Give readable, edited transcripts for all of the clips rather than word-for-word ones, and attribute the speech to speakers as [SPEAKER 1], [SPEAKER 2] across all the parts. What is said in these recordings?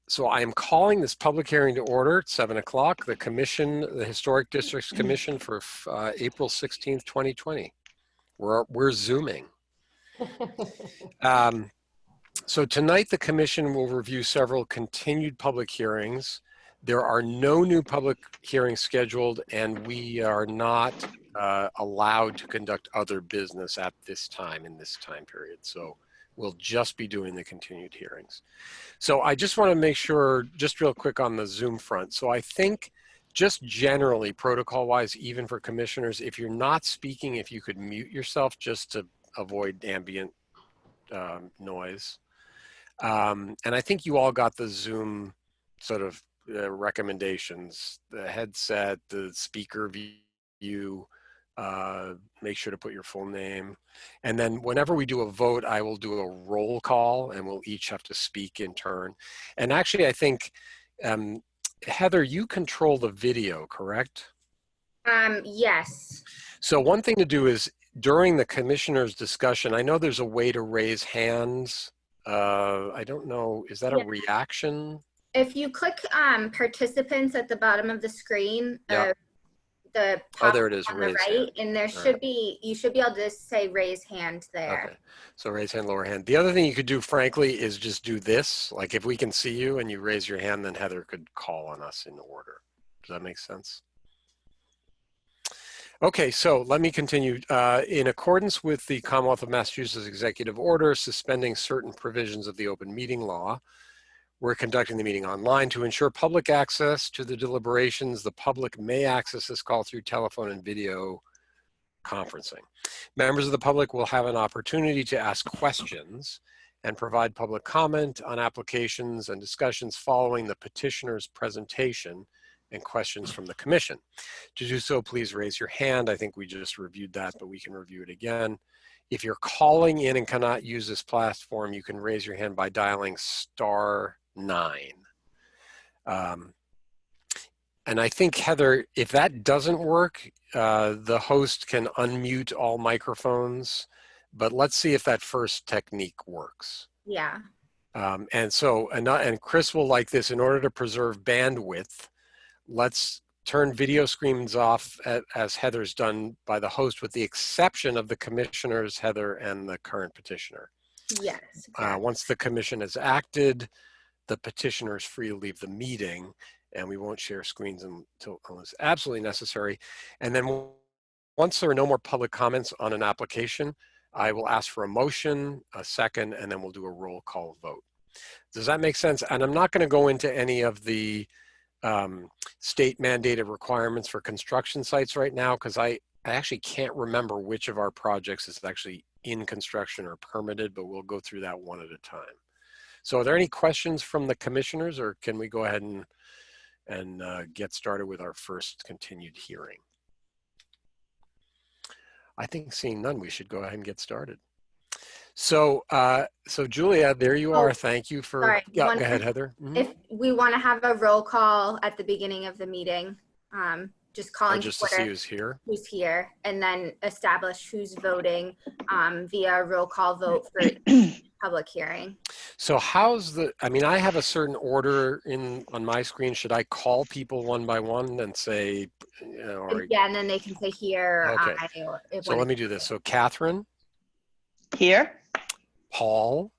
[SPEAKER 1] So I am calling this public hearing to order at 7 o'clock, the Historic Districts Commission for April 16th, 2020. We're Zooming. So tonight the commission will review several continued public hearings. There are no new public hearings scheduled, and we are not allowed to conduct other business at this time in this time period. So we'll just be doing the continued hearings. So I just want to make sure, just real quick on the Zoom front. So I think just generally protocol-wise, even for commissioners, if you're not speaking, if you could mute yourself just to avoid ambient noise. And I think you all got the Zoom sort of recommendations, the headset, the speaker view, make sure to put your full name. And then whenever we do a vote, I will do a roll call and we'll each have to speak in turn. And actually, I think, Heather, you control the video, correct?
[SPEAKER 2] Yes.
[SPEAKER 1] So one thing to do is during the commissioner's discussion, I know there's a way to raise hands. I don't know, is that a reaction?
[SPEAKER 2] If you click participants at the bottom of the screen,
[SPEAKER 1] Yep.
[SPEAKER 2] the
[SPEAKER 1] there it is,
[SPEAKER 2] on
[SPEAKER 1] raise
[SPEAKER 2] the right,
[SPEAKER 1] hand.
[SPEAKER 2] and there should be, you should be able to say raise hand there.
[SPEAKER 1] Okay, so raise hand, lower hand. The other thing you could do, frankly, is just do this. Like if we can see you and you raise your hand, then Heather could call on us in order. Does that make sense? Okay, so let me continue. In accordance with the Commonwealth of Massachusetts Executive Order suspending certain provisions of the open meeting law, we're conducting the meeting online. To ensure public access to the deliberations, the public may access this call through telephone and video conferencing. Members of the public will have an opportunity to ask questions and provide public comment on applications and discussions following the petitioner's presentation and questions from the commission. To do so, please raise your hand. I think we just reviewed that, but we can review it again. If you're calling in and cannot use this platform, you can raise your hand by dialing *9. And I think, Heather, if that doesn't work, the host can unmute all microphones, but let's see if that first technique works.
[SPEAKER 2] Yeah.
[SPEAKER 1] And Chris will like this. In order to preserve bandwidth, let's turn video screens off as Heather's done by the host, with the exception of the commissioners, Heather, and the current petitioner.
[SPEAKER 2] Yes. Exactly.
[SPEAKER 1] Once the commission has acted, the petitioner is free to leave the meeting, and we won't share screens until it's absolutely necessary. And then once there are no more public comments on an application, I will ask for a motion, a second, and then we'll do a roll call vote. Does that make sense? And I'm not going to go into any of the state mandated requirements for construction sites right now, because I actually can't remember which of our projects is actually in construction or permitted, but we'll go through that one at a time. So are there any questions from the commissioners, or can we go ahead and get started with our first continued hearing? I think seeing none, we should go ahead and get started. So, so Julia, there you are. Thank you for,
[SPEAKER 2] sorry,
[SPEAKER 1] go ahead, Heather.
[SPEAKER 2] If we want to have a roll call at the beginning of the meeting, just calling
[SPEAKER 1] just to see who's here,
[SPEAKER 2] and then establish who's voting via roll call vote for public hearing.
[SPEAKER 1] So how's I mean, I have a certain order on my screen. Should I call people one by one and say, you know, or,
[SPEAKER 2] yeah, and then they can say here.
[SPEAKER 1] Okay. So let me do this. So Catherine.
[SPEAKER 3] Here.
[SPEAKER 1] Paul.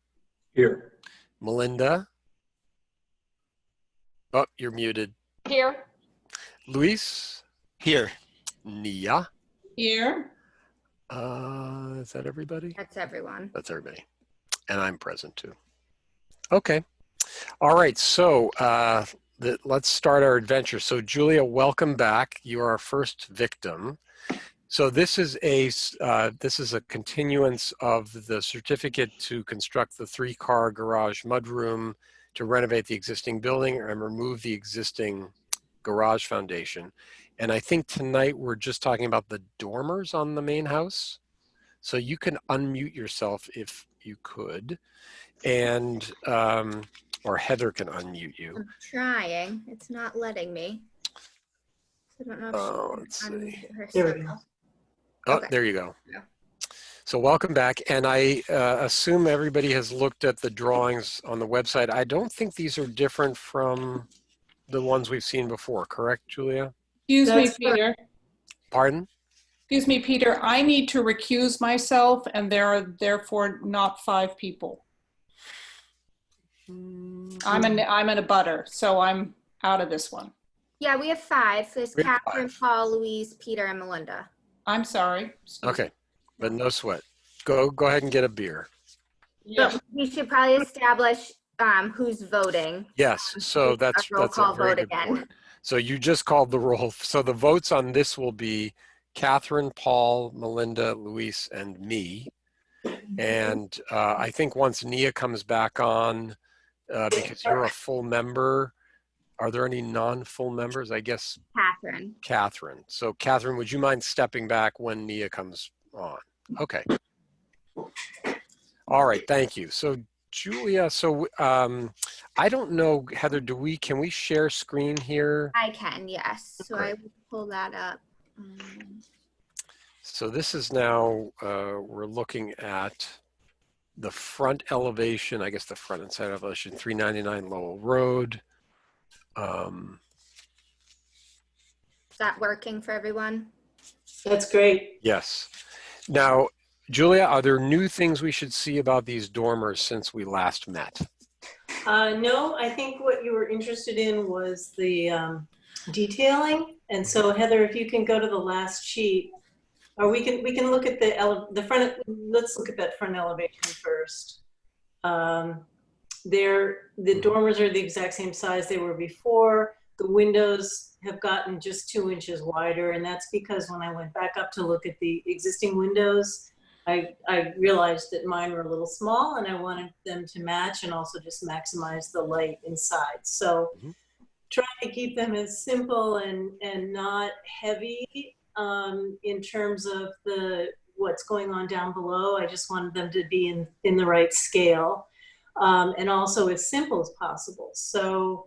[SPEAKER 4] Here.
[SPEAKER 1] Melinda. Oh, you're muted.
[SPEAKER 3] Here.
[SPEAKER 1] Luis.
[SPEAKER 5] Here.
[SPEAKER 1] Nia.
[SPEAKER 3] Here.
[SPEAKER 1] Is that everybody?
[SPEAKER 2] That's everyone.
[SPEAKER 1] That's everybody. And I'm present too. Okay. All right. So let's start our adventure. So Julia, welcome back. You are our first victim. So this is a continuance of the certificate to construct the 3-car garage mudroom to renovate the existing building and remove the existing garage foundation. And I think tonight we're just talking about the dormers on the main house. So you can unmute yourself if you could, and or Heather can unmute you.
[SPEAKER 2] I'm trying. It's not letting me. I don't know if
[SPEAKER 1] let's see.
[SPEAKER 2] herself.
[SPEAKER 1] Oh,
[SPEAKER 2] Okay.
[SPEAKER 1] there you go.
[SPEAKER 2] Yeah.
[SPEAKER 1] So welcome back, and I assume everybody has looked at the drawings on the website. I don't think these are different from the ones we've seen before, correct, Julia?
[SPEAKER 3] Excuse me,
[SPEAKER 2] That's correct.
[SPEAKER 3] Peter.
[SPEAKER 1] Pardon?
[SPEAKER 3] Excuse me, Peter. I need to recuse myself, and there are therefore not 5 people. I'm in a butter, so I'm out of this one.
[SPEAKER 2] Yeah, we have 5. There's
[SPEAKER 1] We have
[SPEAKER 2] Catherine,
[SPEAKER 1] 5.
[SPEAKER 2] Paul, Louise, Peter, and Melinda.
[SPEAKER 3] I'm sorry. Excuse
[SPEAKER 1] Okay, but no sweat. Go ahead and get a beer.
[SPEAKER 3] me.
[SPEAKER 2] But we should probably establish who's voting.
[SPEAKER 1] Yes, so that's
[SPEAKER 2] roll call
[SPEAKER 1] a very
[SPEAKER 2] vote
[SPEAKER 1] good
[SPEAKER 2] again.
[SPEAKER 1] point. So you just called the roll. So the votes on this will be Catherine, Paul, Melinda, Luis, and me. And I think once Nia comes back on, because you're a full member, are there any non-full members? I guess
[SPEAKER 2] Catherine.
[SPEAKER 1] Catherine. So Catherine, would you mind stepping back when Nia comes on? Okay. All right, thank you. So Julia, so I don't know, Heather, can we share screen here?
[SPEAKER 2] I can, yes. So I
[SPEAKER 1] Great.
[SPEAKER 2] will pull that up.
[SPEAKER 1] So this is now, we're looking at the front elevation, I guess the front and side elevation, 399 Lowell Road.
[SPEAKER 2] Is that working for everyone?
[SPEAKER 4] That's great.
[SPEAKER 1] Yes. Now, Julia, are there new things we should see about these dormers since we last met?
[SPEAKER 4] No, I think what you were interested in was the detailing. And so Heather, if you can go to the last sheet, or we can look at the front. Let's look at that front elevation first. The dormers are the exact same size they were before. The windows have gotten just 2 inches wider, and that's because when I went back up to look at the existing windows, I realized that mine were a little small, and I wanted them to match and also just maximize the light inside. So trying to keep them as simple and not heavy in terms of what's going on down below. I just wanted them to be in the right scale, and also as simple as possible. So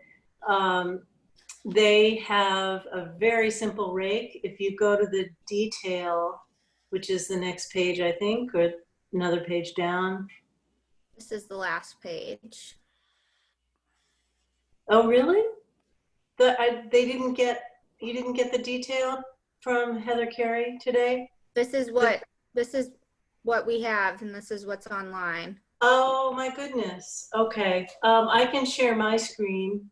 [SPEAKER 4] they have a very simple rake. If you go to the detail, which is the next page, I think, or another page down.
[SPEAKER 2] This is the last page.
[SPEAKER 4] Oh, really? You didn't get the detail from Heather Carey today?
[SPEAKER 2] This is what we have, and this is what's online.
[SPEAKER 4] Oh my goodness. Okay. I can share my screen.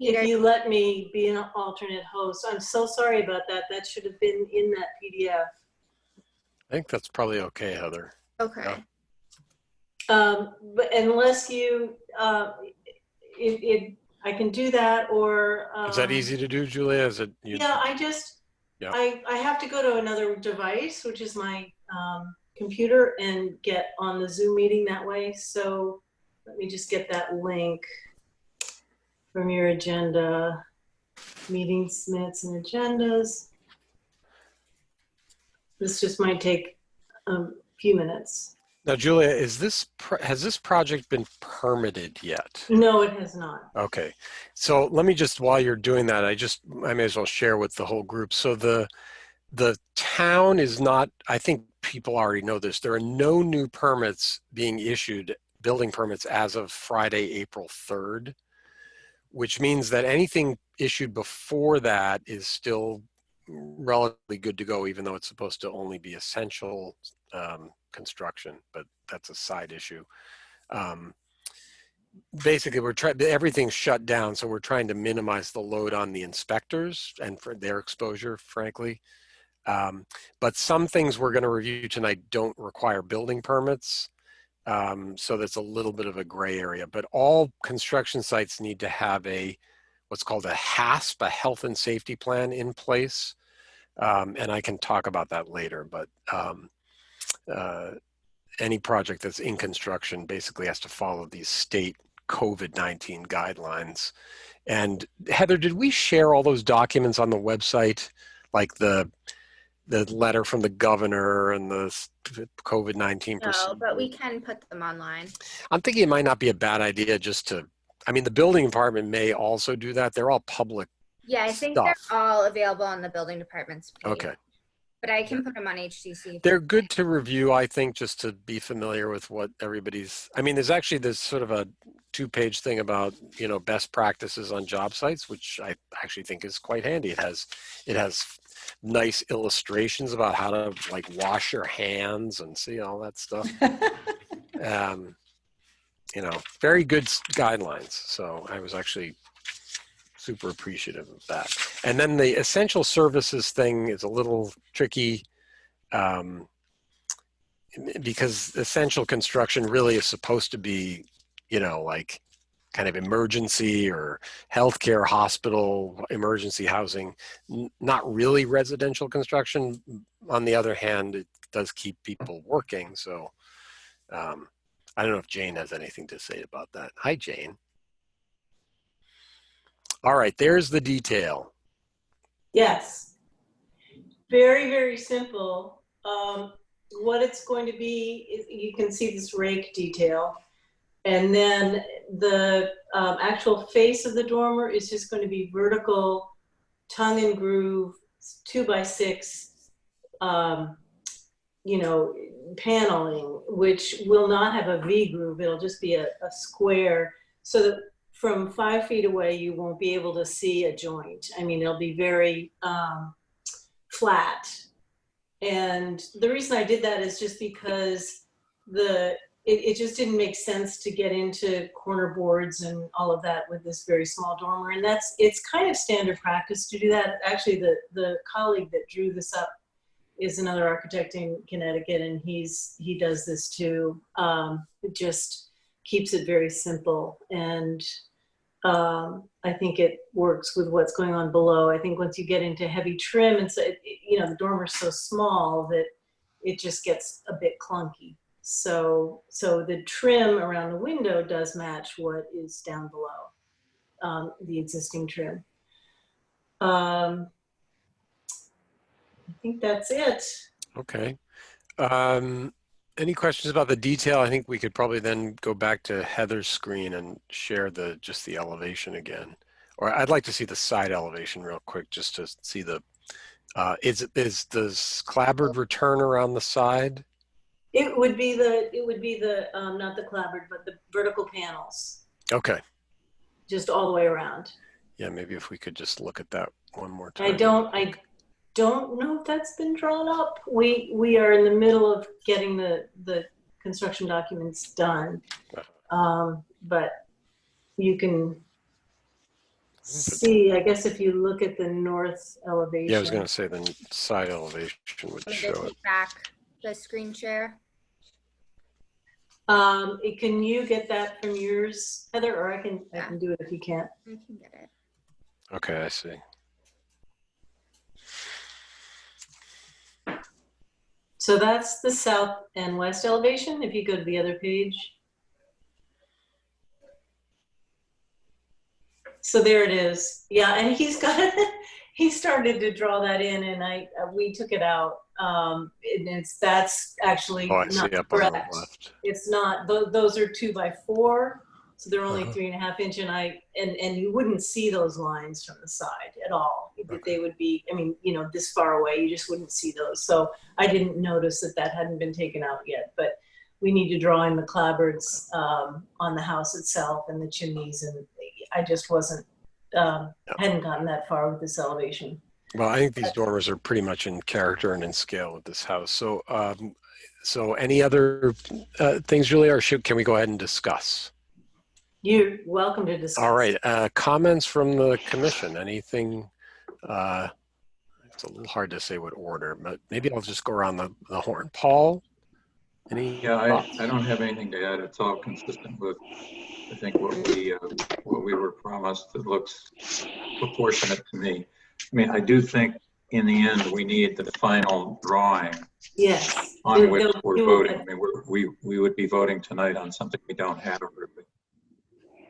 [SPEAKER 4] If you let me be an alternate host. I'm so sorry about that. That should have been in that PDF.
[SPEAKER 1] I think that's probably okay, Heather.
[SPEAKER 2] Okay.
[SPEAKER 1] Yeah.
[SPEAKER 4] But unless you, I can do that, or
[SPEAKER 1] Is that easy to do, Julia? Is it?
[SPEAKER 4] Yeah,
[SPEAKER 1] Yeah.
[SPEAKER 4] I have to go to another device, which is my computer, and get on the Zoom meeting that way. So let me just get that link from your agenda, meetings, minutes, and agendas. This just might take a few minutes.
[SPEAKER 1] Now, Julia, has this project been permitted yet?
[SPEAKER 4] No, it has not.
[SPEAKER 1] Okay, so let me just, while you're doing that, I may as well share with the whole group. So the town is not, I think people already know this, there are no new permits being issued, building permits, as of Friday, April 3rd, which means that anything issued before that is still relatively good to go, even though it's supposed to only be essential construction, but that's a side issue. Basically, everything's shut down, so we're trying to minimize the load on the inspectors and for their exposure, frankly. But some things we're going to review tonight don't require building permits, so that's a little bit of a gray area. But all construction sites need to have what's called a HASP, a health and safety plan, in place, and I can talk about that later. But any project that's in construction basically has to follow these state COVID-19 guidelines. And Heather, did we share all those documents on the website, like the letter from the governor and the COVID-19 procedure?
[SPEAKER 2] No, but we can put them online.
[SPEAKER 1] I'm thinking it might not be a bad idea just to, I mean, the building department may also do that. They're all public.
[SPEAKER 2] Yeah, I think
[SPEAKER 1] stuff.
[SPEAKER 2] they're all available on the building department's page.
[SPEAKER 1] Okay.
[SPEAKER 2] but I can put them on HTC.
[SPEAKER 1] They're good to review, I think, just to be familiar with what everybody's, I mean, there's actually this sort of a 2-page thing about, you know, best practices on job sites, which I actually think is quite handy. It has nice illustrations about how to like wash your hands and see all that stuff. You know, very good guidelines. So I was actually super appreciative of that. And then the essential services thing is a little tricky because essential construction really is supposed to be, you know, like kind of emergency or healthcare, hospital, emergency housing, not really residential construction. On the other hand, it does keep people working. So I don't know if Jane has anything to say about that. Hi, Jane. All right, there's the detail.
[SPEAKER 4] Yes. Very, very simple. What it's going to be, is you can see this rake detail. And then the actual face of the dormer is just going to be vertical, tongue and groove, 2x6, you know, paneling, which will not have a V groove. It'll just be a square, so that from 5 feet away, you won't be able to see a joint. I mean, it'll be very flat. And the reason I did that is just because it just didn't make sense to get into corner boards and all of that with this very small dormer. And it's kind of standard practice to do that. Actually, the colleague that drew this up is another architect in Connecticut, and he does this too. It just keeps it very simple. And I think it works with what's going on below. I think once you get into heavy trim, and so you know, the dormer's so small that it just gets a bit clunky. So the trim around the window does match what is down below, the existing trim. I think that's it.
[SPEAKER 1] Okay. Any questions about the detail? I think we could probably then go back to Heather's screen and share just the elevation again. Or I'd like to see the side elevation real quick, just to see the, does clapboard return around the side?
[SPEAKER 4] It would be the not the clapboard, but the vertical panels.
[SPEAKER 1] Okay.
[SPEAKER 4] Just all the way around.
[SPEAKER 1] Yeah, maybe if we could just look at that one more time.
[SPEAKER 4] I don't know if that's been drawn up. We are in the middle of getting the construction documents done. But you can see, I guess if you look at the north elevation.
[SPEAKER 1] Yeah, I was going to say the side elevation would show it.
[SPEAKER 2] Back the screen share.
[SPEAKER 4] Can you get that from yours, Heather, or I can do it if you can't.
[SPEAKER 2] I can get it.
[SPEAKER 1] Okay, I see.
[SPEAKER 4] So that's the south and west elevation. If you go to the other page. So there it is. Yeah, and he's got it. He started to draw that in, and we took it out. And that's actually
[SPEAKER 1] I see
[SPEAKER 4] not
[SPEAKER 1] up on the
[SPEAKER 4] correct.
[SPEAKER 1] left.
[SPEAKER 4] It's not. Those are 2x4, so they're only 3.5 inch, and you wouldn't see those lines from the side at all.
[SPEAKER 1] Okay.
[SPEAKER 4] They would be. I mean, you know, this far away, you just wouldn't see those. So I didn't notice that hadn't been taken out yet, but we need to draw in the clapboards on the house itself and the chimneys, and I just wasn't. Hadn't gotten that far with this elevation.
[SPEAKER 1] Well, I think these dormers are pretty much in character and in scale with this house. So, so any other things, Julia, or can we go ahead and discuss?
[SPEAKER 4] You're welcome to discuss.
[SPEAKER 1] All right. Comments from the commission? Anything? It's a little hard to say what order, but maybe I'll just go around the horn. Paul, any?
[SPEAKER 5] Yeah, I don't have anything to add. It's all consistent with, I think, what we were promised. It looks proportionate to me. I mean, I do think in the end we need the final drawing.
[SPEAKER 4] Yes.
[SPEAKER 5] On which we're voting. I mean, we would be voting tonight on something we don't have.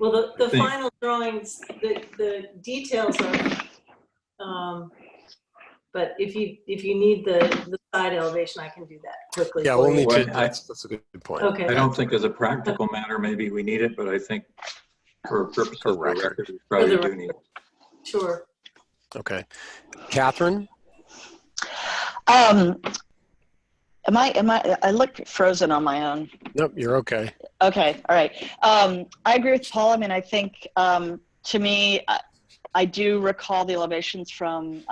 [SPEAKER 4] Well, the final drawings, the details are. But if you need the side elevation, I can do that quickly.
[SPEAKER 1] Yeah, we'll need to.
[SPEAKER 5] Well,
[SPEAKER 1] that's a good point.
[SPEAKER 4] Okay.
[SPEAKER 5] I don't think as a practical matter maybe we need it, but I think for purposes of the record, we probably do need it.
[SPEAKER 4] Sure.
[SPEAKER 1] Okay. Catherine?
[SPEAKER 6] I look frozen on my own.
[SPEAKER 1] Nope, you're okay.
[SPEAKER 6] Okay, all right. I agree with Paul. I mean, I think to me, I do recall the elevations from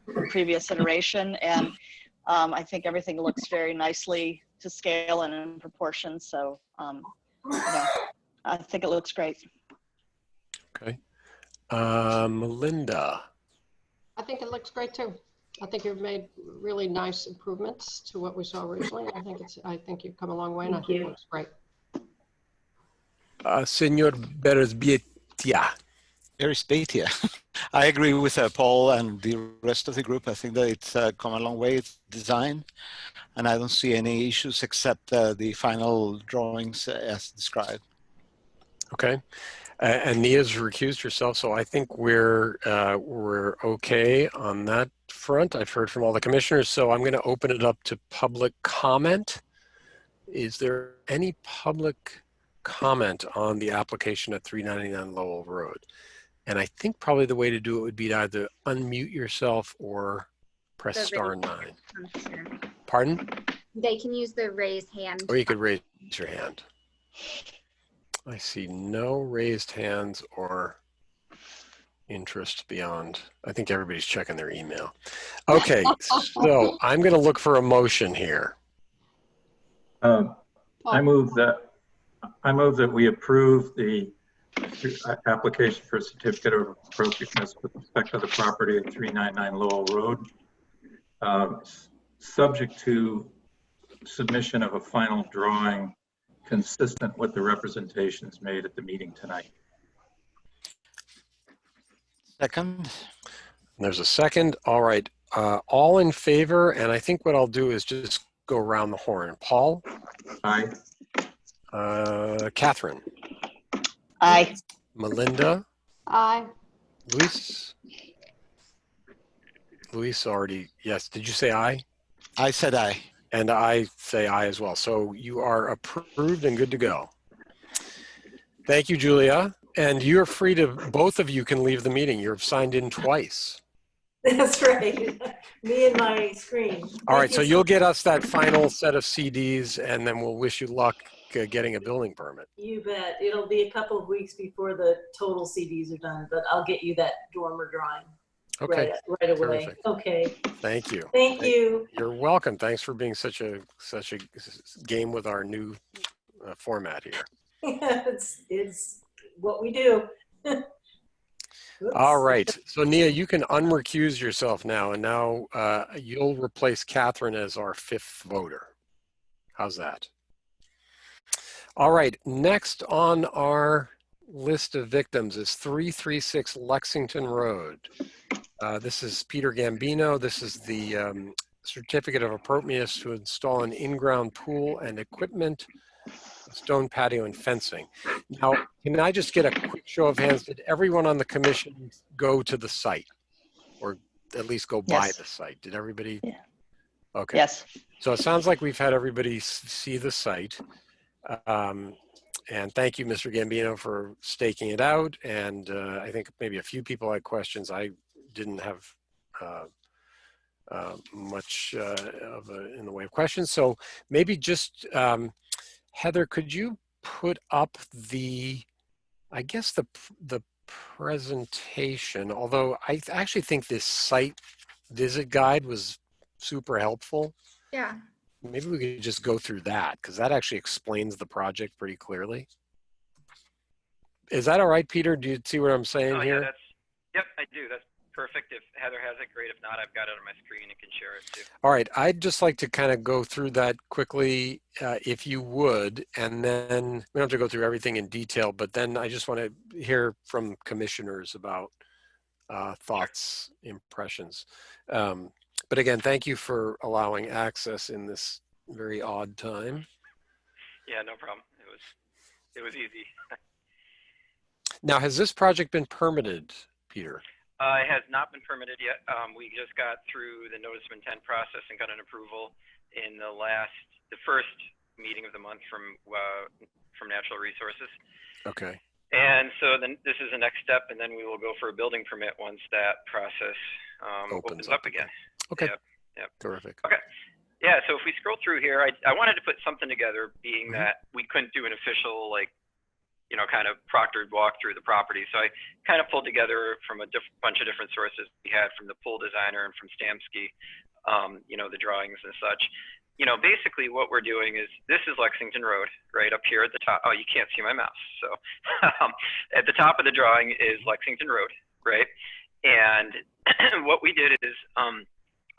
[SPEAKER 6] the previous iteration, and I think everything looks very nicely to scale and in proportion. So, I think it looks great.
[SPEAKER 1] Okay. Melinda.
[SPEAKER 7] I think it looks great too. I think you've made really nice improvements to what we saw originally. I think you've come a long way, and I think it looks great.
[SPEAKER 1] Senor Beresbietia.
[SPEAKER 8] I agree with Paul and the rest of the group. I think that it's come a long way. It's design, and I don't see any issues except the final drawings as described.
[SPEAKER 1] Okay. And Nia's recused herself, so I think we're okay on that front. I've heard from all the commissioners, so I'm going to open it up to public comment. Is there any public comment on the application at 399 Lowell Road? And I think probably the way to do it would be to either unmute yourself or press star 9. Pardon?
[SPEAKER 2] They can use the raise hand.
[SPEAKER 1] Or you could raise your hand. I see no raised hands or interest beyond. I think everybody's checking their email. Okay, so I'm going to look for a motion here.
[SPEAKER 5] I move that we approve the application for a certificate of appropriateness with respect to the property at 399 Lowell Road, subject to submission of a final drawing consistent with the representations made at the meeting tonight.
[SPEAKER 8] Second.
[SPEAKER 1] There's a second. All right. All in favor, and I think what I'll do is just go around the horn. Paul?
[SPEAKER 5] Aye.
[SPEAKER 1] Catherine?
[SPEAKER 6] Aye.
[SPEAKER 1] Melinda?
[SPEAKER 7] Aye.
[SPEAKER 1] Luis? Luis already, yes. Did you say aye?
[SPEAKER 8] I said aye.
[SPEAKER 1] And I say aye as well. So you are approved and good to go. Thank you, Julia. And you're free to, both of you can leave the meeting. You're signed in twice.
[SPEAKER 4] That's right. Me and my screen.
[SPEAKER 1] All right, so you'll get us that final set of CDs, and then we'll wish you luck getting a building permit.
[SPEAKER 4] You bet. It'll be a couple of weeks before the total CDs are done, but I'll get you that dormer drawing.
[SPEAKER 1] Okay.
[SPEAKER 4] Right away.
[SPEAKER 1] Terrific.
[SPEAKER 4] Okay.
[SPEAKER 1] Thank you.
[SPEAKER 4] Thank you.
[SPEAKER 1] You're welcome. Thanks for being such a game with our new format here.
[SPEAKER 4] It's what we do.
[SPEAKER 1] All right. So Nia, you can unrecuse yourself now, and now you'll replace Catherine as our 5th voter. How's that? All right. Next on our list of victims is 336 Lexington Road. This is Peter Gambino. This is the certificate of appropriateness to install an in-ground pool and equipment, stone patio and fencing. Now, can I just get a quick show of hands? Did everyone on the commission go to the site, or at least go by the site? Did everybody?
[SPEAKER 6] Yeah.
[SPEAKER 1] Okay.
[SPEAKER 6] Yes.
[SPEAKER 1] So it sounds like we've had everybody see the site. And thank you, Mr. Gambino, for staking it out. And I think maybe a few people had questions. I didn't have much in the way of questions. So maybe just, Heather, could you put up the presentation, although I actually think this site visit guide was super helpful.
[SPEAKER 2] Yeah.
[SPEAKER 1] Maybe we could just go through that, because that actually explains the project pretty clearly. Is that all right, Peter? Do you see what I'm saying here?
[SPEAKER 9] Yeah, yep, I do. That's perfect. If Heather has it, great. If not, I've got it on my screen and can share it too.
[SPEAKER 1] All right. I'd just like to kind of go through that quickly, if you would, and then we don't have to go through everything in detail, but then I just want to hear from commissioners about thoughts, impressions. But again, thank you for allowing access in this very odd time.
[SPEAKER 9] Yeah, no problem. It was easy.
[SPEAKER 1] Now, has this project been permitted, Peter?
[SPEAKER 9] It has not been permitted yet. We just got through the notice of intent process and got an approval in the first meeting of the month from Natural Resources.
[SPEAKER 1] Okay.
[SPEAKER 9] And so then this is the next step, and then we will go for a building permit once that process opens up again.
[SPEAKER 1] Okay,
[SPEAKER 9] Yep.
[SPEAKER 1] Terrific.
[SPEAKER 9] Okay. Yeah, so if we scroll through here, I wanted to put something together, being that we couldn't do an official, like, you know, kind of proctored walk through the property. So I kind of pulled together from a bunch of different sources we had from the pool designer and from Stamsky, you know, the drawings and such. You know, basically what we're doing is, this is Lexington Road, right up here at the top. Oh, you can't see my mouse. So at the top of the drawing is Lexington Road, right? And what we did is,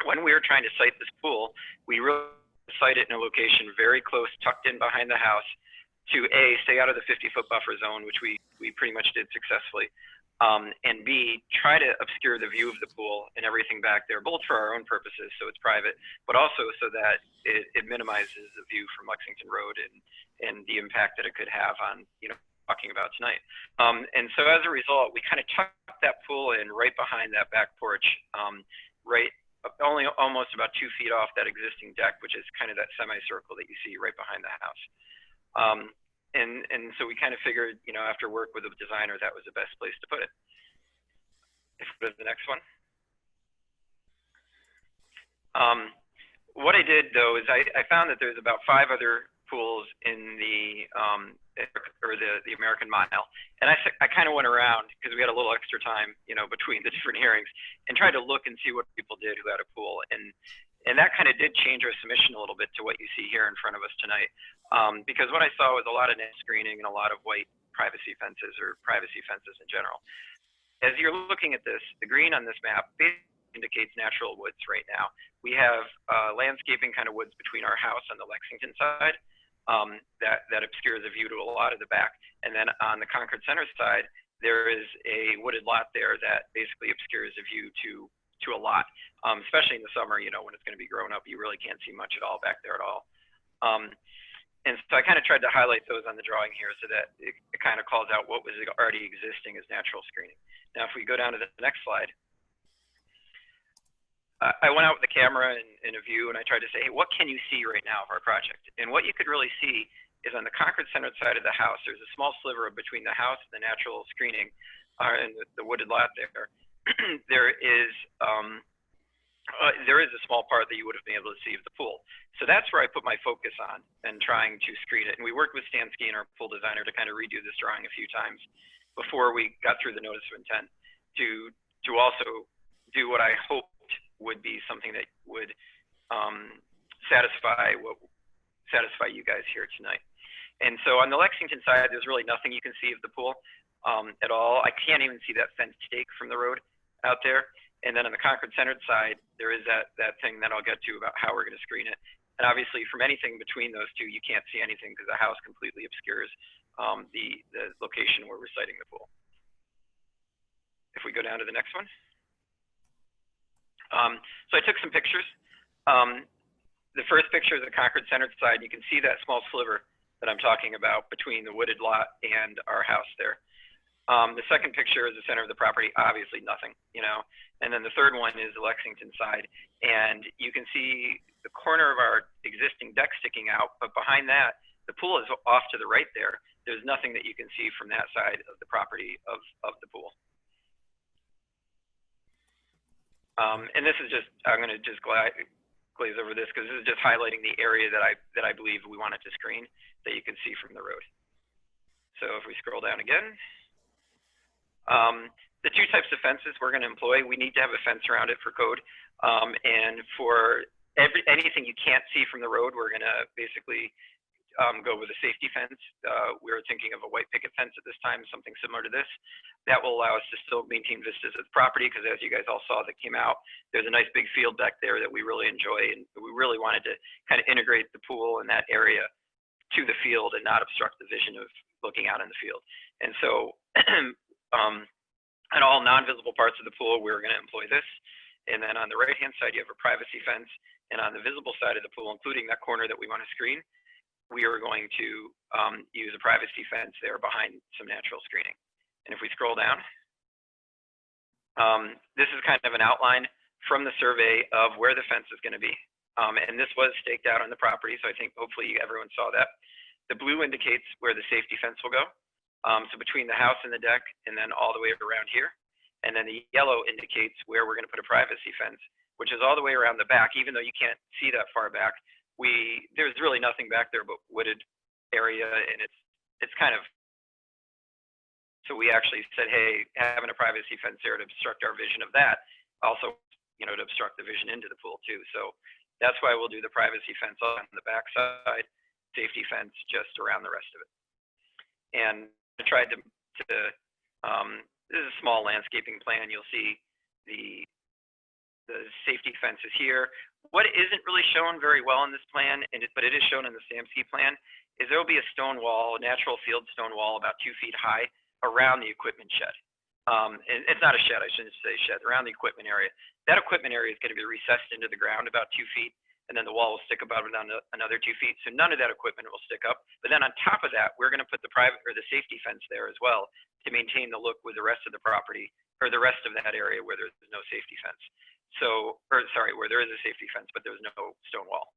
[SPEAKER 9] when we were trying to site this pool, we really site it in a location very close, tucked in behind the house, to A, stay out of the 50-foot buffer zone, which we pretty much did successfully, and B, try to obscure the view of the pool and everything back there, both for our own purposes, so it's private, but also so that it minimizes the view from Lexington Road and the impact that it could have on, you know, talking about tonight. And so as a result, we kind of tucked that pool in right behind that back porch, right, only almost about 2 feet off that existing deck, which is kind of that semicircle that you see right behind the house. And so we kind of figured, you know, after work with a designer, that was the best place to put it. If we go to the next one. What I did, though, is I found that there's about 5 other pools in the the American Mile, and I kind of went around, because we had a little extra time, you know, between the different hearings, and tried to look and see what people did who had a pool, and that kind of did change our submission a little bit to what you see here in front of us tonight, because what I saw was a lot of net screening and a lot of white privacy fences, or privacy fences in general. As you're looking at this, the green on this map basically indicates natural woods right now. We have landscaping kind of woods between our house on the Lexington side, that obscures the view to a lot of the back. And then on the Concord Center side, there is a wooded lot there that basically obscures the view to a lot, especially in the summer, you know, when it's going to be grown up, you really can't see much at all back there at all. And so I kind of tried to highlight those on the drawing here so that it kind of calls out what was already existing as natural screening. Now, if we go down to the next slide, I went out with the camera in a view, and I tried to say, hey, what can you see right now of our project? And what you could really see is on the Concord Center side of the house, there's a small sliver between the house and the natural screening and the wooded lot there. There is a small part that you would have been able to see of the pool. So that's where I put my focus on and trying to screen it. And we worked with Stamsky and our pool designer to kind of redo this drawing a few times before we got through the notice of intent to also do what I hoped would be something that would satisfy you guys here tonight. And so on the Lexington side, there's really nothing you can see of the pool at all. I can't even see that fenced stake from the road out there. And then on the Concord Center side, there is that thing that I'll get to about how we're going to screen it. And obviously, from anything between those two, you can't see anything because the house completely obscures the location where we're siting the pool. If we go down to the next one. So I took some pictures. The first picture is the Concord Center side. You can see that small sliver that I'm talking about between the wooded lot and our house there. The second picture is the center of the property, obviously nothing, you know. And then the third one is the Lexington side. And you can see the corner of our existing deck sticking out, but behind that, the pool is off to the right there. There's nothing that you can see from that side of the property of the pool. And this is just, I'm going to just glaze over this because this is just highlighting the area that I believe we wanted to screen that you can see from the road. So if we scroll down again, the two types of fences we're going to employ, we need to have a fence around it for code. And for anything you can't see from the road, we're going to basically go with a safety fence. We were thinking of a white picket fence at this time, something similar to this. That will allow us to still maintain vistas of the property because as you guys all saw that came out, there's a nice big field back there that we really enjoy. And we really wanted to kind of integrate the pool in that area to the field and not obstruct the vision of looking out in the field. And so on all non-visible parts of the pool, we're going to employ this. And then on the right-hand side, you have a privacy fence. And on the visible side of the pool, including that corner that we want to screen, we are going to use a privacy fence there behind some natural screening. And if we scroll down, this is kind of an outline from the survey of where the fence is going to be. And this was staked out on the property, so I think hopefully everyone saw that. The blue indicates where the safety fence will go. So between the house and the deck, and then all the way around here. And then the yellow indicates where we're going to put a privacy fence, which is all the way around the back, even though you can't see that far back. There's really nothing back there but wooded area, and it's kind of, so we actually said, hey, having a privacy fence there to obstruct our vision of that, also, you know, to obstruct the vision into the pool too. So that's why we'll do the privacy fence on the back side, safety fence just around the rest of it. And I tried to this is a small landscaping plan. You'll see the safety fence is here. What isn't really shown very well in this plan, but it is shown in the SAMC plan, is there will be a stone wall, a natural field stone wall about 2 feet high around the equipment shed. And it's not a shed, I shouldn't say shed, around the equipment area. That equipment area is going to be recessed into the ground about 2 feet, and then the wall will stick above it another 2 feet. So none of that equipment will stick up. But then on top of that, we're going to put the private or the safety fence there as well to maintain the look with the rest of the property, or the rest of that area where there's no safety fence. So, or sorry, where there is a safety fence, but there's no stone wall.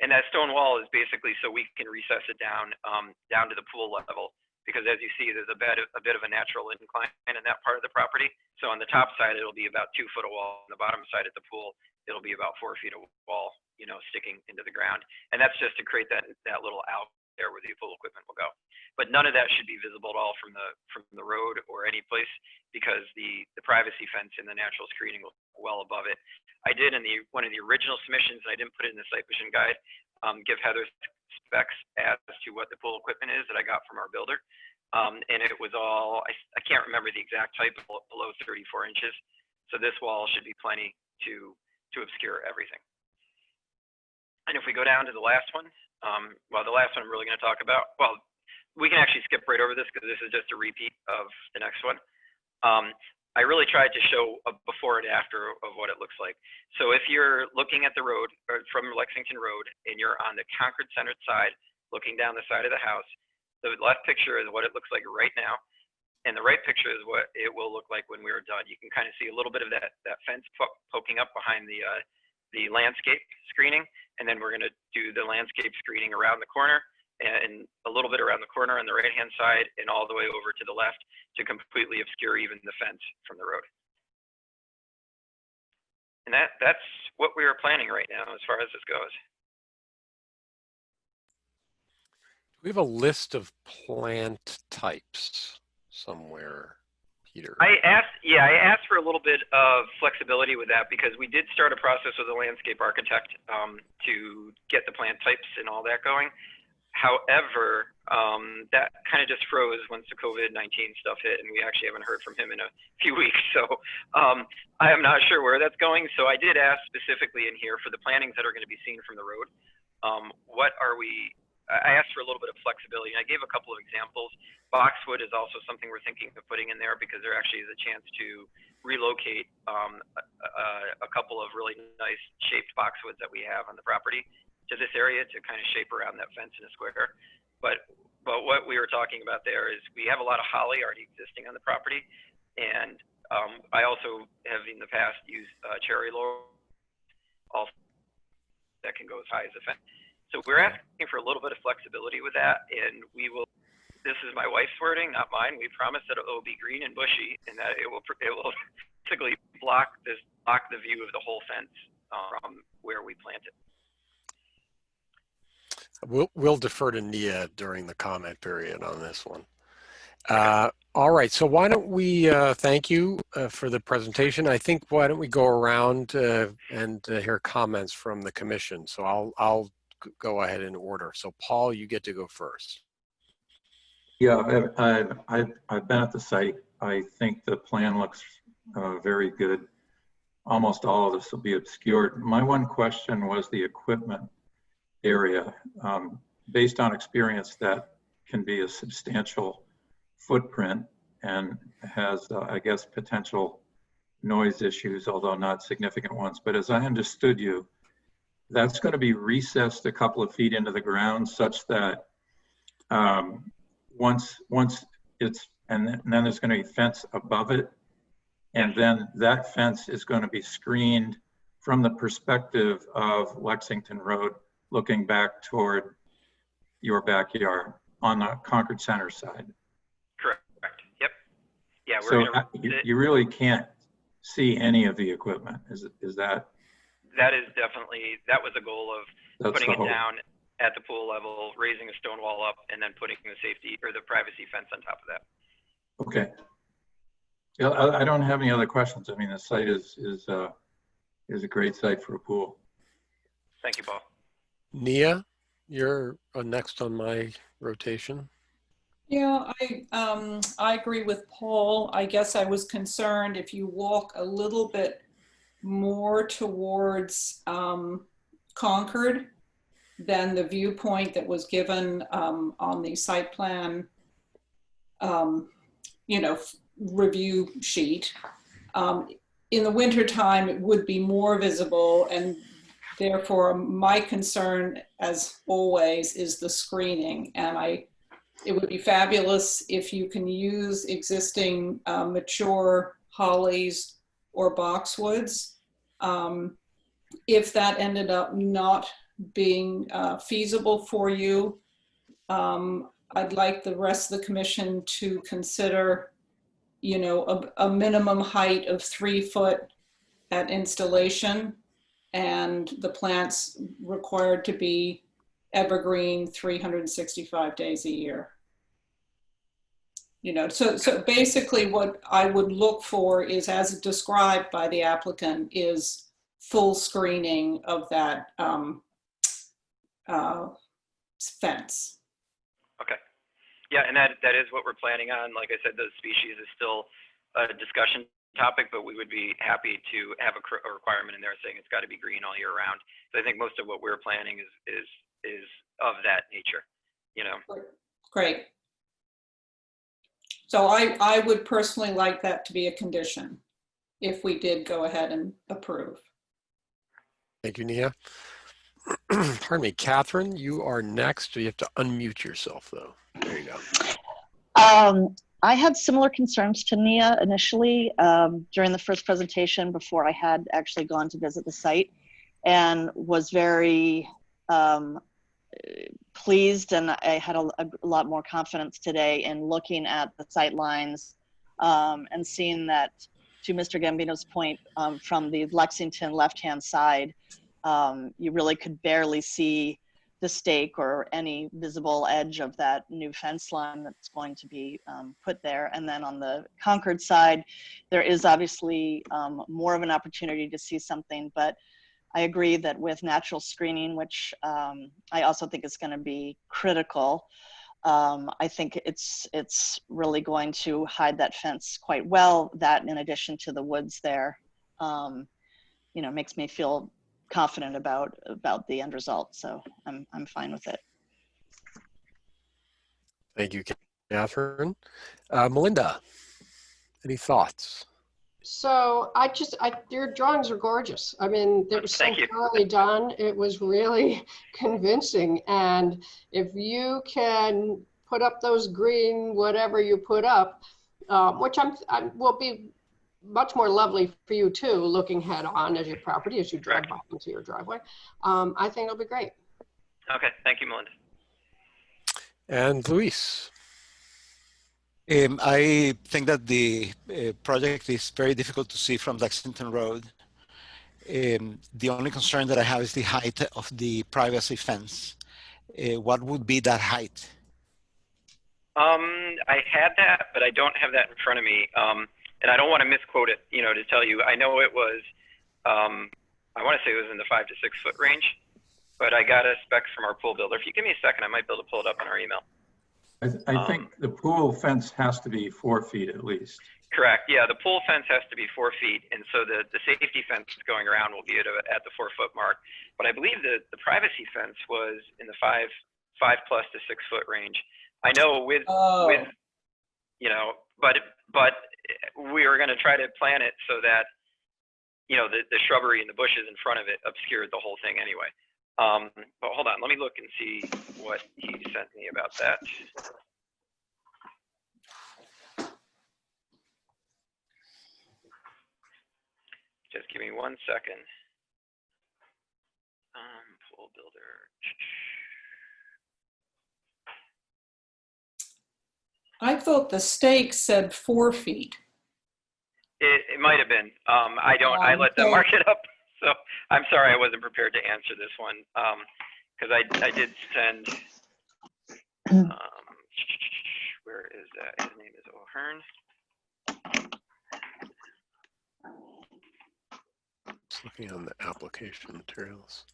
[SPEAKER 9] And that stone wall is basically so we can recess it down to the pool level. Because as you see, there's a bit of a natural incline in that part of the property. So on the top side, it'll be about 2 foot of wall. On the bottom side at the pool, it'll be about 4 feet of wall, you know, sticking into the ground. And that's just to create that little out there where the pool equipment will go. But none of that should be visible at all from the road or any place, because the privacy fence and the natural screening will be well above it. I did in one of the original submissions, and I didn't put it in the site vision guide, give Heather specs as to what the pool equipment is that I got from our builder. And it was all, I can't remember the exact type, below 34 inches. So this wall should be plenty to obscure everything. And if we go down to the last one, well, the last one I'm really going to talk about, well, we can actually skip right over this because this is just a repeat of the next one. I really tried to show a before and after of what it looks like. So if you're looking at the road, or from Lexington Road, and you're on the Concord centered side, looking down the side of the house, the left picture is what it looks like right now. And the right picture is what it will look like when we are done. You can kind of see a little bit of that fence poking up behind the landscape screening. And then we're going to do the landscape screening around the corner, and a little bit around the corner on the right-hand side, and all the way over to the left to completely obscure even the fence from the road. And that's what we are planning right now as far as this goes.
[SPEAKER 1] We have a list of plant types somewhere, Peter.
[SPEAKER 9] I asked for a little bit of flexibility with that, because we did start a process with a landscape architect to get the plant types and all that going. However, that kind of just froze once the COVID-19 stuff hit, and we actually haven't heard from him in a few weeks. So I am not sure where that's going. So I did ask specifically in here for the plantings that are going to be seen from the road. I asked for a little bit of flexibility, and I gave a couple of examples. Boxwood is also something we're thinking of putting in there, because there actually is a chance to relocate a couple of really nice shaped boxwoods that we have on the property to this area to kind of shape around that fence in a square. But what we were talking about there is we have a lot of holly already existing on the property, and I also have in the past used cherry laurel also that can go as high as the fence. So we're asking for a little bit of flexibility with that, and we will. This is my wife's wording, not mine. We promise that it will be green and bushy, and that it will basically block the view of the whole fence from where we plant it.
[SPEAKER 1] We'll defer to Nia during the comment period on this one. All right, so why don't we thank you for the presentation. I think why don't we go around and hear comments from the commission. So I'll go ahead in order. So Paul, you get to go first.
[SPEAKER 5] Yeah, I've been at the site. I think the plan looks very good. Almost all of this will be obscured. My one question was the equipment area. Based on experience, that can be a substantial footprint and has, I guess, potential noise issues, although not significant ones. But as I understood you, that's going to be recessed a couple of feet into the ground, such that once it's, and then there's going to be a fence above it, and then that fence is going to be screened from the perspective of Lexington Road, looking back toward your backyard on the Concord Center side.
[SPEAKER 9] Correct. Yep. Yeah.
[SPEAKER 5] So you really can't see any of the equipment. Is that?
[SPEAKER 9] That is definitely, that was a goal of
[SPEAKER 5] That's
[SPEAKER 9] putting
[SPEAKER 5] the
[SPEAKER 9] it
[SPEAKER 5] hope.
[SPEAKER 9] down at the pool level, raising a stone wall up, and then putting the safety or the privacy fence on top of that.
[SPEAKER 5] Okay. Yeah, I don't have any other questions. I mean, the site is a great site for a pool.
[SPEAKER 9] Thank you, Paul.
[SPEAKER 1] Nia, you're next on my rotation.
[SPEAKER 3] Yeah, I agree with Paul. I guess I was concerned if you walk a little bit more towards Concord than the viewpoint that was given on the site plan, review sheet. In the wintertime, it would be more visible, and therefore my concern, as always, is the screening. And it would be fabulous if you can use existing mature hollies or boxwoods. If that ended up not being feasible for you, I'd like the rest of the commission to consider, a minimum height of 3 foot at installation, and the plants required to be evergreen 365 days a year. So basically what I would look for is, as described by the applicant, is full screening of that fence.
[SPEAKER 9] Okay. Yeah, and that is what we're planning on. Like I said, the species is still a discussion topic, but we would be happy to have a requirement in there saying it's got to be green all year round. So I think most of what we're planning is of that nature,
[SPEAKER 3] Great. So I would personally like that to be a condition if we did go ahead and approve.
[SPEAKER 1] Thank you, Nia. Pardon me, Catherine, you are next. You have to unmute yourself, though. There you go.
[SPEAKER 6] I had similar concerns to Nia initially during the first presentation before I had actually gone to visit the site, and was very pleased, and I had a lot more confidence today in looking at the sight lines and seeing that, to Mr. Gambino's point, from the Lexington left-hand side, you really could barely see the stake or any visible edge of that new fence line that's going to be put there. And then on the Concord side, there is obviously more of an opportunity to see something, but I agree that with natural screening, which I also think is going to be critical, I think it's really going to hide that fence quite well. That, in addition to the woods there, makes me feel confident about the end result. So I'm fine with it.
[SPEAKER 1] Thank you, Catherine. Melinda, any thoughts?
[SPEAKER 7] So your drawings are gorgeous. I mean, it was so thoroughly done. It was really convincing. And if you can put up those green, whatever you put up, which will be much more lovely for you too, looking head on as your property, as you drive by into your driveway. I think it'll be great.
[SPEAKER 9] Okay, thank you, Melinda.
[SPEAKER 1] And Luis.
[SPEAKER 8] I think that the project is very difficult to see from Lexington Road. The only concern that I have is the height of the privacy fence. What would be that height?
[SPEAKER 9] I had that, but I don't have that in front of me. And I don't want to misquote it, to tell you. I know it was, I want to say it was in the 5 to 6 foot range, but I got a spec from our pool builder. If you give me a second, I might be able to pull it up on our email.
[SPEAKER 5] I think the pool fence has to be 4 feet at least.
[SPEAKER 9] Correct. Yeah, the pool fence has to be 4 feet, and so the safety fence going around will be at the 4 foot mark. But I believe that the privacy fence was in the 5 plus to 6 foot range. I know with but we were going to try to plan it so that the shrubbery and the bushes in front of it obscured the whole thing anyway. But hold on, let me look and see what he sent me about that. Just give me 1 second. Pool builder.
[SPEAKER 3] I thought the stake said 4 feet.
[SPEAKER 9] It might have been. I let them mark it up. So I'm sorry I wasn't prepared to answer this one. Because I did send, where is that? His name is O'Hearn.
[SPEAKER 1] Just looking on the application materials.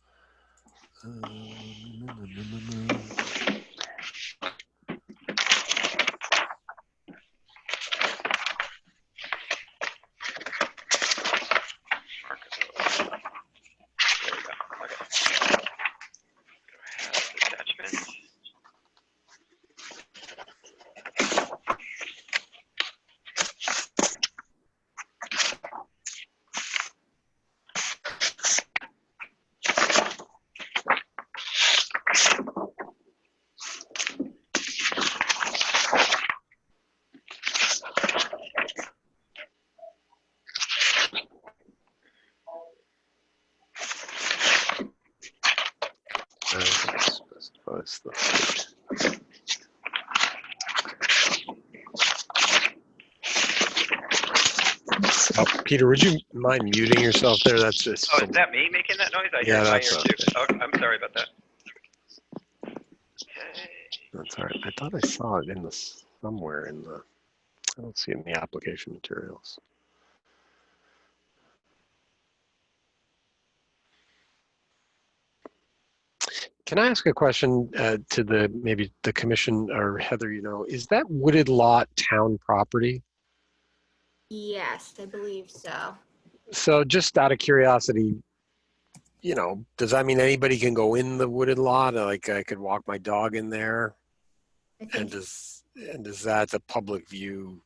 [SPEAKER 1] Specifies the height. Oh, Peter, would you mind muting yourself there? That's just.
[SPEAKER 9] Oh, is that me making that noise? I hear my ear too. Oh, I'm sorry about that. Okay.
[SPEAKER 1] That's all right. I thought I saw it in the somewhere in the. I don't see it in the application materials. Can I ask a question to maybe the commission or Heather? Is that wooded lot town property?
[SPEAKER 2] Yes, I believe so.
[SPEAKER 1] So just out of curiosity, does that mean anybody can go in the wooded lot? Like I could walk my dog in there? And does that a public view,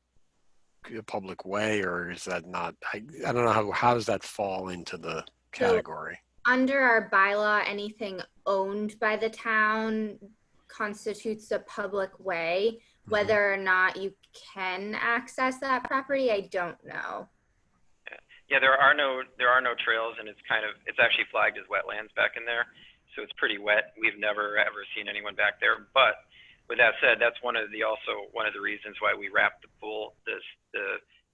[SPEAKER 1] a public way, or is that not? I don't know how does that fall into the category?
[SPEAKER 2] So under our bylaw, anything owned by the town constitutes a public way. Whether or not you can access that property, I don't know.
[SPEAKER 9] Yeah, there are no trails, and it's actually flagged as wetlands back in there, so it's pretty wet. We've never ever seen anyone back there. But with that said, that's one of the reasons why we wrapped the pool, the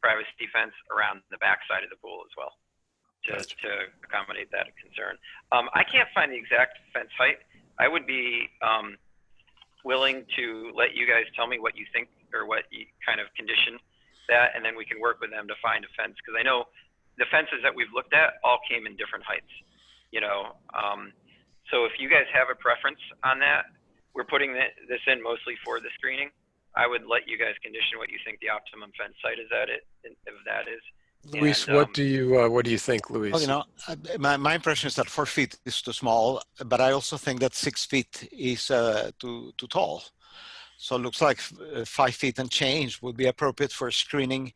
[SPEAKER 9] privacy fence around the back side of the pool as well, to accommodate that concern. I can't find the exact fence height. I would be willing to let you guys tell me what you think or what you kind of condition that, and then we can work with them to find a fence, because I know the fences that we've looked at all came in different heights, so if you guys have a preference on that, we're putting this in mostly for the screening. I would let you guys condition what you think the optimum fence site is at it, if that is.
[SPEAKER 1] Luis,
[SPEAKER 9] and,
[SPEAKER 1] what do you think, Luis?
[SPEAKER 8] My impression is that 4 feet is too small, but I also think that 6 feet is too tall. So it looks like 5 feet and change would be appropriate for screening,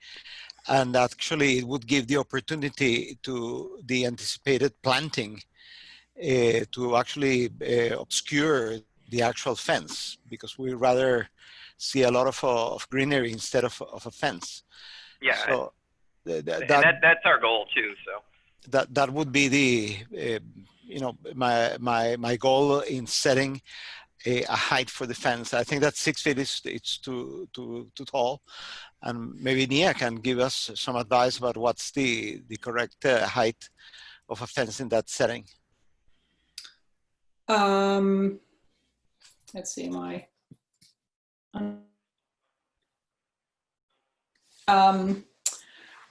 [SPEAKER 8] and actually it would give the opportunity to the anticipated planting to actually obscure the actual fence, because we rather see a lot of greenery instead of a fence.
[SPEAKER 9] Yeah.
[SPEAKER 8] So,
[SPEAKER 9] that's our goal too. So
[SPEAKER 8] that would be the my goal in setting a height for the fence. I think that 6 feet it's too tall, and maybe Nia can give us some advice about what's the correct height of a fence in that setting.
[SPEAKER 3] Let's see,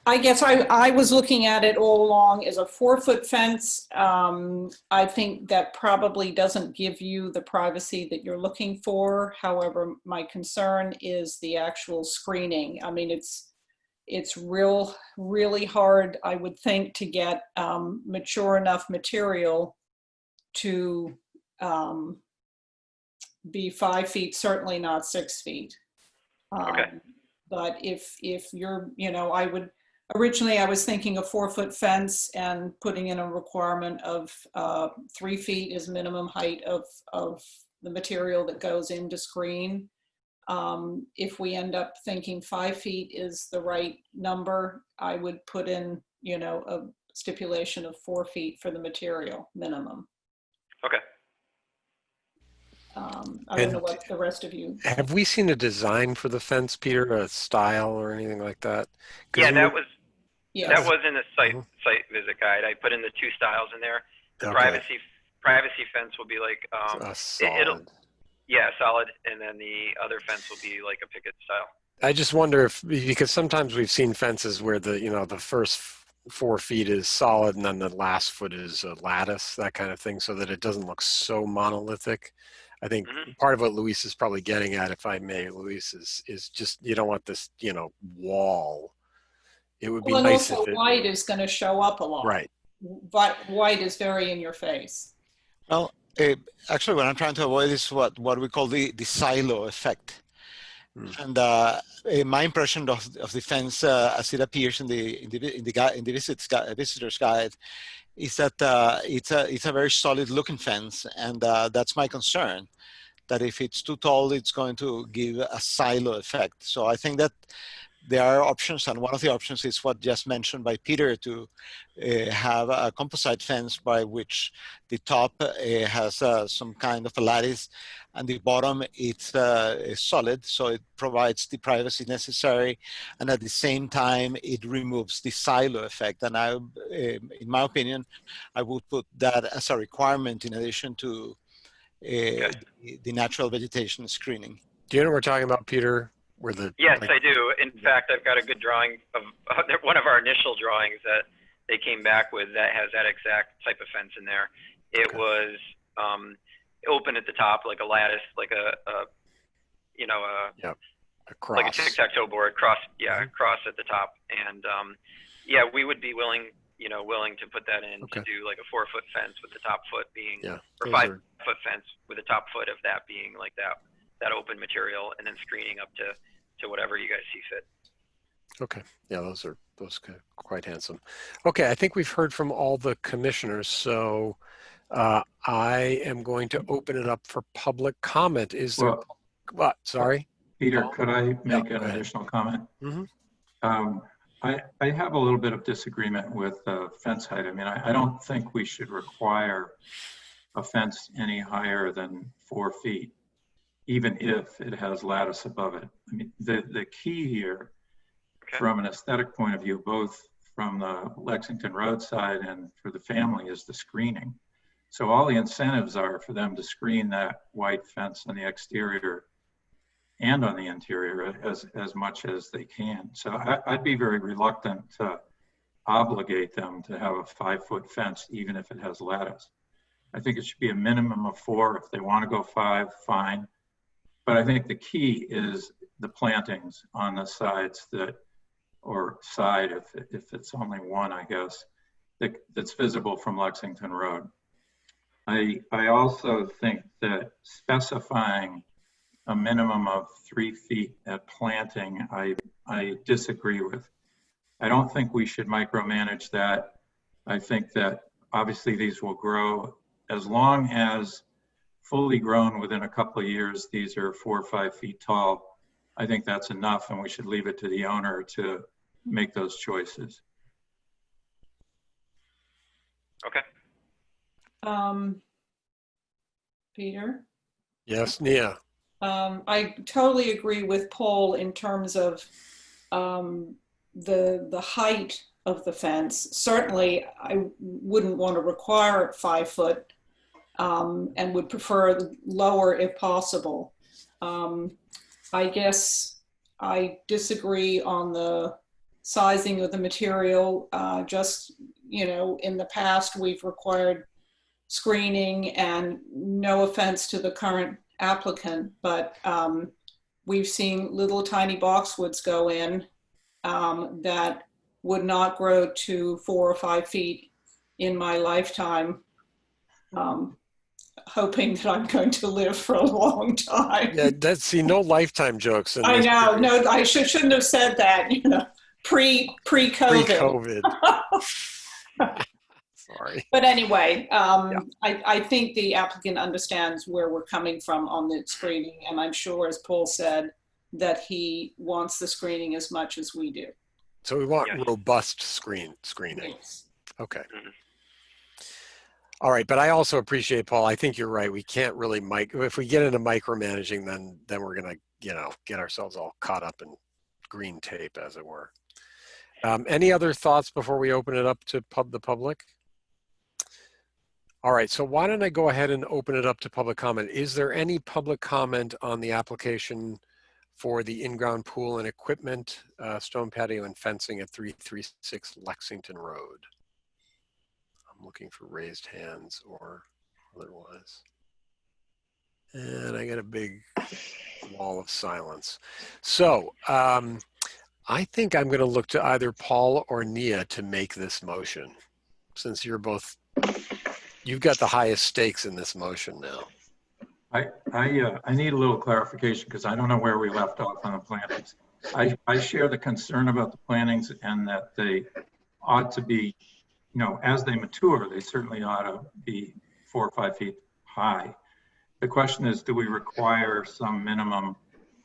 [SPEAKER 3] I guess I was looking at it all along as a 4-foot fence. I think that probably doesn't give you the privacy that you're looking for. However, my concern is the actual screening. I mean, it's really hard, I would think, to get mature enough material to be 5 feet, certainly not 6 feet.
[SPEAKER 9] Okay.
[SPEAKER 3] But if you're, originally I was thinking a 4-foot fence and putting in a requirement of 3 feet is minimum height of the material that goes into screen. If we end up thinking 5 feet is the right number, I would put in, a stipulation of 4 feet for the material minimum.
[SPEAKER 9] Okay.
[SPEAKER 3] I don't know what the rest of you.
[SPEAKER 1] Have we seen a design for the fence, Peter, a style or anything like that?
[SPEAKER 9] Yeah, that was
[SPEAKER 3] Yes.
[SPEAKER 9] That was in the
[SPEAKER 1] Mhm.
[SPEAKER 9] site visit guide. I put in the two styles in there. The
[SPEAKER 1] Okay.
[SPEAKER 9] privacy fence will be like
[SPEAKER 1] Solid.
[SPEAKER 9] yeah, solid, and then the other fence will be like a picket style.
[SPEAKER 1] I just wonder if, because sometimes we've seen fences where the first 4 feet is solid and then the last foot is a lattice, that kind of thing, so that it doesn't look so monolithic. I think part of what Luis is probably getting at, if I may, Luis, is just, you don't want this, wall. It would be
[SPEAKER 3] Well, and
[SPEAKER 1] nice
[SPEAKER 3] also
[SPEAKER 1] if it,
[SPEAKER 3] white is going to show up a lot.
[SPEAKER 1] right.
[SPEAKER 3] But white is very in your face.
[SPEAKER 8] Well, actually, what I'm trying to avoid is what we call the silo effect. And my impression of the fence, as it appears in the visitor's guide, is that it's a very solid looking fence, and that's my concern. That if it's too tall, it's going to give a silo effect. So I think that there are options, and one of the options is what just mentioned by Peter, to have a composite fence by which the top has some kind of a lattice and the bottom it's solid, so it provides the privacy necessary, and at the same time it removes the silo effect. And in my opinion, I would put that as a requirement in addition to the natural vegetation screening.
[SPEAKER 1] Do you know what we're talking about, Peter?
[SPEAKER 9] Yes, I do. In fact, I've got a good drawing of one of our initial drawings that they came back with that has that exact type of fence in there. It was open at the top, like a lattice, like a
[SPEAKER 1] cross.
[SPEAKER 9] like a tic-tac-toe board, cross at the top. And we would be willing to put that in to do like a 4-foot fence with the top foot being, or 5-foot fence with the top foot of that being like that open material, and then screening up to whatever you guys see fit.
[SPEAKER 1] Okay. Yeah, those are quite handsome. Okay, I think we've heard from all the commissioners, so I am going to open it up for public comment. Is there? What? Sorry,
[SPEAKER 5] Peter, could I make an additional comment? I have a little bit of disagreement with fence height. I mean, I don't think we should require a fence any higher than 4 feet, even if it has lattice above it. I mean, the key here, from an aesthetic point of view, both from the Lexington Road side and for the family, is the screening. So all the incentives are for them to screen that white fence on the exterior and on the interior as much as they can. So I'd be very reluctant to obligate them to have a 5-foot fence, even if it has lattice. I think it should be a minimum of 4. If they want to go 5, fine. But I think the key is the plantings on the sides if it's only one, I guess, that's visible from Lexington Road. I also think that specifying a minimum of 3 feet at planting, I disagree with. I don't think we should micromanage that. I think that obviously these will grow as long as fully grown within a couple of years. These are 4 or 5 feet tall. I think that's enough, and we should leave it to the owner to make those choices.
[SPEAKER 9] Okay.
[SPEAKER 3] Peter?
[SPEAKER 1] Yes, Nia.
[SPEAKER 3] I totally agree with Paul in terms of the height of the fence. Certainly, I wouldn't want to require 5 foot and would prefer lower if possible. I guess I disagree on the sizing of the material. In the past, we've required screening, and no offense to the current applicant, but we've seen little tiny boxwoods go in that would not grow to 4 or 5 feet in my lifetime, hoping that I'm going to live for a long time.
[SPEAKER 1] Yeah, no lifetime jokes.
[SPEAKER 3] I know. No, I shouldn't have said that. Pre-COVID.
[SPEAKER 1] Pre-COVID. Sorry.
[SPEAKER 3] But anyway, I think the applicant understands where we're coming from on the screening, and I'm sure, as Paul said, that he wants the screening as much as we do.
[SPEAKER 1] So we want robust screening.
[SPEAKER 3] Yes.
[SPEAKER 1] Okay. All right, but I also appreciate, Paul, I think you're right. We can't really if we get into micromanaging, then we're gonna, get ourselves all caught up in green tape, as it were. Any other thoughts before we open it up to the public? All right, so why don't I go ahead and open it up to public comment? Is there any public comment on the application for the in-ground pool and equipment, stone patio and fencing at 336 Lexington Road? I'm looking for raised hands or otherwise. And I got a big wall of silence. So I think I'm going to look to either Paul or Nia to make this motion, since you're both, you've got the highest stakes in this motion now.
[SPEAKER 5] I need a little clarification because I don't know where we left off on the plantings. I share the concern about the plantings and that they ought to be, you know, as they mature, they certainly ought to be 4 or 5 feet high. The question is, do we require some minimum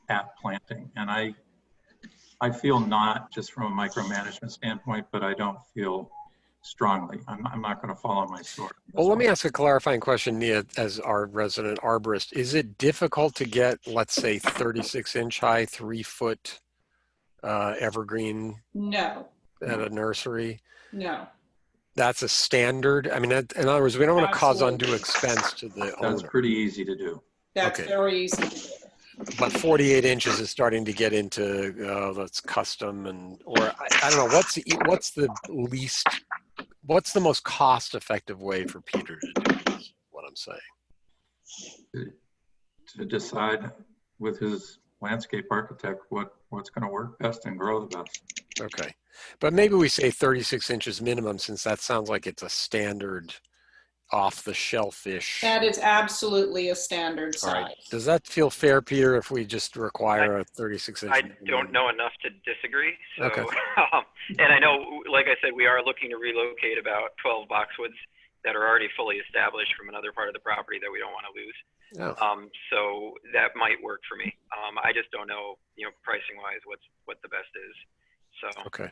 [SPEAKER 5] at planting? And I feel not, just from a micromanagement standpoint, but I don't feel strongly. I'm not going to follow my sword.
[SPEAKER 1] Well, let me ask a clarifying question, Nia, as our resident arborist. Is it difficult to get, let's say, 36-inch high, 3-foot evergreen
[SPEAKER 3] No,
[SPEAKER 1] at a nursery?
[SPEAKER 3] no.
[SPEAKER 1] That's a standard? I mean, in other words, we don't want to cause
[SPEAKER 3] Absolutely.
[SPEAKER 1] undue expense to the
[SPEAKER 5] That's
[SPEAKER 1] owner.
[SPEAKER 5] pretty easy to do.
[SPEAKER 3] That's
[SPEAKER 1] Okay.
[SPEAKER 3] very easy to do.
[SPEAKER 1] But 48 inches is starting to get into, that's custom and, or I don't know, what's the most cost-effective way for Peter to do this, what I'm saying?
[SPEAKER 5] To decide with his landscape architect what's going to work best and grow the best.
[SPEAKER 1] Okay. But maybe we say 36 inches minimum, since that sounds like it's a standard off-the-shelf-ish.
[SPEAKER 3] That is absolutely a standard
[SPEAKER 1] All
[SPEAKER 3] size.
[SPEAKER 1] right. Does that feel fair, Peter, if we just require a 36-inch?
[SPEAKER 9] I don't know enough to disagree. So,
[SPEAKER 1] Okay.
[SPEAKER 9] And I know, like I said, we are looking to relocate about 12 boxwoods that are already fully established from another part of the property that we don't want to lose.
[SPEAKER 1] Oh.
[SPEAKER 9] So that might work for me. I just don't know, you know, pricing wise, what the best is. So,
[SPEAKER 1] Okay.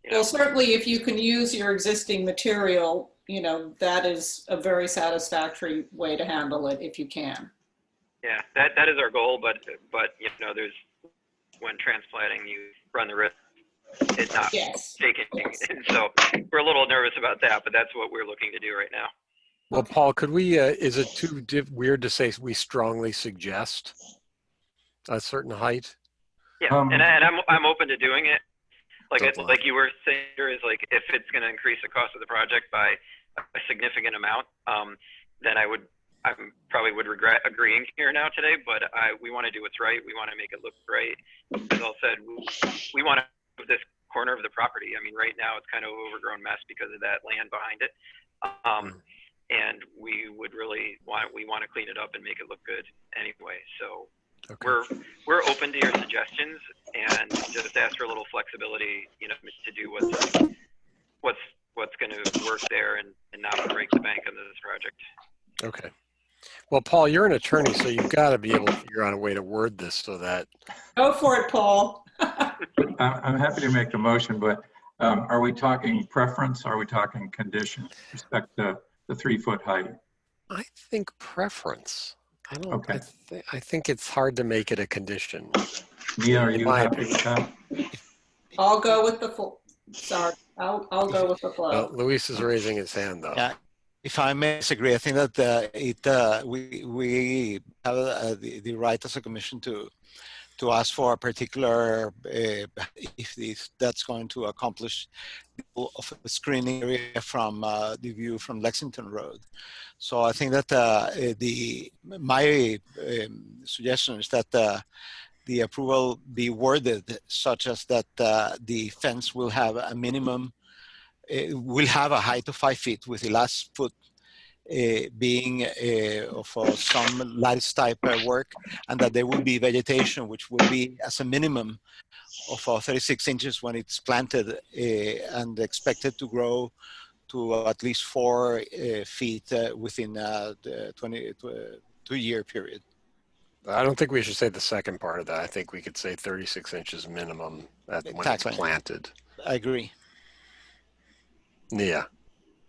[SPEAKER 9] you know,
[SPEAKER 3] Well, certainly if you can use your existing material, you know, that is a very satisfactory way to handle it if you can.
[SPEAKER 9] yeah, that is our goal, but you know, there's, when transplanting, you run the risk it not
[SPEAKER 3] Yes.
[SPEAKER 9] taking.
[SPEAKER 3] Yes.
[SPEAKER 9] And so we're a little nervous about that, but that's what we're looking to do right now.
[SPEAKER 1] Well, Paul, could we, is it too weird to say we strongly suggest a certain height?
[SPEAKER 9] Yeah, and I'm open to doing it. Like
[SPEAKER 1] Don't lie.
[SPEAKER 9] like you were saying, is like if it's going to increase the cost of the project by a significant amount, then I probably would regret agreeing here now today. But we want to do what's right. We want to make it look right. As I said, we want to move this corner of the property. I mean, right now it's kind of an overgrown mess because of that land behind it. And we would really want to clean it up and make it look good anyway. So
[SPEAKER 1] Okay.
[SPEAKER 9] we're open to your suggestions and just ask for a little flexibility, you know, to do what's going to work there and not break the bank on this project.
[SPEAKER 1] Okay. Well, Paul, you're an attorney, so you've got to be able to figure out a way to word this so that.
[SPEAKER 3] Go for it, Paul.
[SPEAKER 5] I'm happy to make the motion, but are we talking preference? Are we talking condition with respect to the 3-foot height?
[SPEAKER 1] I think preference. I don't.
[SPEAKER 5] Okay.
[SPEAKER 1] I think it's hard to make it a condition.
[SPEAKER 5] Nia, are
[SPEAKER 1] In
[SPEAKER 5] you
[SPEAKER 1] my
[SPEAKER 5] happy with that?
[SPEAKER 3] I'll go with the full. Sorry, I'll go with the flow.
[SPEAKER 1] Luis is raising his hand, though.
[SPEAKER 8] Yeah, if I may disagree, I think that we have the right as a commission to ask for a particular if that's going to accomplish of a screening area from the view from Lexington Road. So I think that my suggestion is that the approval be worded such as that the fence will have a minimum, will have a height of 5 feet with the last foot being of some lattice type work, and that there will be vegetation which will be as a minimum of 36 inches when it's planted and expected to grow to at least 4 feet within the 22-year period.
[SPEAKER 1] I don't think we should say the second part of that. I think we could say 36 inches minimum when
[SPEAKER 8] Exactly.
[SPEAKER 1] it's planted.
[SPEAKER 8] I agree.
[SPEAKER 1] Yeah.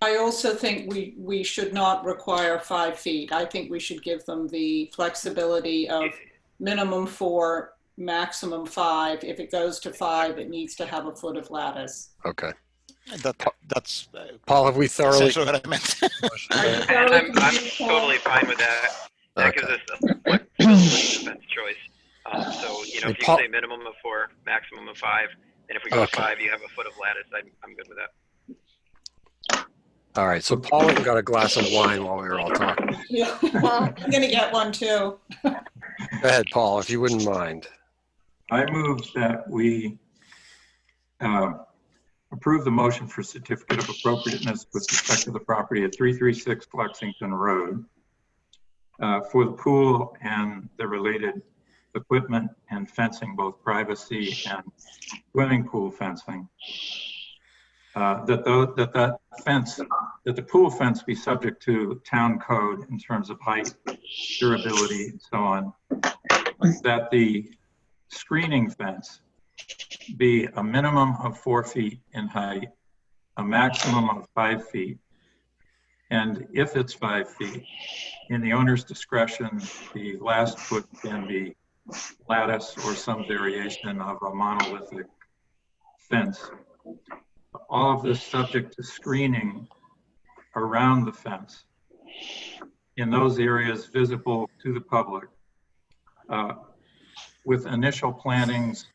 [SPEAKER 3] I also think we should not require 5 feet. I think we should give them the flexibility of minimum 4, maximum 5. If it goes to 5, it needs to have a foot of lattice.
[SPEAKER 1] Okay.
[SPEAKER 8] That's
[SPEAKER 1] Paul, have we thoroughly?
[SPEAKER 8] essentially what I meant.
[SPEAKER 9] I'm totally fine with that. That gives
[SPEAKER 1] Okay.
[SPEAKER 9] us a flexibility defense choice. So, you know,
[SPEAKER 1] Hey,
[SPEAKER 9] if you
[SPEAKER 1] Paul-
[SPEAKER 9] say minimum of 4, maximum of 5, and if we go to
[SPEAKER 1] Okay.
[SPEAKER 9] 5, you have a foot of lattice, I'm good with that.
[SPEAKER 1] All right. So Paul went and got a glass of wine while we were all talking.
[SPEAKER 3] Yeah. I'm going to get one too.
[SPEAKER 1] Go ahead, Paul, if you wouldn't mind.
[SPEAKER 5] I move that we approve the motion for certificate of appropriateness with respect to the property at 336 Lexington Road for the pool and the related equipment and fencing, both privacy and swimming pool fencing. That the pool fence be subject to town code in terms of height, durability, and so on. That the screening fence be a minimum of 4 feet in height, a maximum of 5 feet, and if it's 5 feet, in the owner's discretion, the last foot can be lattice or some variation of a monolithic fence. All of this subject to screening around the fence in those areas visible to the public, with initial plantings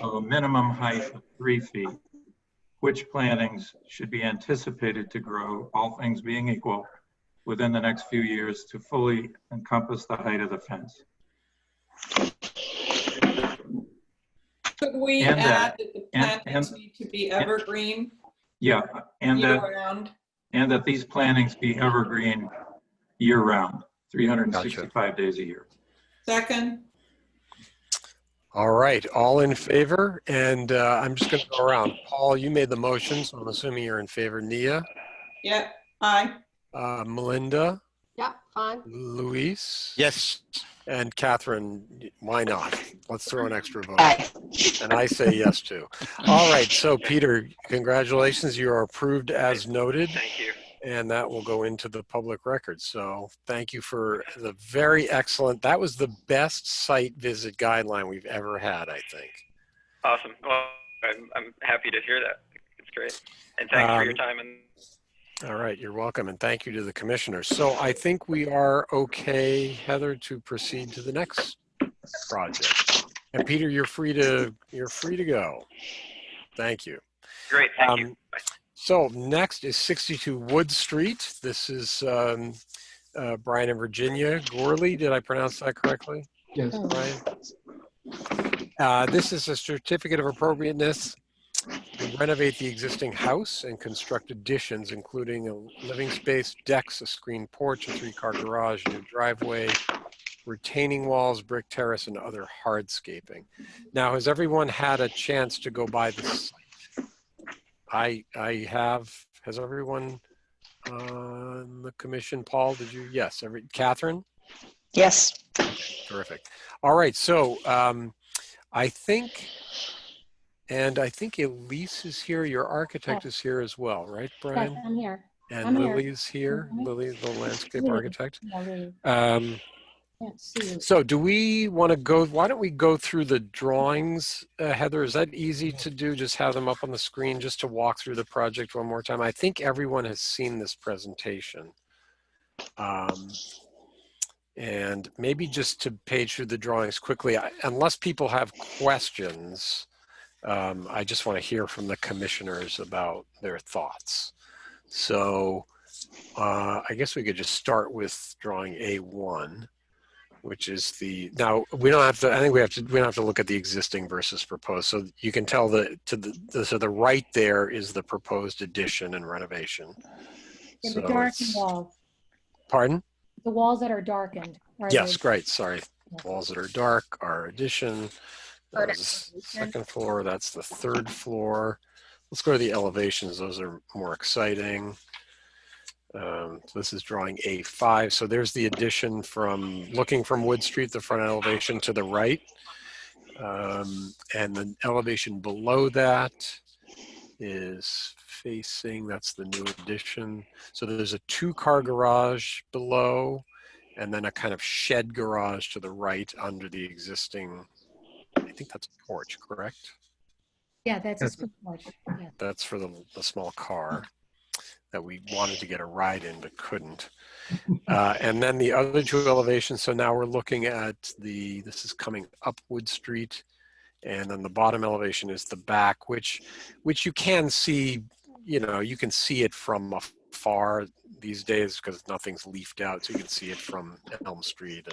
[SPEAKER 5] of a minimum height of 3 feet, which plantings should be anticipated to grow, all things being equal, within the next few years to fully encompass the height of the fence.
[SPEAKER 3] Could we
[SPEAKER 5] And
[SPEAKER 3] add
[SPEAKER 5] that-
[SPEAKER 3] that the plantings need to be evergreen
[SPEAKER 5] Yeah, and
[SPEAKER 3] year
[SPEAKER 5] that,
[SPEAKER 3] round?
[SPEAKER 5] and that these plantings be evergreen year round, 365 days a year.
[SPEAKER 3] Second?
[SPEAKER 1] All right. All in favor? And I'm just going to go around. Paul, you made the motion, so I'm assuming you're in favor. Nia?
[SPEAKER 3] Yeah, aye.
[SPEAKER 1] Melinda?
[SPEAKER 7] Yeah, fine.
[SPEAKER 1] Luis?
[SPEAKER 8] Yes.
[SPEAKER 1] And Catherine, why not? Let's throw an extra vote.
[SPEAKER 6] Aye.
[SPEAKER 1] And I say yes too. All right. So Peter, congratulations. You are approved as noted.
[SPEAKER 9] Thank you.
[SPEAKER 1] And that will go into the public record. So thank you for the very excellent, that was the best site visit guideline we've ever had, I think.
[SPEAKER 9] Awesome. Well, I'm happy to hear that. It's great. And thanks for your time. And
[SPEAKER 1] All right, you're welcome. And thank you to the commissioners. So I think we are okay, Heather, to proceed to the next project. And Peter, you're free to go. Thank you.
[SPEAKER 9] great. Thank you. Bye.
[SPEAKER 1] So next is 62 Wood Street. This is Brian and Virginia Gorley. Did I pronounce that correctly?
[SPEAKER 10] Yes.
[SPEAKER 1] Brian? This is a certificate of appropriateness to renovate the existing house and construct additions, including a living space, decks, a screened porch, a 3-car garage, new driveway, retaining walls, brick terrace, and other hardscaping. Now, has everyone had a chance to go by this? I have. Has everyone on the commission? Paul, did you? Yes. Catherine?
[SPEAKER 6] Yes.
[SPEAKER 1] Terrific. All right. So I think Elise is here. Your architect is here as well, right, Brian?
[SPEAKER 11] Yes, I'm here.
[SPEAKER 1] And
[SPEAKER 11] I'm here.
[SPEAKER 1] Lily's here.
[SPEAKER 11] Mhm.
[SPEAKER 1] Lily, the landscape
[SPEAKER 11] Lily.
[SPEAKER 1] architect.
[SPEAKER 11] Yeah, really. Can't see you.
[SPEAKER 1] So do we want to go, why don't we go through the drawings? Heather, is that easy to do? Just have them up on the screen just to walk through the project one more time? I think everyone has seen this presentation. And maybe just to page through the drawings quickly, unless people have questions, I just want to hear from the commissioners about their thoughts. So I guess we could just start with drawing A1. Which is now we don't have to, I think we don't have to look at the existing versus proposed. So you can tell so the right there is the proposed addition and renovation.
[SPEAKER 11] Yeah,
[SPEAKER 1] So
[SPEAKER 11] the darkened walls.
[SPEAKER 1] Pardon?
[SPEAKER 11] The walls that are darkened.
[SPEAKER 1] Yes, great. Sorry. Walls that are dark are addition. That was the second floor. That's the third floor. Let's go to the elevations. Those are more exciting. So this is drawing A5. So there's the addition from looking from Wood Street, the front elevation to the right. And the elevation below that is facing, that's the new addition. So there's a 2-car garage below and then a kind of shed garage to the right under the existing think that's a porch, correct?
[SPEAKER 11] Yeah, that's a screen porch. Yeah.
[SPEAKER 1] That's for the small car that we wanted to get a ride in but couldn't. And then the other two elevations, so now we're looking at this is coming up Wood Street, and then the bottom elevation is the back, which you can see, you can see it from afar these days because nothing's leafed out, so you can see it from Elm Street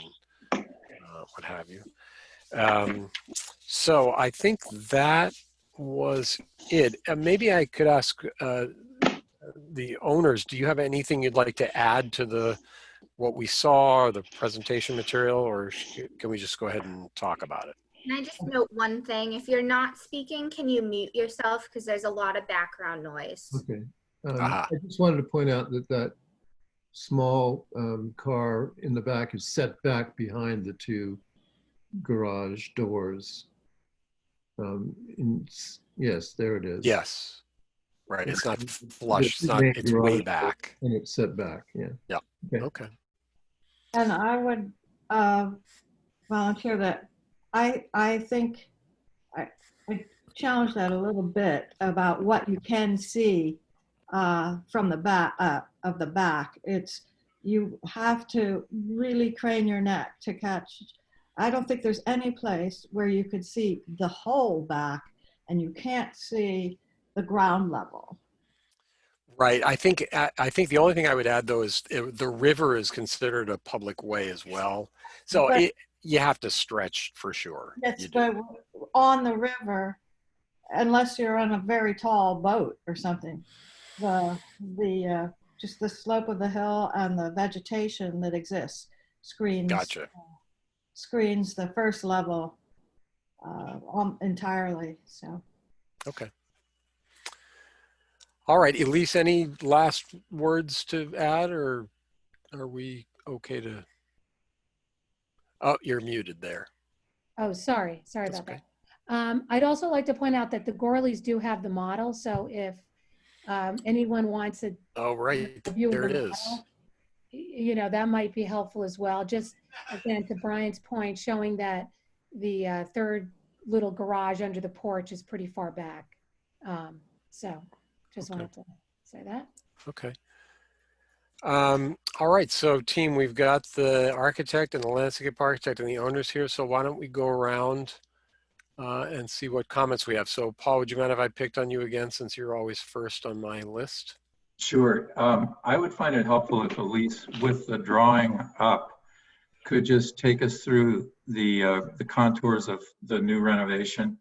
[SPEAKER 1] and what have you. So I think that was it. Maybe I could ask the owners, do you have anything you'd like to add to what we saw or the presentation material, or can we just go ahead and talk about it?
[SPEAKER 2] Can I just note one thing? If you're not speaking, can you mute yourself? Because there's a lot of background noise.
[SPEAKER 10] Okay. I just wanted to point out that small car in the back is set back behind the two garage doors. Yes, there it is.
[SPEAKER 1] Yes. Right. It's not flush. It's way back.
[SPEAKER 10] And it's set back. Yeah.
[SPEAKER 1] Yeah. Okay.
[SPEAKER 12] And I would volunteer that I think I challenge that a little bit about what you can see from the back of the back. You have to really crane your neck to catch. I don't think there's any place where you could see the whole back and you can't see the ground level.
[SPEAKER 1] Right. I think the only thing I would add though is the river is considered a public way as well. So you have to stretch for sure.
[SPEAKER 12] Yes, but on the river, unless you're on a very tall boat or something, just the slope of the hill and the vegetation that exists screens.
[SPEAKER 1] Gotcha.
[SPEAKER 12] Screens the first level entirely. So.
[SPEAKER 1] Okay. All right, Elise, any last words to add, or are we okay to? Oh, you're muted there.
[SPEAKER 11] Oh, sorry
[SPEAKER 1] That's
[SPEAKER 11] about
[SPEAKER 1] okay.
[SPEAKER 11] that. I'd also like to point out that the Gorleys do have the model, so if anyone wants a
[SPEAKER 1] right,
[SPEAKER 11] view
[SPEAKER 1] there
[SPEAKER 11] of the
[SPEAKER 1] it is.
[SPEAKER 11] model, that might be helpful as well. Just again, to Brian's point, showing that the third little garage under the porch is pretty far back. So just wanted to say that.
[SPEAKER 1] Okay. All right, so team, we've got the architect and the landscape architect and the owners here. So why don't we go around and see what comments we have. So Paul, would you mind if I picked on you again, since you're always first on my list?
[SPEAKER 5] Sure. I would find it helpful if Elise, with the drawing up, could just take us through the contours of the new renovation.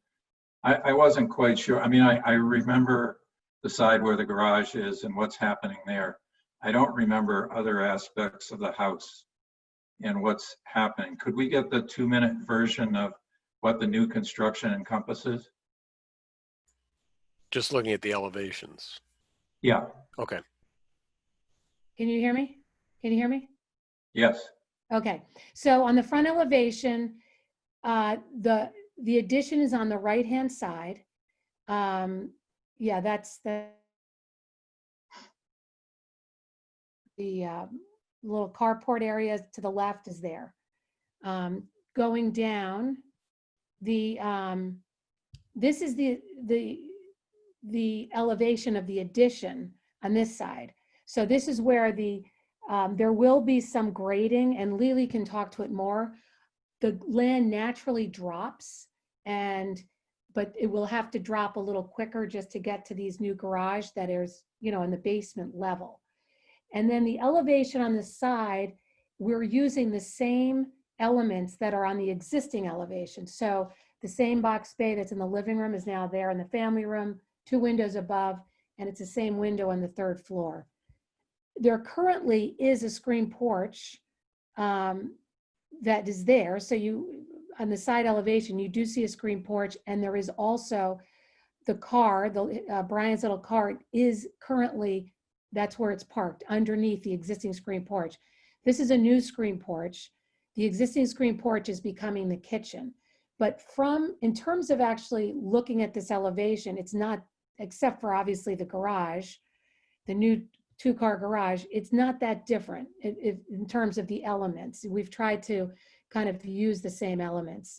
[SPEAKER 5] I wasn't quite sure. I mean, I remember the side where the garage is and what's happening there. I don't remember other aspects of the house and what's happening. Could we get the 2-minute version of what the new construction encompasses?
[SPEAKER 1] Just looking at the elevations.
[SPEAKER 5] Yeah.
[SPEAKER 1] Okay.
[SPEAKER 11] Can you hear me? Can you hear me?
[SPEAKER 5] Yes.
[SPEAKER 11] Okay. So on the front elevation, the addition is on the right-hand side. Yeah, that's the little carport area to the left is there. Going down, this is the elevation of the addition on this side. So this is where there will be some grading, and Lily can talk to it more. The land naturally drops, but it will have to drop a little quicker just to get to these new garage that is, in the basement level. And then the elevation on the side, we're using the same elements that are on the existing elevation. So the same box bay that's in the living room is now there in the family room, 2 windows above, and it's the same window on the 3rd floor. There currently is a screen porch that is there. So on the side elevation, you do see a screen porch, and there is also the car, Brian's little car is currently, that's where it's parked, underneath the existing screen porch. This is a new screen porch. The existing screen porch is becoming the kitchen. But in terms of actually looking at this elevation, it's not, except for obviously the garage, the new 2-car garage, it's not that different in terms of the elements. We've tried to kind of use the same elements.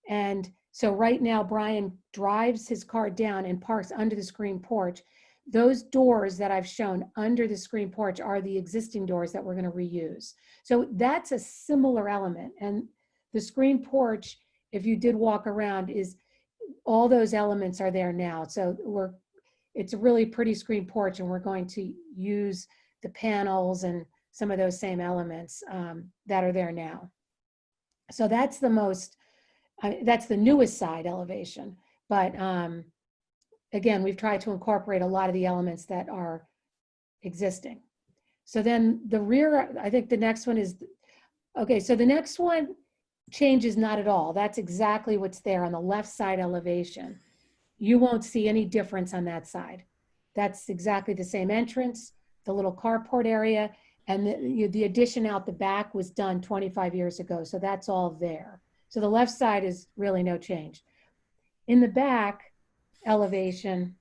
[SPEAKER 11] And So right now, Brian drives his car down and parks under the screen porch. Those doors that I've shown under the screen porch are the existing doors that we're going to reuse. So that's a similar element. And the screen porch, if you did walk around, is all those elements are there now. So it's a really pretty screen porch, and we're going to use the panels and some of those same elements that are there now. So that's the that's the newest side elevation. But again, we've tried to incorporate a lot of the elements that are existing. So then the rear, I think the next one is, okay, so the next one changes not at all. That's exactly what's there on the left side elevation. You won't see any difference on that side. That's exactly the same entrance, the little carport area, and the addition out the back was done 25 years ago. So that's all there. So the left side is really no change. In the back elevation,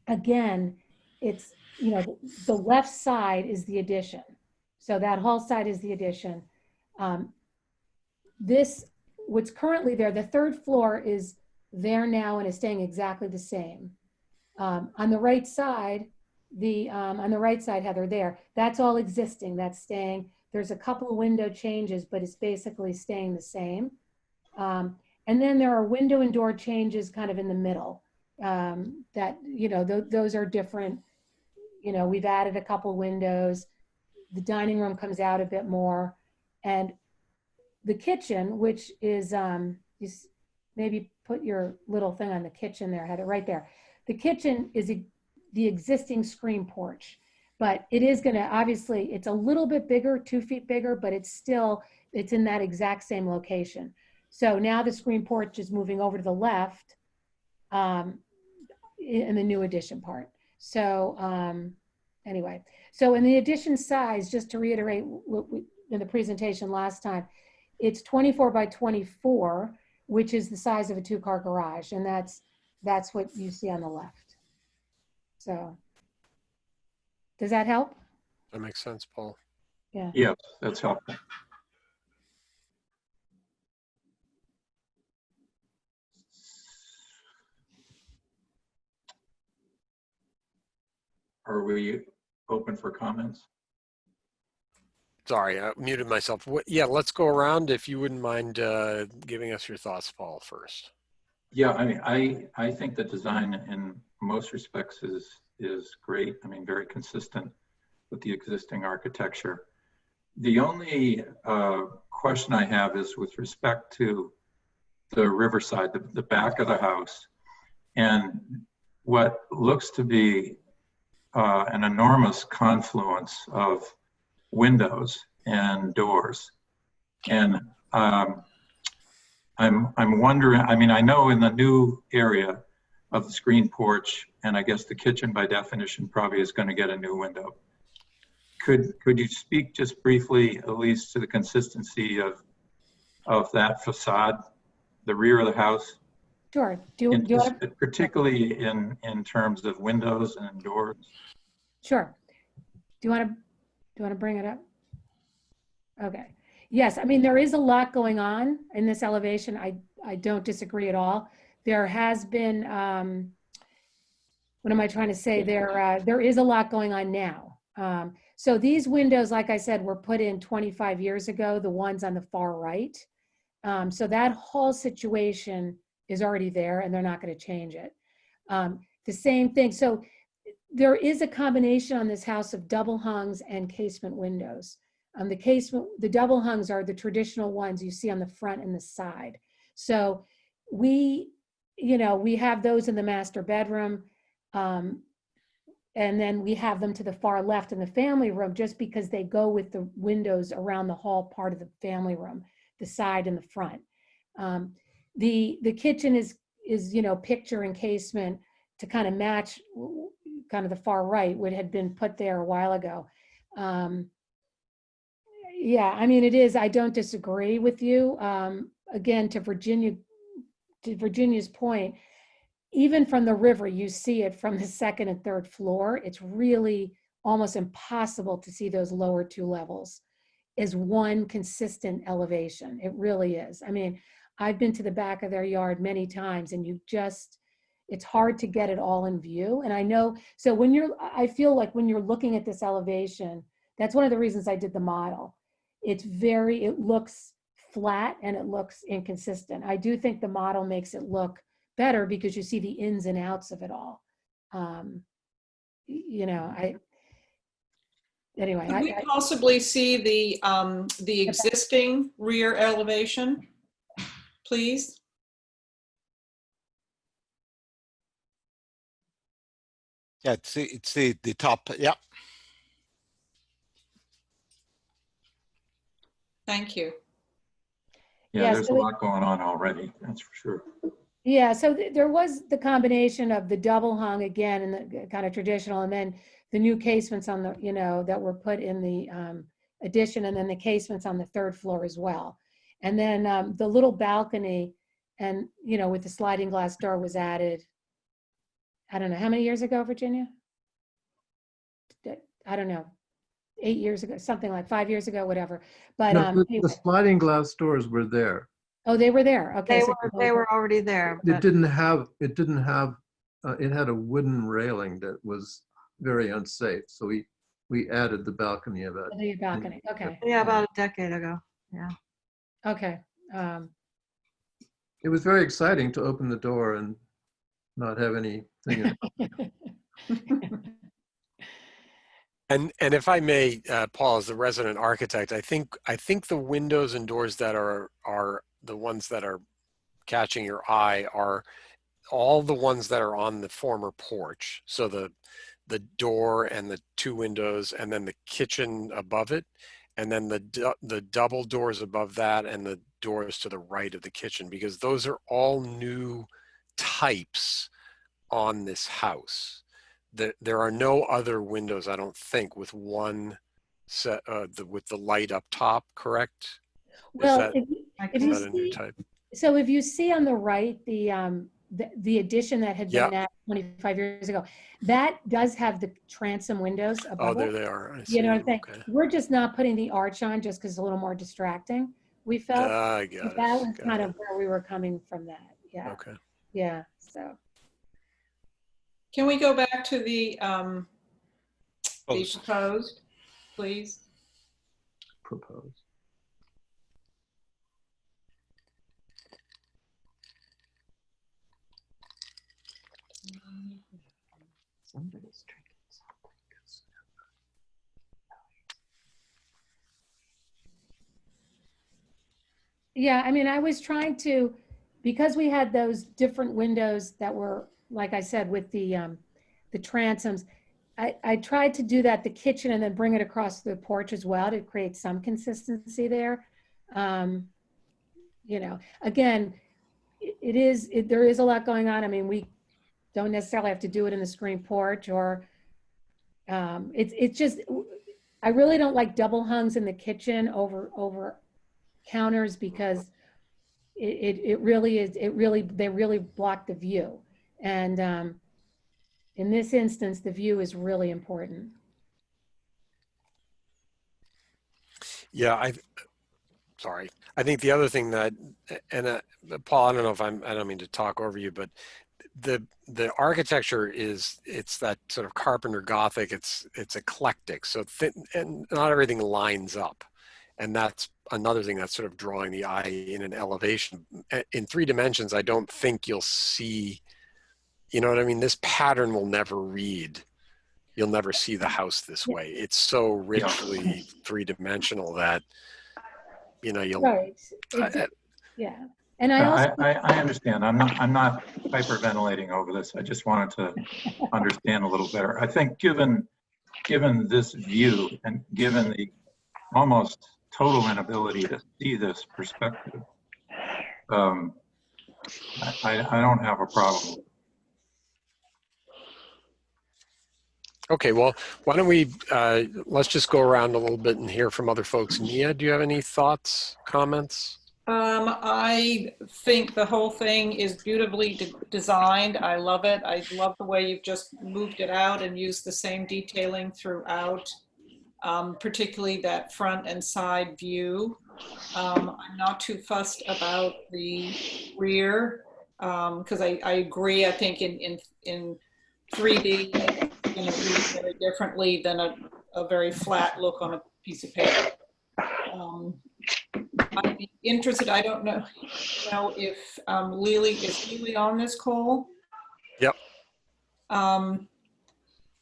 [SPEAKER 11] again, it's, the left side is the addition. So that hall side is the addition. What's currently there, the third floor is there now and is staying exactly the same. On the right side, Heather, there, that's all existing, that's staying. There's a couple of window changes, but it's basically staying the same. And then there are window and door changes kind of in the middle that, those are different. We've added a couple windows. The dining room comes out a bit more. And the kitchen, which is, maybe put your little thing on the kitchen there, Heather, right there. The kitchen is the existing screen porch, but it is gonna, obviously, it's a little bit bigger, 2 feet bigger, but it's in that exact same location. So now the screen porch is moving over to the left in the new addition part. So anyway, so in the addition size, just to reiterate what in the presentation last time, it's 24 by 24, which is the size of a 2-car garage. And that's what you see on the left. So does that help?
[SPEAKER 1] That makes sense, Paul.
[SPEAKER 11] Yeah.
[SPEAKER 5] Yes, that's helpful. Are we open for comments?
[SPEAKER 1] Sorry, I muted myself. Yeah, let's go around if you wouldn't mind giving us your thoughts, Paul, first.
[SPEAKER 5] Yeah, I mean, I think the design in most respects is great. I mean, very consistent with the existing architecture. The only question I have is with respect to the riverside, the back of the house, and what looks to be an enormous confluence of windows and doors. And I'm wondering, I mean, I know in the new area of the screen porch, and I guess the kitchen by definition probably is going to get a new window. Could you speak just briefly, at least, to the consistency of that facade, the rear of the house?
[SPEAKER 11] Sure. Do you want to?
[SPEAKER 5] Particularly in terms of windows and doors.
[SPEAKER 11] Sure. Do you want to bring it up? Okay. Yes. I mean, there is a lot going on in this elevation. I don't disagree at all. There has been, what am I trying to say? There is a lot going on now. So these windows, like I said, were put in 25 years ago, the ones on the far right. So that whole situation is already there and they're not going to change it. The same thing. So there is a combination on this house of double hungs and casement windows. The double hungs are the traditional ones you see on the front and the side. So we have those in the master bedroom. And then we have them to the far left in the family room just because they go with the windows around the hall part of the family room, the side and the front. The kitchen is picture and casement to kind of match kind of the far right, what had been put there a while ago. Yeah, I mean, it is, I don't disagree with you. Again, to Virginia's point, even from the river, you see it from the second and third floor. It's really almost impossible to see those lower 2 levels as one consistent elevation. It really is. I mean, I've been to the back of their yard many times, and it's hard to get it all in view. And I know, so I feel like when you're looking at this elevation, that's one of the reasons I did the model. It looks flat and it looks inconsistent. I do think the model makes it look better because you see the ins and outs of it all. Anyway.
[SPEAKER 3] Could we possibly see the existing rear elevation, please?
[SPEAKER 8] Yeah, it's the top. Yeah.
[SPEAKER 3] Thank you.
[SPEAKER 5] Yeah, there's a lot going on already, that's for sure.
[SPEAKER 11] Yeah, so there was the combination of the double hung again and the kind of traditional, and then the new casements on the, that were put in the addition, and then the casements on the third floor as well. And then the little balcony and, with the sliding glass door was added, I don't know, how many years ago, Virginia? I don't know, 8 years ago, something like 5 years ago, whatever. But
[SPEAKER 10] No, the
[SPEAKER 11] anyway.
[SPEAKER 10] sliding glass doors were there.
[SPEAKER 11] Oh, they were there. Okay.
[SPEAKER 12] They were already there.
[SPEAKER 10] It had a wooden railing that was very unsafe. So we added the balcony of it.
[SPEAKER 11] The balcony. Okay.
[SPEAKER 12] Yeah, about a decade ago. Yeah.
[SPEAKER 11] Okay.
[SPEAKER 10] It was very exciting to open the door and not have anything in it.
[SPEAKER 1] And if I may, Paul, as the resident architect, I think the windows and doors that are the ones that are catching your eye are all the ones that are on the former porch. So the door and the two windows, and then the kitchen above it, and then the double doors above that, and the doors to the right of the kitchen, because those are all new types on this house. There are no other windows, I don't think, with one set with the light up top, correct?
[SPEAKER 11] Well,
[SPEAKER 1] Is that a new type?
[SPEAKER 11] So if you see on the right, the addition that had been added 25 years ago, that does have the transom windows above.
[SPEAKER 1] Oh, there they are. I see.
[SPEAKER 11] You know what I'm saying?
[SPEAKER 1] Okay.
[SPEAKER 11] We're just not putting the arch on just because it's a little more distracting. We felt
[SPEAKER 1] I got
[SPEAKER 11] that
[SPEAKER 1] it.
[SPEAKER 11] was kind of where we were coming from that. Yeah.
[SPEAKER 1] Okay.
[SPEAKER 11] Yeah. So.
[SPEAKER 3] Can we go back to the proposed, please?
[SPEAKER 10] Proposed.
[SPEAKER 12] Somebody's drinking something.
[SPEAKER 11] Yeah, I mean, I was trying to, because we had those different windows that were, like I said, with the transoms, I tried to do that, the kitchen, and then bring it across the porch as well to create some consistency there. Again, there is a lot going on. I mean, we don't necessarily have to do it in the screen porch, or it's just, I really don't like double hungs in the kitchen over counters, because they really block the view. And in this instance, the view is really important.
[SPEAKER 1] Yeah, sorry. I think the other thing that, and Paul, I don't know if I don't mean to talk over you, but the architecture it's that sort of Carpenter Gothic. It's eclectic, so and not everything lines up, and that's another thing that's sort of drawing the eye in an elevation. In 3 dimensions, I don't think you'll see, you know what I mean? This pattern will never read. You'll never see the house this way. It's so richly 3-dimensional that, you'll.
[SPEAKER 11] Right. Yeah. And I
[SPEAKER 5] understand. I'm not hyperventilating over this. I just wanted to understand a little better. I think given this view and given the almost total inability to see this perspective, I don't have a problem.
[SPEAKER 1] Okay, well, why don't we, let's just go around a little bit and hear from other folks. Nia, do you have any thoughts, comments?
[SPEAKER 3] I think the whole thing is beautifully designed. I love it. I love the way you've just moved it out and used the same detailing throughout, particularly that front and side view. I'm not too fussed about the rear because I agree. I think in 3D, it's going to read very differently than a very flat look on a piece of paper. I'd be interested. I don't know if is Lily on this call?
[SPEAKER 1] Yep.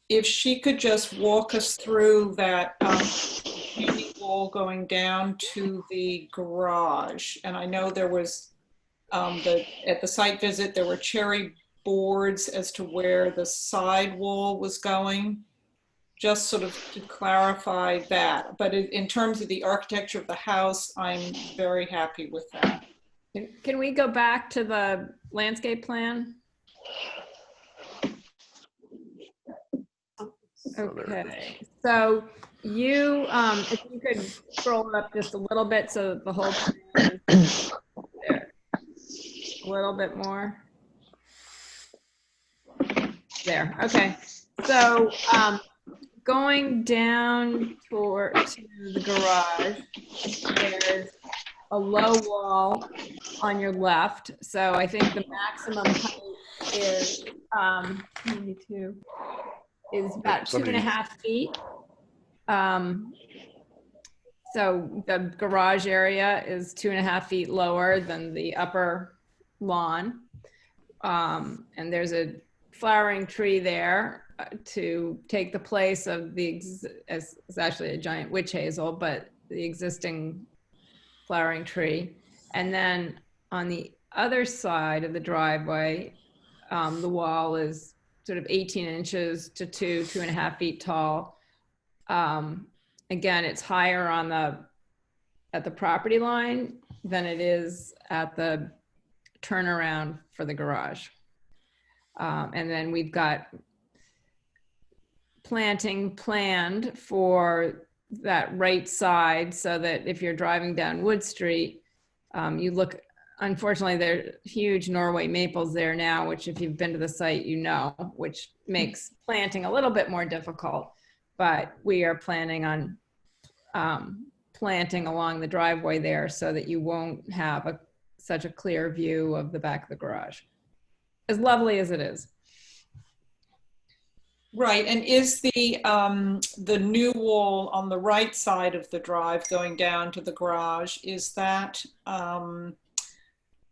[SPEAKER 3] If she could just walk us through that retaining wall going down to the garage. And I know there was, at the site visit, there were cherry boards as to where the side wall was going, just sort of to clarify that. But in terms of the architecture of the house, I'm very happy with that.
[SPEAKER 13] Can we go back to the landscape plan? Okay, so you, if you could scroll up just a little bit so the whole plan is there. A little bit more. There, okay. So going down to the garage, there's a low wall on your left. So I think the maximum height is 92. Is about 2.5 feet. So the garage area is 2.5 feet lower than the upper lawn. And there's a flowering tree there to take the place of it's actually a giant witch hazel, but the existing flowering tree. And then on the other side of the driveway, the wall is sort of 18 inches to 2.5 feet tall. Again, it's higher at the property line than it is at the turnaround for the garage. And then we've got planting planned for that right side so that if you're driving down Wood Street, you look. Unfortunately, there are huge Norway maples there now, which if you've been to the site, you know, which makes planting a little bit more difficult. But we are planning on planting along the driveway there so that you won't have such a clear view of the back of the garage, as lovely as it is.
[SPEAKER 3] Right, and is the new wall on the right side of the drive going down to the garage, is that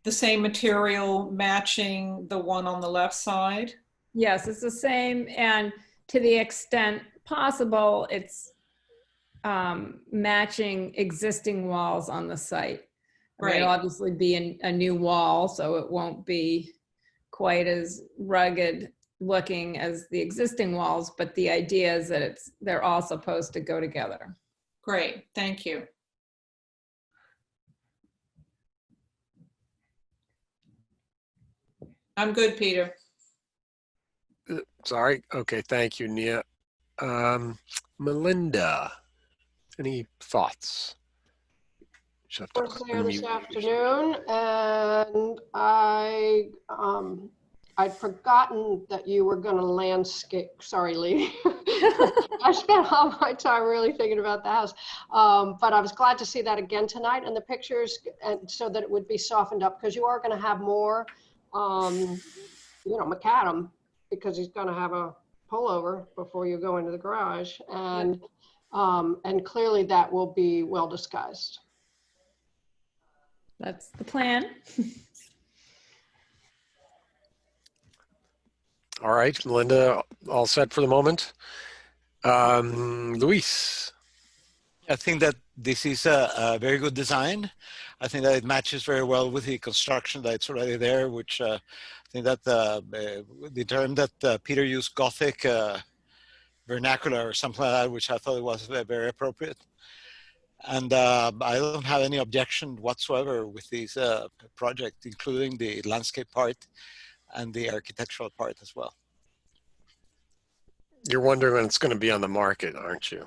[SPEAKER 3] the same material matching the one on the left side?
[SPEAKER 13] Yes, it's the same, and to the extent possible, it's matching existing walls on the site. Right. It'll obviously be a new wall, so it won't be quite as rugged looking as the existing walls, but the idea is that they're all supposed to go together.
[SPEAKER 3] Great, thank you. I'm good, Peter.
[SPEAKER 1] Sorry. Okay, thank you, Nia. Melinda, any thoughts?
[SPEAKER 7] First there this afternoon, and I'd forgotten that you were going to landscape. Sorry, Lee. I spent all my time really thinking about the house, but I was glad to see that again tonight and the pictures, and so that it would be softened up, because you are going to have more, macadam, because he's going to have a pullover before you go into the garage, and clearly that will be well disguised.
[SPEAKER 13] That's the plan.
[SPEAKER 1] All right, Melinda, all set for the moment. Luis.
[SPEAKER 8] I think that this is a very good design. I think that it matches very well with the construction that's already there, which I think that the term that Peter used, Gothic vernacular or something like that, which I thought it was very appropriate. And I don't have any objection whatsoever with this project, including the landscape part and the architectural part as well.
[SPEAKER 1] You're wondering when it's going to be on the market, aren't you?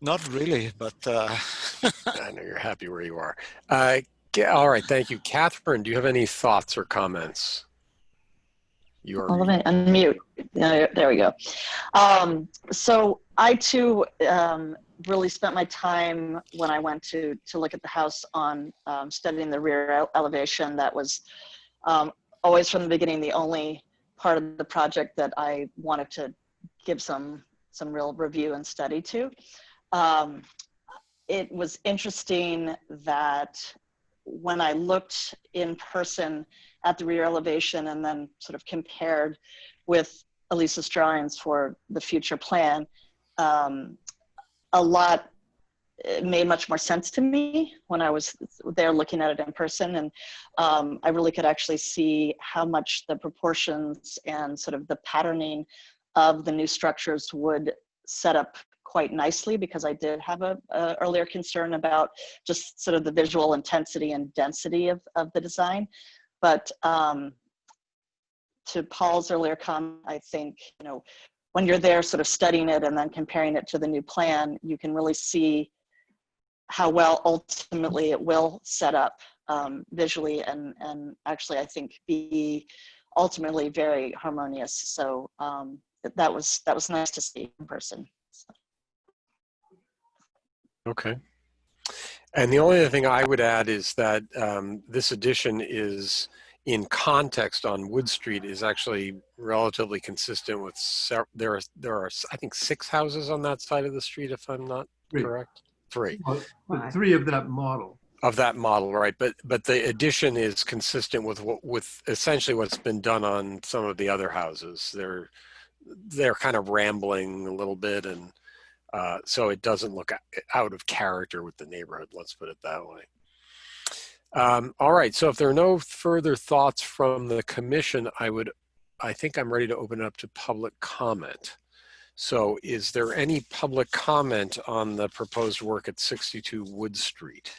[SPEAKER 8] Not really, but
[SPEAKER 1] I know you're happy where you are. All right, thank you. Catherine, do you have any thoughts or comments?
[SPEAKER 6] Let me unmute. There we go. So I too really spent my time when I went to look at the house on studying the rear elevation. That was always from the beginning the only part of the project that I wanted to give some real review and study to. It was interesting that when I looked in person at the rear elevation and then sort of compared with Elisa's drawings for the future plan, a lot made much more sense to me when I was there looking at it in person. And I really could actually see how much the proportions and sort of the patterning of the new structures would set up quite nicely, because I did have a earlier concern about just sort of the visual intensity and density of the design. But to Paul's earlier comment, I think, you know, when you're there sort of studying it and then comparing it to the new plan, you can really see how well ultimately it will set up visually and actually I think be ultimately very harmonious. So that was nice to see in person.
[SPEAKER 1] Okay. And the only other thing I would add is that this addition is in context on Wood Street is actually relatively consistent with, there are I think 6 houses on that side of the street, if I'm not correct. 3.
[SPEAKER 10] But 3 of that model.
[SPEAKER 1] Of that model, right? But the addition is consistent with essentially what's been done on some of the other houses. They're kind of rambling a little bit, and so it doesn't look out of character with the neighborhood. Let's put it that way. All right. So if there are no further thoughts from the commission, I think I'm ready to open it up to public comment. So is there any public comment on the proposed work at 62 Wood Street?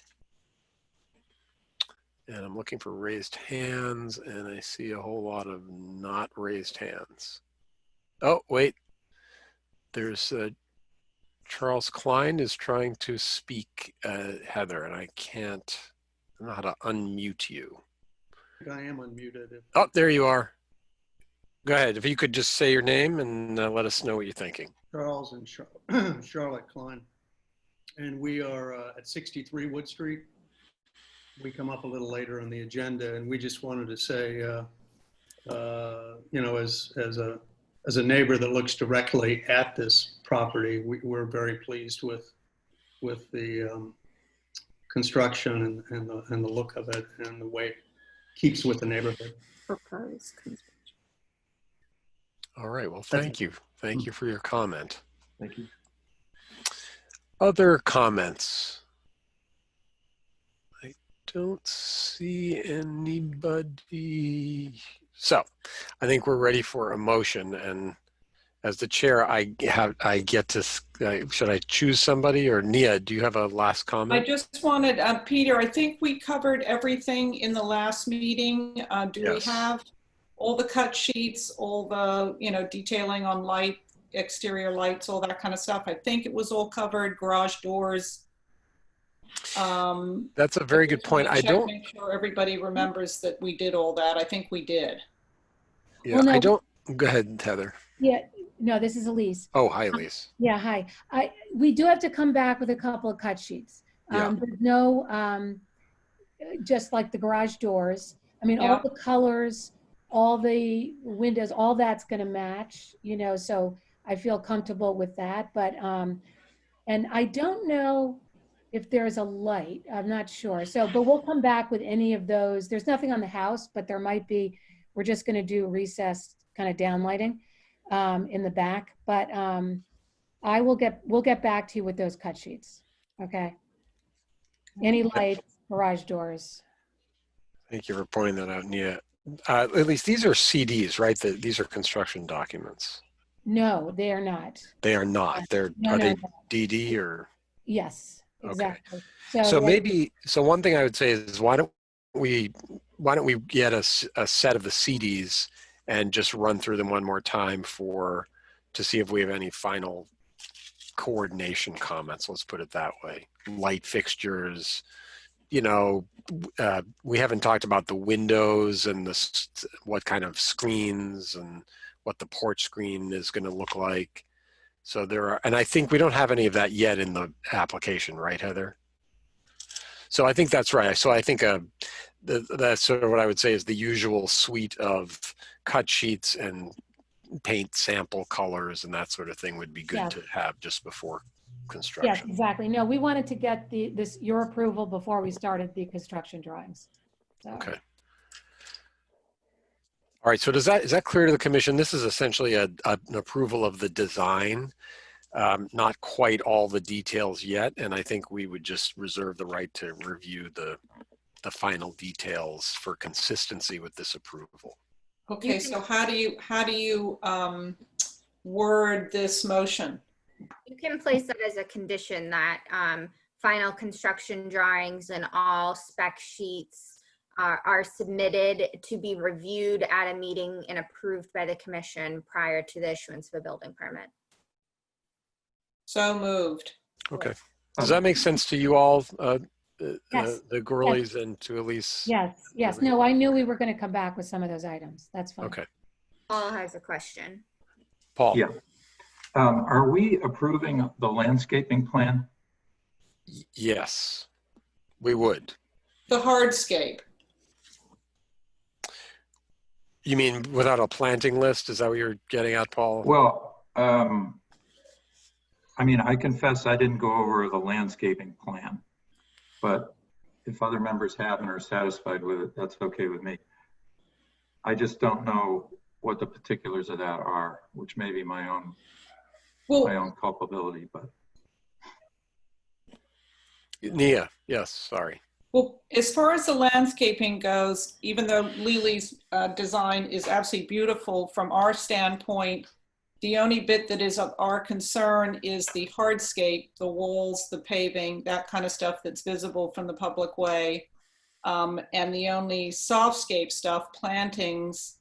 [SPEAKER 1] And I'm looking for raised hands, and I see a whole lot of not raised hands. Oh, wait. There's Charles Klein is trying to speak, Heather, and I don't know how to unmute you.
[SPEAKER 14] I am unmuted.
[SPEAKER 1] Oh, there you are. Go ahead. If you could just say your name and let us know what you're thinking.
[SPEAKER 14] Charles and Charlotte Klein. And we are at 63 Wood Street. We come up a little later on the agenda, and we just wanted to say, you know, as a neighbor that looks directly at this property, we're very pleased with the construction and the look of it and the way it keeps with the neighborhood.
[SPEAKER 2] Proposed construction.
[SPEAKER 1] All right. Well, thank you. Thank you for your comment.
[SPEAKER 10] Thank you.
[SPEAKER 1] Other comments? I don't see anybody. So I think we're ready for a motion. And as the chair, I get to, should I choose somebody, or Nia, do you have a last comment?
[SPEAKER 3] I just wanted, Peter, I think we covered everything in the last meeting. Do
[SPEAKER 1] Yes.
[SPEAKER 3] we have all the cut sheets, all the, you know, detailing on light, exterior lights, all that kind of stuff? I think it was all covered, garage doors.
[SPEAKER 1] That's a very good point. I don't
[SPEAKER 3] make sure everybody remembers that we did all that. I think we did.
[SPEAKER 1] Yeah,
[SPEAKER 11] Well, no.
[SPEAKER 1] I don't. Go ahead, Heather.
[SPEAKER 11] Yeah, no, this is Elise.
[SPEAKER 1] Oh, hi, Elise.
[SPEAKER 11] Yeah, hi. We do have to come back with a couple of cut sheets.
[SPEAKER 1] Yeah.
[SPEAKER 11] There's no, just like the garage doors. I mean,
[SPEAKER 3] Yeah.
[SPEAKER 11] all the colors, all the windows, all that's going to match, you know, so I feel comfortable with that. But, and I don't know if there's a light, I'm not sure. So, but we'll come back with any of those. There's nothing on the house, but there might be, we're just going to do recessed kind of downlighting in the back. But we'll get back to you with those cut sheets. Okay. Any lights, garage doors.
[SPEAKER 1] Thank you for pointing that out, Nia. At least these are CDs, right? These are construction documents.
[SPEAKER 11] No, they are not.
[SPEAKER 1] They are not. Are they DD or?
[SPEAKER 11] Yes, exactly.
[SPEAKER 1] Okay. So maybe, so one thing I would say is why don't we get a set of the CDs and just run through them one more time to see if we have any final coordination comments. Let's put it that way. Light fixtures, you know, we haven't talked about the windows and what kind of screens and what the porch screen is going to look like. So there are, and I think we don't have any of that yet in the application, right, Heather? So I think that's right. So I think that's sort of what I would say is the usual suite of cut sheets and paint sample colors and that sort of thing would be good
[SPEAKER 11] Yeah.
[SPEAKER 1] to have just before
[SPEAKER 11] Yes,
[SPEAKER 1] construction.
[SPEAKER 11] exactly. No, we wanted to get your approval before we started the construction drawings. So.
[SPEAKER 1] Okay. All right, so is that clear to the commission? This is essentially an approval of the design, not quite all the details yet, and I think we would just reserve the right to review the final details for consistency with this approval.
[SPEAKER 3] Okay, so how do you word this motion?
[SPEAKER 2] You can place that as a condition that final construction drawings and all spec sheets are submitted to be reviewed at a meeting and approved by the commission prior to the issuance of a building permit.
[SPEAKER 3] So moved.
[SPEAKER 1] Okay. Does that make sense to you all,
[SPEAKER 11] Yes.
[SPEAKER 1] the Gurleys and to Elise?
[SPEAKER 11] Yes, yes. No, I knew we were going to come back with some of those items. That's fine.
[SPEAKER 1] Okay.
[SPEAKER 2] Paul has a question.
[SPEAKER 1] Paul?
[SPEAKER 5] Yeah. Are we approving the landscaping plan?
[SPEAKER 1] Yes, we would.
[SPEAKER 3] The hardscape.
[SPEAKER 1] You mean without a planting list? Is that what you're getting at, Paul?
[SPEAKER 5] Well, I mean, I confess I didn't go over the landscaping plan, but if other members have and are satisfied with it, that's okay with me. I just don't know what the particulars of that are, which may be my own culpability, but.
[SPEAKER 1] Nia, yes, sorry.
[SPEAKER 3] Well, as far as the landscaping goes, even though Lily's design is absolutely beautiful from our standpoint, the only bit that is of our concern is the hardscape, the walls, the paving, that kind of stuff that's visible from the public way. And the only softscape stuff, plantings,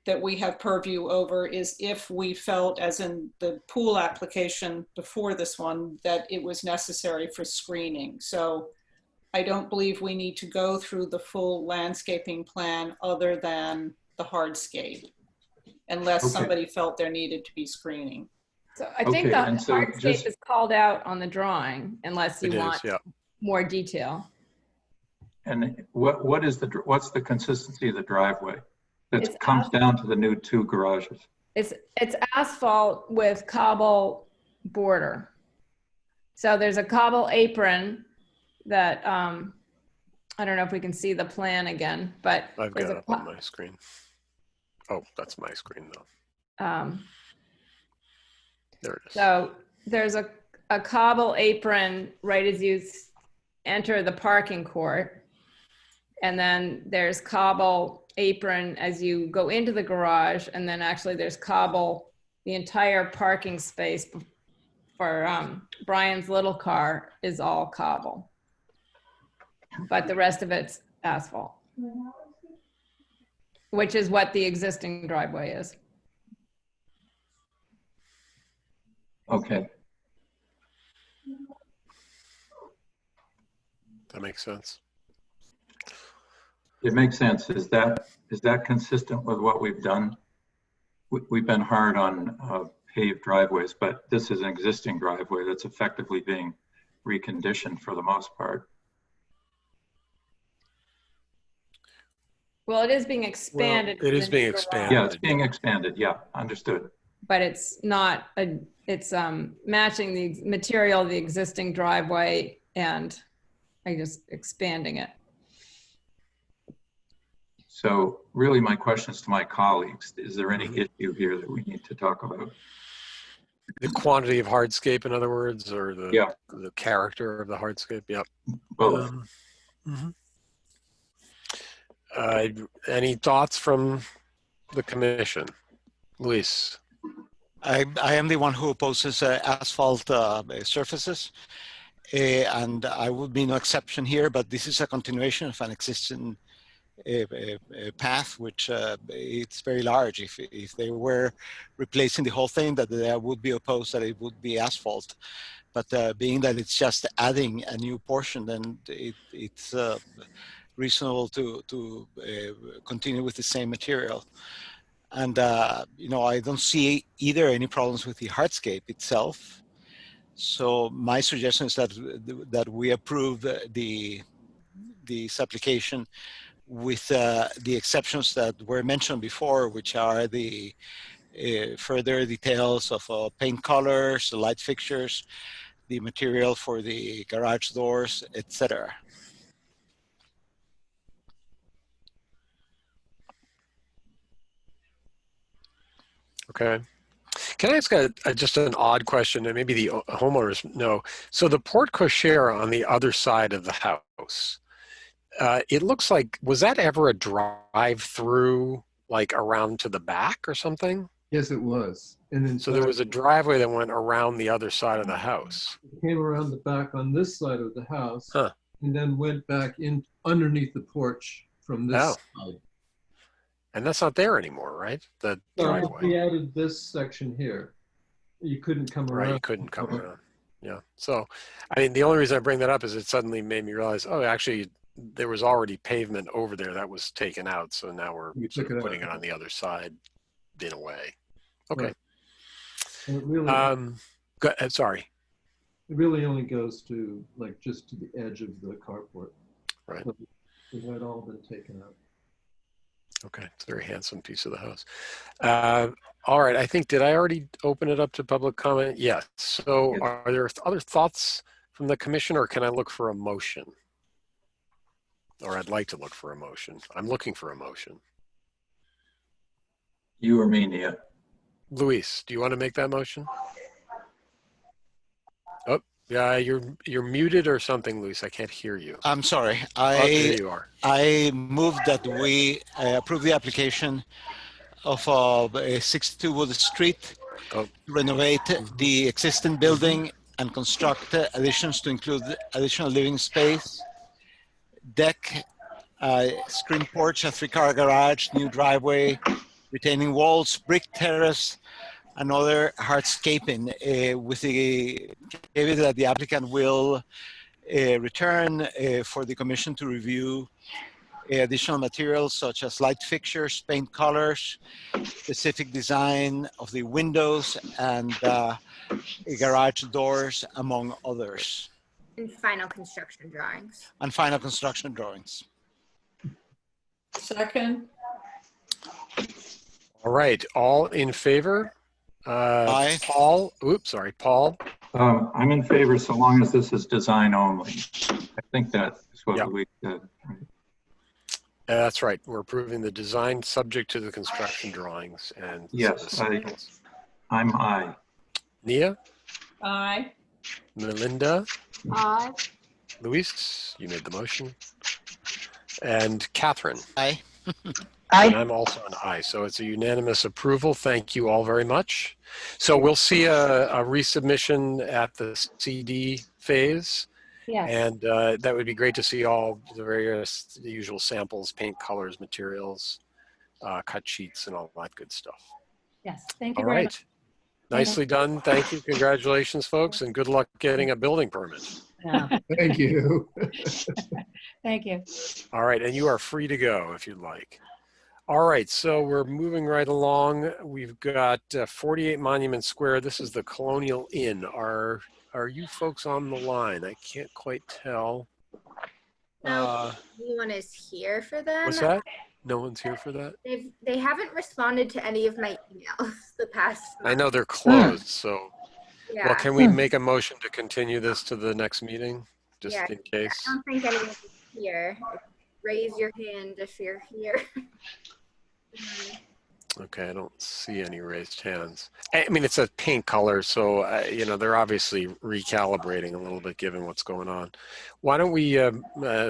[SPEAKER 3] that we have purview over is if we felt, as in the pool application before this one, that it was necessary for screening. So I don't believe we need to go through the full landscaping plan other than the hardscape, unless somebody felt there needed to be screening.
[SPEAKER 13] So I think the hardscape is called out on the drawing, unless you want more detail.
[SPEAKER 5] And what's the consistency of the driveway that comes down to the new 2 garages?
[SPEAKER 13] It's asphalt with cobble border. So there's a cobble apron that I don't know if we can see the plan again, but
[SPEAKER 1] I've got it up on my screen. Oh, that's my screen though. There it is.
[SPEAKER 13] So there's a cobble apron right as you enter the parking court. And then there's cobble apron as you go into the garage. And then actually there's cobble, the entire parking space for Brian's little car is all cobble. But the rest of it's asphalt, which is what the existing driveway is.
[SPEAKER 5] Okay.
[SPEAKER 1] That makes sense.
[SPEAKER 5] It makes sense. Is that consistent with what we've done? We've been hard on paved driveways, but this is an existing driveway that's effectively being reconditioned for the most part.
[SPEAKER 13] Well, it is being expanded.
[SPEAKER 1] Well, it is being expanded.
[SPEAKER 5] Yeah, it's being expanded. Yeah, understood.
[SPEAKER 13] But it's not it's matching the material of the existing driveway and just expanding it.
[SPEAKER 5] So really my question is to my colleagues, is there any issue here that we need to talk about?
[SPEAKER 1] The quantity of hardscape, in other words, or the character of the hardscape? Yep.
[SPEAKER 5] Both.
[SPEAKER 1] Any thoughts from the commission? Luis?
[SPEAKER 8] I am the one who opposes asphalt surfaces, and I would be no exception here, but this is a continuation of an existing path, which it's very large. If they were replacing the whole thing, that I would be opposed that it would be asphalt. But being that it's just adding a new portion, then it's reasonable to continue with the same material. And, you know, I don't see either any problems with the hardscape itself. So my suggestion is that we approve this application with the exceptions that were mentioned before, which are the further details of paint colors, the light fixtures, the material for the garage doors, etc.
[SPEAKER 1] Okay. Can I ask just an odd question, and maybe the homeowners know? So the porte cochere on the other side of the house, it looks like, was that ever a drive-through, like around to the back or something?
[SPEAKER 10] Yes, it was. And in
[SPEAKER 1] So there was a driveway that went around the other side of the house.
[SPEAKER 10] It came around the back on this side of the house,
[SPEAKER 1] Huh.
[SPEAKER 10] and then went back in underneath the porch from this side.
[SPEAKER 1] And that's not there anymore, right? The
[SPEAKER 10] So
[SPEAKER 1] driveway.
[SPEAKER 10] we added this section here. You couldn't come around.
[SPEAKER 1] Right, you couldn't come around. Yeah. So, I mean, the only reason I bring that up is it suddenly made me realize, oh, actually, there was already pavement over there that was taken out. So now we're sort of putting it on the other side in a way. Okay.
[SPEAKER 10] Right. And it really,
[SPEAKER 1] sorry.
[SPEAKER 10] it really only goes to like just to the edge of the carport.
[SPEAKER 1] Right.
[SPEAKER 10] So it had all been taken out.
[SPEAKER 1] Okay, it's a very handsome piece of the house. All right, I think, did I already open it up to public comment? Yes. So are there other thoughts from the commission, or can I look for a motion? Or I'd like to look for a motion. I'm looking for a motion.
[SPEAKER 5] You or me, Nia?
[SPEAKER 1] Luis, do you want to make that motion? Oh, yeah, you're muted or something, Luis. I can't hear you.
[SPEAKER 8] I'm sorry.
[SPEAKER 1] There you are.
[SPEAKER 8] I move that we approve the application of 62 Wood Street to renovate the existing building and construct additions to include additional living space, deck, screen porch, a 3-car garage, new driveway, retaining walls, brick terrace, and other hardscaping with the caveat that the applicant will return for the commission to review additional materials such as light fixtures, paint colors, specific design of the windows, and garage doors, among others.
[SPEAKER 2] And final construction drawings.
[SPEAKER 8] And final construction drawings.
[SPEAKER 3] Second.
[SPEAKER 1] All right, all in favor?
[SPEAKER 8] Aye.
[SPEAKER 1] Paul, oops, sorry, Paul.
[SPEAKER 5] I'm in favor so long as this is design only. I think that is what we said.
[SPEAKER 1] That's right. We're approving the design subject to the construction drawings. And
[SPEAKER 5] yes, I'm aye.
[SPEAKER 1] Nia?
[SPEAKER 3] Aye.
[SPEAKER 1] Melinda?
[SPEAKER 7] Aye.
[SPEAKER 1] Luis, you made the motion. And Catherine?
[SPEAKER 8] Aye.
[SPEAKER 1] Aye. And I'm also an aye. So it's a unanimous approval. Thank you all very much. So we'll see a resubmission at the CD phase.
[SPEAKER 11] Yes.
[SPEAKER 1] And that would be great to see all the usual samples, paint colors, materials, cut sheets, and all that good stuff.
[SPEAKER 11] Yes. Thank you
[SPEAKER 1] all
[SPEAKER 11] very
[SPEAKER 1] right.
[SPEAKER 11] much.
[SPEAKER 1] Nicely done. Thank you. Congratulations, folks, and good luck getting a building permit.
[SPEAKER 11] Yeah.
[SPEAKER 10] Thank you.
[SPEAKER 11] Thank you.
[SPEAKER 1] All right. And you are free to go if you'd like. All right. So we're moving right along. We've got 48 Monument Square. This is the Colonial Inn. Are you folks on the line? I can't quite tell.
[SPEAKER 2] No, anyone is here for them.
[SPEAKER 1] What's that? No one's here for that?
[SPEAKER 2] They haven't responded to any of my emails the past month.
[SPEAKER 1] I know they're closed, so.
[SPEAKER 2] Yeah.
[SPEAKER 1] Well, can we make a motion to continue this to the next meeting, just in case?
[SPEAKER 2] I don't think anyone's here. Raise your hand if you're here.
[SPEAKER 1] Okay, I don't see any raised hands. I mean, it's a paint color, so, you know, they're obviously recalibrating a little bit given what's going on. Why don't we,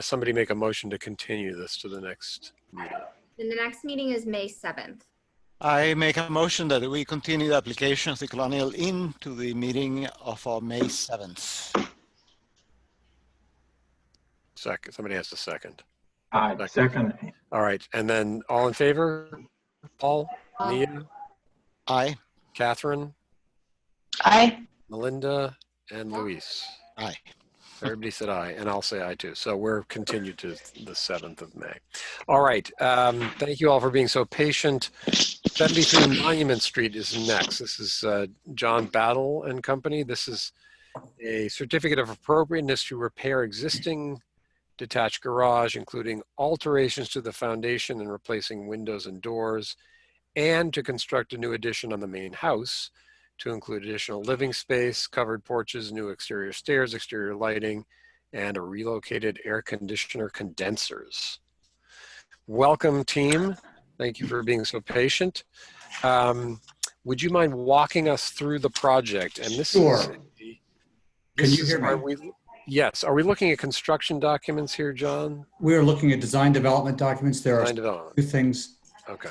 [SPEAKER 1] somebody make a motion to continue this to the next meeting?
[SPEAKER 2] And the next meeting is May 7th.
[SPEAKER 8] I make a motion that we continue the application of the Colonial Inn to the meeting of May 7th.
[SPEAKER 1] Second, somebody has to second.
[SPEAKER 5] Second.
[SPEAKER 1] All right, and then all in favor? Paul? Nia?
[SPEAKER 8] Aye.
[SPEAKER 1] Catherine?
[SPEAKER 6] Aye.
[SPEAKER 1] Melinda? And Luis?
[SPEAKER 8] Aye.
[SPEAKER 1] Everybody said aye, and I'll say aye too. So we're continued to the 7th of May. All right. Thank you all for being so patient. 73 Monument Street is next. This is John Battle and Company. This is a certificate of appropriateness to repair existing detached garage, including alterations to the foundation and replacing windows and doors, and to construct a new addition on the main house to include additional living space, covered porches, new exterior stairs, exterior lighting, and a relocated air conditioner condensers. Welcome, team. Thank you for being so patient. Would you mind walking us through the project? And this
[SPEAKER 15] Sure.
[SPEAKER 1] Can
[SPEAKER 15] you hear me?
[SPEAKER 1] Yes. Are we looking at construction documents here, John?
[SPEAKER 15] We're looking at design development documents. There
[SPEAKER 1] Design
[SPEAKER 15] are
[SPEAKER 1] development.
[SPEAKER 15] two things.
[SPEAKER 1] Okay.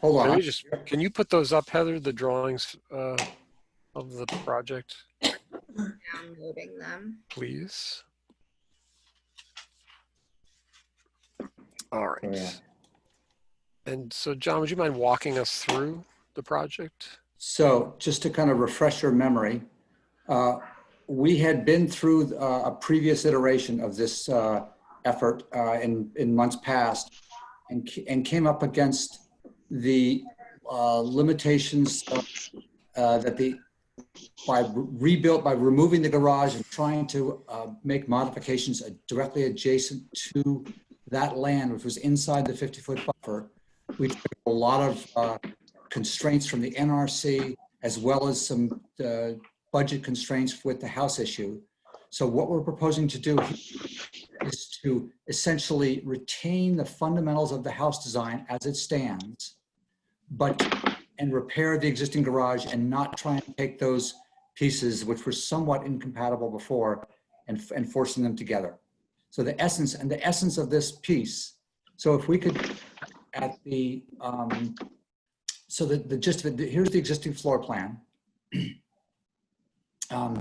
[SPEAKER 15] Hold on.
[SPEAKER 1] Can you put those up, Heather, the drawings of the project?
[SPEAKER 2] Downloading them.
[SPEAKER 1] Please. All right.
[SPEAKER 15] Oh, yeah.
[SPEAKER 1] And so, John, would you mind walking us through the project?
[SPEAKER 15] So just to kind of refresh your memory, we had been through a previous iteration of this effort in months past and came up against the limitations that by removing the garage and trying to make modifications directly adjacent to that land, which was inside the 50-foot buffer. We took a lot of constraints from the NRC, as well as some budget constraints with the house issue. So what we're proposing to do is to essentially retain the fundamentals of the house design as it stands, and repair the existing garage and not try and take those pieces, which were somewhat incompatible before, and forcing them together. So the essence of this piece, so if we could at the, so the gist of it, here's the existing floor plan. I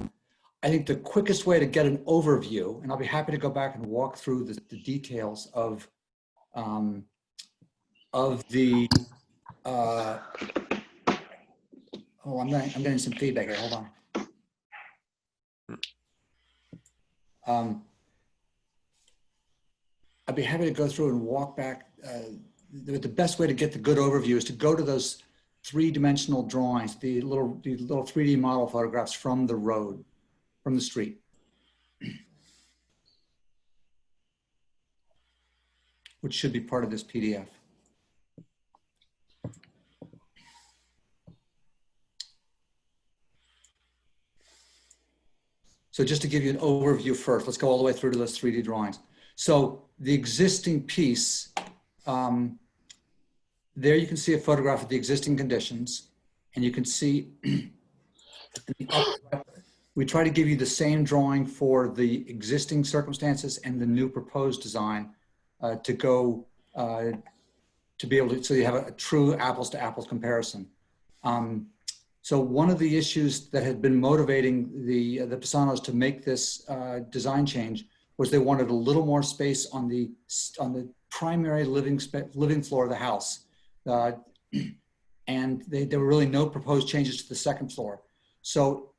[SPEAKER 15] think the quickest way to get an overview, and I'll be happy to go back and walk through the details of the, oh, I'm getting some feedback here, hold on. I'd be happy to go through and walk back. The best way to get the good overview is to go to those three-dimensional drawings, the little 3D model photographs from the road, from the street. Which should be part of this PDF. So just to give you an overview first, let's go all the way through to those 3D drawings. So the existing piece, there you can see a photograph of the existing conditions, and you can see we try to give you the same drawing for the existing circumstances and the new proposed design to go to be able to, so you have a true apples to apples comparison. So one of the issues that had been motivating the Pisanos to make this design change was they wanted a little more space on the primary living floor of the house. And there were really no proposed changes to the second floor. So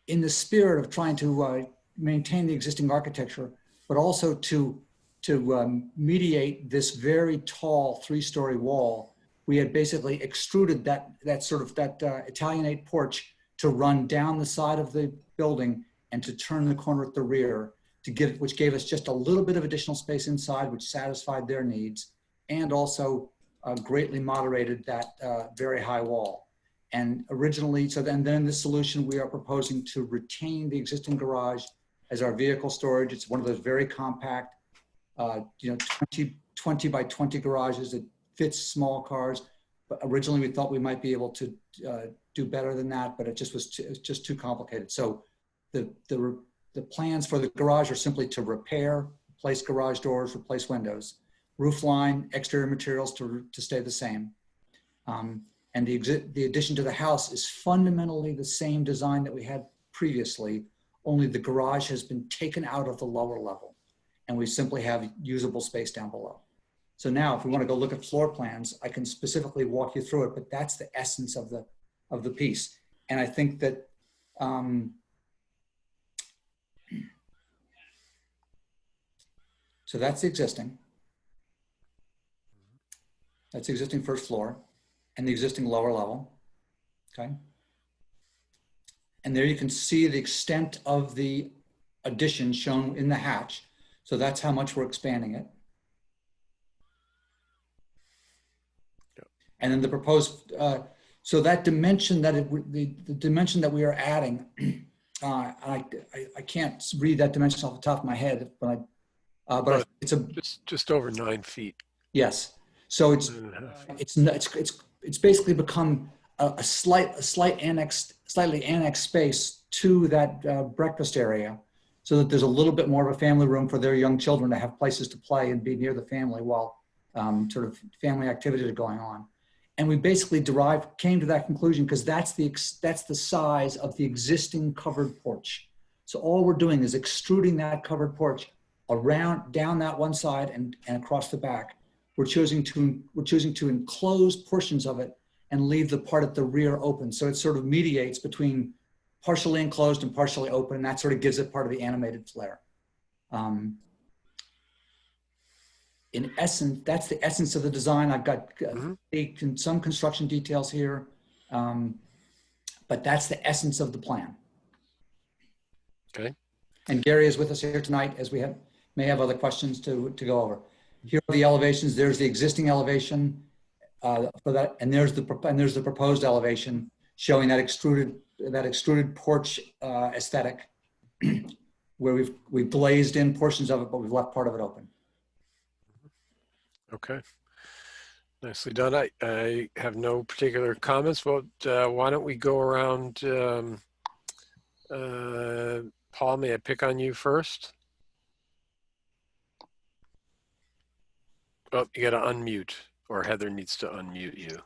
[SPEAKER 15] in the spirit of trying to maintain the existing architecture, but also to mediate this very tall 3-story wall, we had basically extruded that Italianate porch to run down the side of the building and to turn the corner at the rear, which gave us just a little bit of additional space inside, which satisfied their needs, and also greatly moderated that very high wall. And originally, then in this solution, we are proposing to retain the existing garage as our vehicle storage. It's one of those very compact, 20 by 20 garages that fits small cars. But originally we thought we might be able to do better than that, but it was just too complicated. So the plans for the garage are simply to repair, replace garage doors, replace windows, roof line, exterior materials to stay the same. And the addition to the house is fundamentally the same design that we had previously, only the garage has been taken out of the lower level and we simply have usable space down below. So now if we want to go look at floor plans, I can specifically walk you through it, but that's the essence of the piece. And I think that so that's the existing. That's the existing first floor. and the existing lower level, okay? And there you can see the extent of the addition shown in the hatch. So that's how much we're expanding it. And then the proposed, so that dimension that the dimension that we are adding, I can't read that dimension off the top of my head, but it's
[SPEAKER 1] just over 9 feet.
[SPEAKER 15] Yes. So it's basically become a slightly annexed space to that breakfast area, so that there's a little bit more of a family room for their young children to have places to play and be near the family while sort of family activities are going on. And we basically came to that conclusion because that's the size of the existing covered porch. So all we're doing is extruding that covered porch down that one side and across the back. We're choosing to enclose portions of it and leave the part at the rear open. So it sort of mediates between partially enclosed and partially open, and that sort of gives it part of the animated flair. In essence, that's the essence of the design. I've got some construction details here, but that's the essence of the plan.
[SPEAKER 1] Okay.
[SPEAKER 15] And Gary is with us here tonight, as we may have other questions to go over. Here are the elevations. There's the existing elevation for that, and there's the proposed elevation showing that extruded porch aesthetic, where we've glazed in portions of it, but we've left part of it open.
[SPEAKER 1] Okay, nicely done. I have no particular comments, but why don't we go around? Paul, may I pick on you first? Oh, you got to unmute, or Heather needs to unmute you.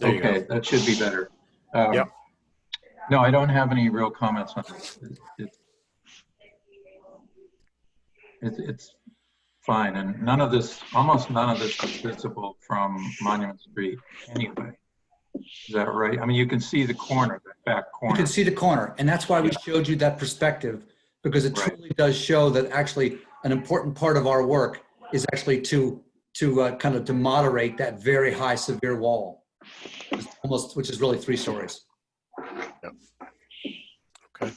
[SPEAKER 1] There you
[SPEAKER 5] Okay,
[SPEAKER 1] go.
[SPEAKER 5] that should be better.
[SPEAKER 1] Yep.
[SPEAKER 5] No, I don't have any real comments on this. It's fine, and almost none of this is visible from Monument Street anyway. Is that right? I mean, you can see the corner, the back corner.
[SPEAKER 15] You can see the corner, and that's why we showed you that perspective, because it truly does show that actually an important part of our work is actually to moderate that very high severe wall, which is really 3 stories.
[SPEAKER 1] Yep. Okay.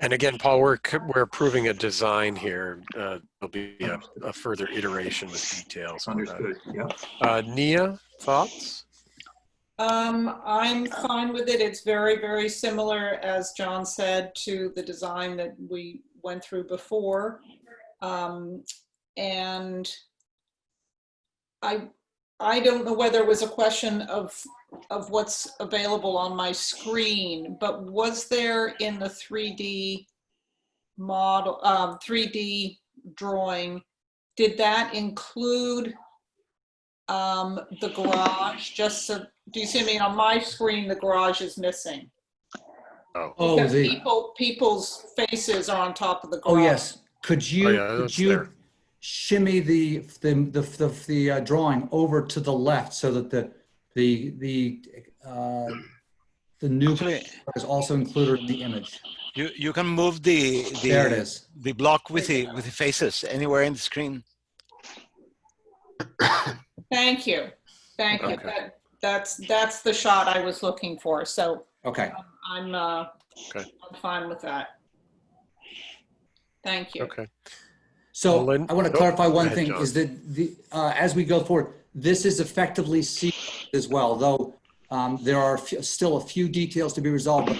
[SPEAKER 1] And again, Paul, we're approving a design here. There'll be a further iteration with details.
[SPEAKER 5] Understood. Yeah.
[SPEAKER 1] Nia, thoughts?
[SPEAKER 3] I'm fine with it. It's very, very similar, as John said, to the design that we went through before. And I don't know whether it was a question of what's available on my screen, but was there in the 3D model, 3D drawing, did that include the garage? Just so, do you see me on my screen? The garage is missing. Because people's faces are on top of the garage.
[SPEAKER 15] Oh yes. Could you shimmy the drawing over to the left so that the new is also included in the image?
[SPEAKER 8] You can move
[SPEAKER 15] there it is.
[SPEAKER 8] The block with the faces anywhere in the screen.
[SPEAKER 3] Thank you. Thank you. That's the shot I was looking for. So
[SPEAKER 15] okay.
[SPEAKER 3] I'm fine with that. Thank you.
[SPEAKER 1] Okay.
[SPEAKER 15] So I want to clarify one thing, is that as we go forward, this is effectively sequenced as well, though there are still a few details to be resolved,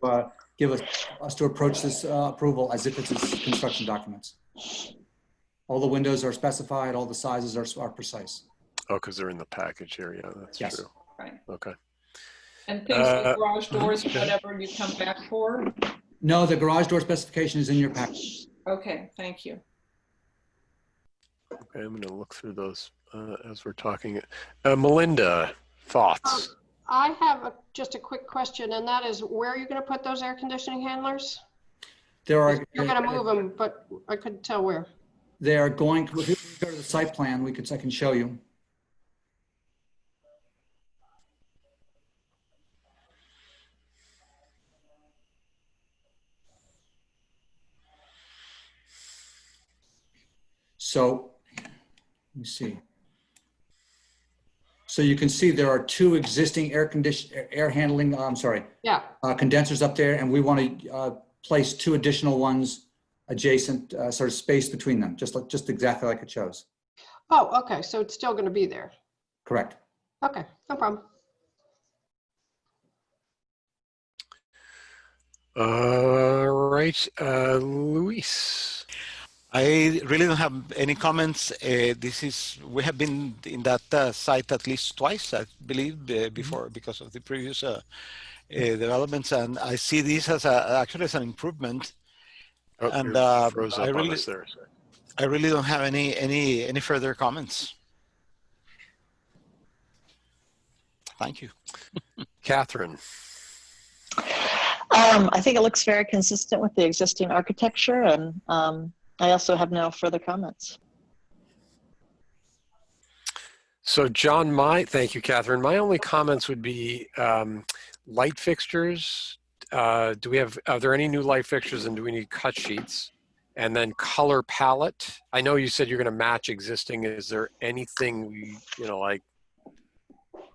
[SPEAKER 15] but give us to approach this approval as if it's construction documents. All the windows are specified, all the sizes are precise.
[SPEAKER 1] Oh, because they're in the package here. Yeah, that's true.
[SPEAKER 3] Right.
[SPEAKER 1] Okay.
[SPEAKER 3] And things like garage doors, whatever you come back for?
[SPEAKER 15] No, the garage door specification is in your package.
[SPEAKER 3] Okay, thank you.
[SPEAKER 1] Okay, I'm going to look through those as we're talking. Melinda, thoughts?
[SPEAKER 7] I have just a quick question, and that is, where are you going to put those air conditioning handlers?
[SPEAKER 15] You're
[SPEAKER 7] going to move them, but I couldn't tell where.
[SPEAKER 15] They are going, if you go to the site plan, I can show you. So let me see. So you can see there are two existing air handling,
[SPEAKER 7] Yeah.
[SPEAKER 15] condensers up there, and we want to place two additional ones adjacent, sort of space between them, just exactly like it shows.
[SPEAKER 7] Oh, okay. So it's still going to be there.
[SPEAKER 15] Correct.
[SPEAKER 7] Okay, no problem.
[SPEAKER 1] All right, Luis.
[SPEAKER 8] I really don't have any comments. We have been in that site at least twice, I believe, before because of the previous developments, and I see this as actually as an improvement.
[SPEAKER 1] Oh,
[SPEAKER 8] And
[SPEAKER 1] froze up on us there. Sorry.
[SPEAKER 8] I really don't have any further comments. Thank you.
[SPEAKER 1] Catherine.
[SPEAKER 6] I think it looks very consistent with the existing architecture, and I also have no further comments.
[SPEAKER 1] So John, thank you, Catherine. My only comments would be light fixtures. Are there any new light fixtures, and do we need cut sheets? And then color palette. I know you said you're going to match existing. Is there anything like?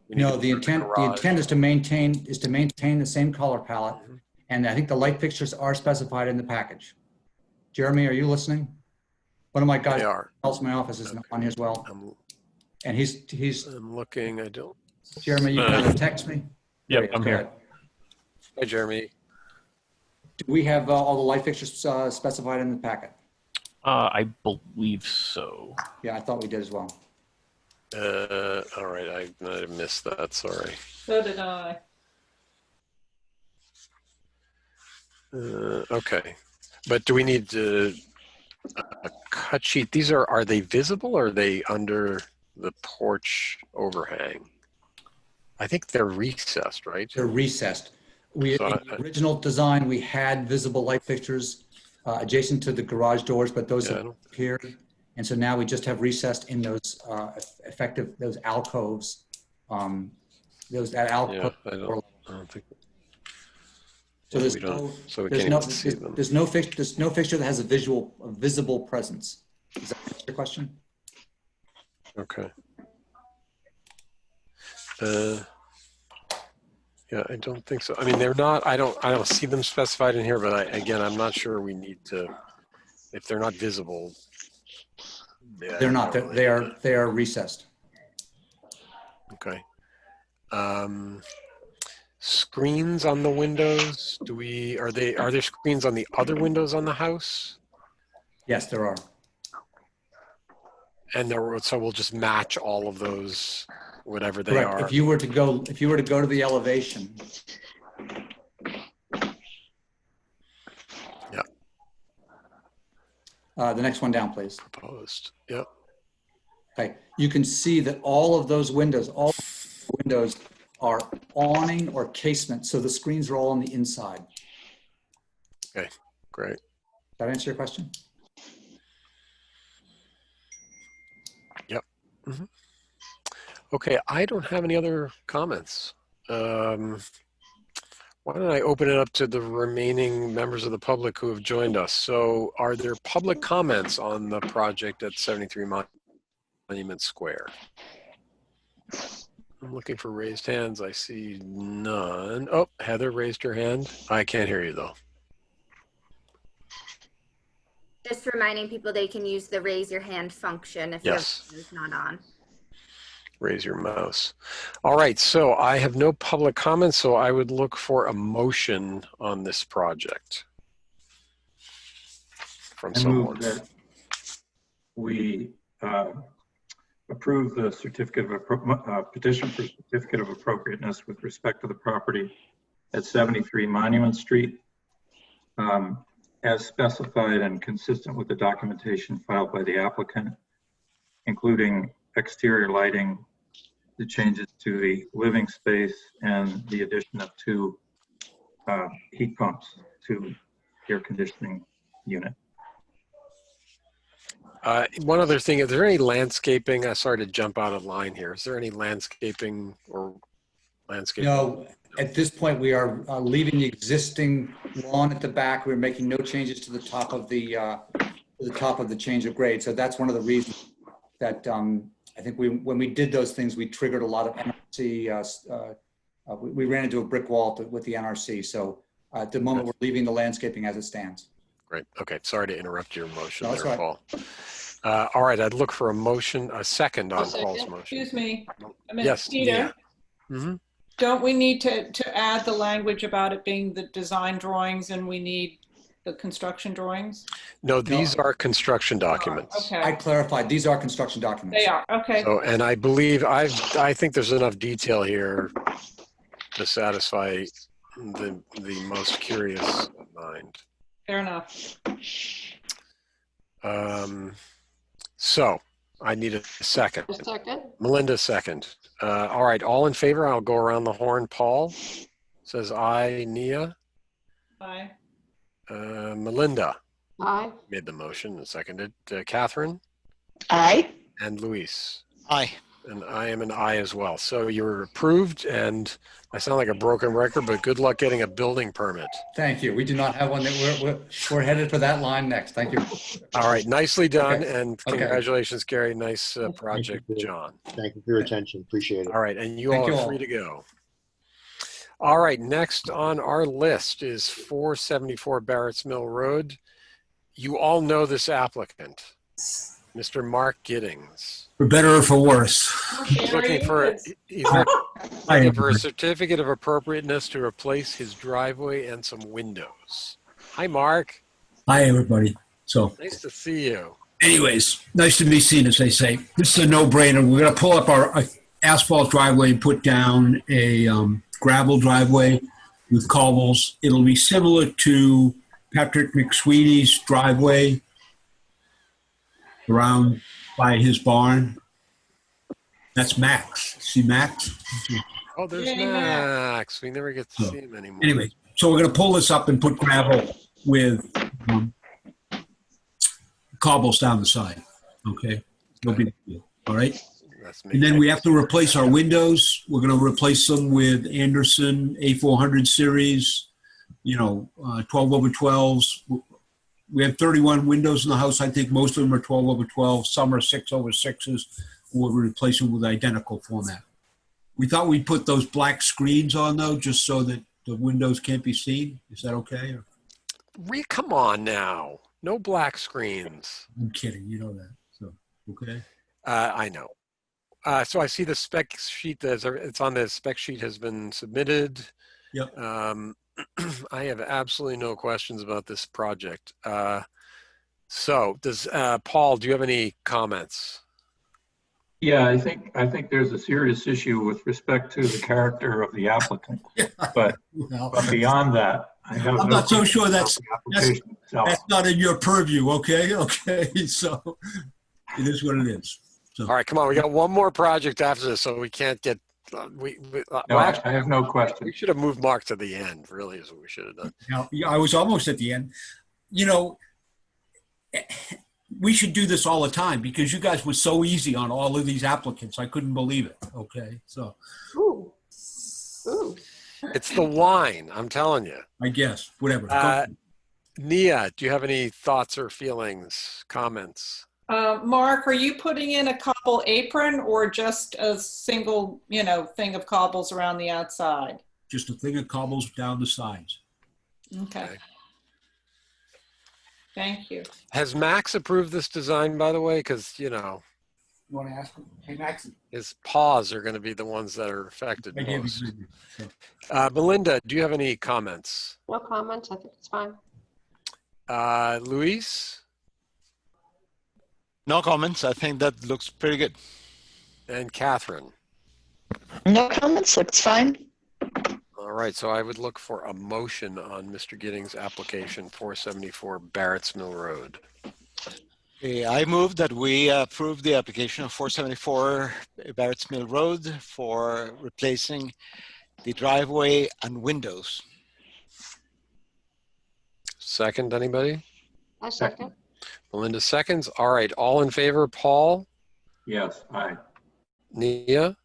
[SPEAKER 15] No, the intent is to maintain the same color palette, and I think the light fixtures are specified in the package. Jeremy, are you listening? One of my guys else in my office is on here as well, and he's.
[SPEAKER 1] I'm looking. I don't.
[SPEAKER 15] Jeremy, you kind of text me.
[SPEAKER 16] Yep, I'm here.
[SPEAKER 1] Hi, Jeremy.
[SPEAKER 15] Do we have all the light fixtures specified in the packet?
[SPEAKER 16] I believe so.
[SPEAKER 15] Yeah, I thought we did as well.
[SPEAKER 1] All right, I might have missed that. Sorry.
[SPEAKER 3] So did I.
[SPEAKER 1] Okay, but do we need a cut sheet? These are they visible or are they under the porch overhang? I think they're recessed, right?
[SPEAKER 15] They're recessed. In the original design, we had visible light fixtures adjacent to the garage doors, but those have appeared. And so now we just have recessed in those those alcoves. That alcove.
[SPEAKER 1] Yeah, I don't think.
[SPEAKER 15] So there's no fixture that has a visible presence. Is that your question?
[SPEAKER 1] Okay. Yeah, I don't think so. I mean, they're not. I don't see them specified in here, but again, I'm not sure we need to. If they're not visible. Yeah,
[SPEAKER 15] they're not. They are recessed.
[SPEAKER 1] Okay. Screens on the windows. Are there screens on the other windows on the house?
[SPEAKER 15] Yes, there are.
[SPEAKER 1] And so we'll just match all of those, whatever they
[SPEAKER 15] Correct.
[SPEAKER 1] are.
[SPEAKER 15] If you were to go to the elevation.
[SPEAKER 1] Yeah.
[SPEAKER 15] The next one down, please.
[SPEAKER 1] Proposed. Yep.
[SPEAKER 15] Okay. You can see that all of those windows, are awning or casement, so the screens are all on the inside.
[SPEAKER 1] Okay, great.
[SPEAKER 15] Does that answer your question?
[SPEAKER 1] Yep. Mm-hmm. Okay, I don't have any other comments. Why don't I open it up to the remaining members of the public who have joined us? So are there public comments on the project at 73 Monument Square? I'm looking for raised hands. I see none. Oh, Heather raised her hand. I can't hear you though.
[SPEAKER 2] Just reminding people they can use the raise your hand function if your phone is not on.
[SPEAKER 1] Raise your mouse. All right, so I have no public comments, so I would look for a motion on this project from someone.
[SPEAKER 5] We approve the petition for certificate of appropriateness with respect to the property at 73 Monument Street, as specified and consistent with the documentation filed by the applicant, including exterior lighting, the changes to the living space, and the addition of 2 heat pumps to air conditioning unit.
[SPEAKER 1] One other thing, is there any landscaping? Sorry to jump out of line here. Is there any landscaping or landscaping?
[SPEAKER 15] No, at this point we are leaving the existing lawn at the back. We're making no changes to the top of the to the top of the change of grade. So that's one of the reasons that I think when we did those things, we triggered a lot of NRC. We ran into a brick wall with the NRC. So at the moment, we're leaving the landscaping as it stands.
[SPEAKER 1] Great. Okay. Sorry to interrupt your motion
[SPEAKER 15] No, that's
[SPEAKER 1] there,
[SPEAKER 15] right.
[SPEAKER 1] Paul. All right. I'd look for a second on Paul's motion.
[SPEAKER 3] Excuse me. I mean,
[SPEAKER 1] Yes,
[SPEAKER 3] Peter,
[SPEAKER 1] Nia.
[SPEAKER 3] don't we need to add the language about it being the design drawings and we need the construction drawings?
[SPEAKER 1] No, these are construction documents.
[SPEAKER 3] Okay.
[SPEAKER 15] I clarified, these are construction documents.
[SPEAKER 3] They are, okay.
[SPEAKER 1] So, and I believe I think there's enough detail here to satisfy the most curious mind.
[SPEAKER 3] Fair enough.
[SPEAKER 1] So I need a second.
[SPEAKER 7] A second.
[SPEAKER 1] Melinda, second. All right, all in favor? I'll go around the horn. Paul says aye. Nia?
[SPEAKER 3] Aye.
[SPEAKER 1] Melinda
[SPEAKER 7] Aye.
[SPEAKER 1] made the motion and seconded. Catherine?
[SPEAKER 6] Aye.
[SPEAKER 1] And Luis?
[SPEAKER 8] Aye.
[SPEAKER 1] And I am an aye as well. So you're approved, and I sound like a broken record, but good luck getting a building permit.
[SPEAKER 15] Thank you. We do not have one. That we're headed for that line next. Thank you.
[SPEAKER 1] All right, nicely done,
[SPEAKER 15] Okay.
[SPEAKER 1] and congratulations, Gary. Nice project, John.
[SPEAKER 17] Thank you for your attention. Appreciate it.
[SPEAKER 1] All right, and you
[SPEAKER 15] Thank
[SPEAKER 1] all
[SPEAKER 15] you
[SPEAKER 1] are
[SPEAKER 15] all.
[SPEAKER 1] free to go. All right, next on our list is 474 Barrett's Mill Road. You all know this applicant, Mr. Mark Giddings.
[SPEAKER 18] For better or for worse.
[SPEAKER 1] He's looking for a certificate of appropriateness to replace his driveway and some windows. Hi, Mark.
[SPEAKER 18] Hi, everybody. So,
[SPEAKER 1] Nice to see you.
[SPEAKER 18] anyways, nice to be seen, as they say. This is a no-brainer. We're going to pull up our asphalt driveway and put down a gravel driveway with cobbles. It'll be similar to Patrick McSweeney's driveway around by his barn. That's Max. See Max?
[SPEAKER 1] Oh, there's
[SPEAKER 3] Yay,
[SPEAKER 1] Max. We never get to see him anymore.
[SPEAKER 18] Anyway, so we're going to pull this up and put gravel with cobbles down the side. Okay? No big deal. All right? And then we have to replace our windows. We're going to replace them with Anderson A400 series, 12 over 12s. We have 31 windows in the house. I think most of them are 12 over 12. Some are 6 over 6s. We'll replace them with identical format. We thought we'd put those black screens on, though, just so that the windows can't be seen. Is that okay?
[SPEAKER 1] Come on now. No black screens.
[SPEAKER 18] I'm kidding. You know that. So, okay.
[SPEAKER 1] I know. So I see the spec sheet it's on the spec sheet has been submitted.
[SPEAKER 18] Yep.
[SPEAKER 1] I have absolutely no questions about this project. So does Paul, do you have any comments?
[SPEAKER 5] Yeah, I think there's a serious issue with respect to the character of the applicant. But beyond that,
[SPEAKER 18] I'm not so sure that's not in your purview. Okay. So it is what it is. So.
[SPEAKER 1] All right, come on. We got one more project after this, so we can't get.
[SPEAKER 5] I have no question.
[SPEAKER 1] We should have moved Mark to the end. Really, is what we should have done.
[SPEAKER 18] Now, I was almost at the end. We should do this all the time because you guys were so easy on all of these applicants. I couldn't believe it. Okay, so.
[SPEAKER 7] Ooh.
[SPEAKER 1] It's the wine. I'm telling you.
[SPEAKER 18] I guess whatever.
[SPEAKER 1] Nia, do you have any thoughts or feelings, comments?
[SPEAKER 3] Mark, are you putting in a cobble apron or just a single, thing of cobbles around the outside?
[SPEAKER 18] Just a thing of cobbles down the sides.
[SPEAKER 3] Okay. Thank you.
[SPEAKER 1] Has Max approved this design, by the way? Because,
[SPEAKER 15] You want to ask him? Hey, Max.
[SPEAKER 1] his paws are going to be the ones that are affected
[SPEAKER 18] I gave
[SPEAKER 1] most.
[SPEAKER 18] you so.
[SPEAKER 1] Melinda, do you have any comments?
[SPEAKER 7] No comments. I think it's fine.
[SPEAKER 1] Luis?
[SPEAKER 8] No comments. I think that looks pretty good.
[SPEAKER 1] And Catherine?
[SPEAKER 6] No comments. Looks fine.
[SPEAKER 1] All right, so I would look for a motion on Mr. Giddings' application 474 Barrett's Mill Road.
[SPEAKER 8] I move that we approve the application of 474 Barrett's Mill Road for replacing the driveway and windows.
[SPEAKER 1] Second, anybody?
[SPEAKER 7] I second.
[SPEAKER 1] Melinda seconds. All right, all in favor, Paul?
[SPEAKER 5] Yes, aye.
[SPEAKER 1] Nia?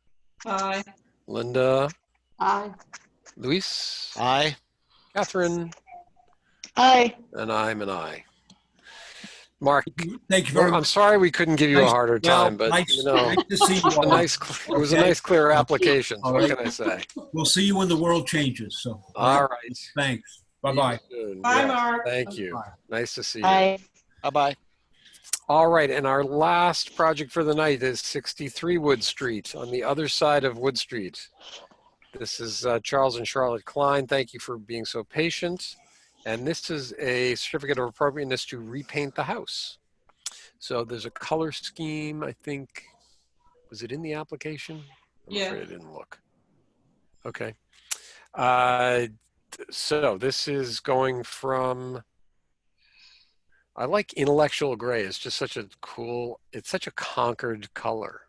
[SPEAKER 3] Aye.
[SPEAKER 1] Linda?
[SPEAKER 7] Aye.
[SPEAKER 1] Luis?
[SPEAKER 8] Aye.
[SPEAKER 1] Catherine?
[SPEAKER 6] Aye.
[SPEAKER 1] And I'm an aye. Mark,
[SPEAKER 18] Thank you very
[SPEAKER 1] I'm
[SPEAKER 18] much.
[SPEAKER 1] sorry we couldn't give you a harder time, but
[SPEAKER 18] nice,
[SPEAKER 1] you know,
[SPEAKER 18] nice to see you all.
[SPEAKER 1] it was a nice, clear application.
[SPEAKER 18] All
[SPEAKER 1] What
[SPEAKER 18] right.
[SPEAKER 1] can I say?
[SPEAKER 18] We'll see you when the world changes. So,
[SPEAKER 1] All right.
[SPEAKER 18] Thanks. Bye-bye.
[SPEAKER 3] Bye, Mark.
[SPEAKER 1] Thank you.
[SPEAKER 18] Bye.
[SPEAKER 1] Nice to see you.
[SPEAKER 6] Bye.
[SPEAKER 8] Bye-bye.
[SPEAKER 1] All right, and our last project for the night is 63 Wood Street on the other side of Wood Street. This is Charles and Charlotte Klein. Thank you for being so patient. And this is a certificate of appropriateness to repaint the house. So there's a color scheme, I think. Was it in the application? I'm afraid I didn't look. Okay. So this is going from, I like intellectual gray. It's just such a cool, it's such a Concord color.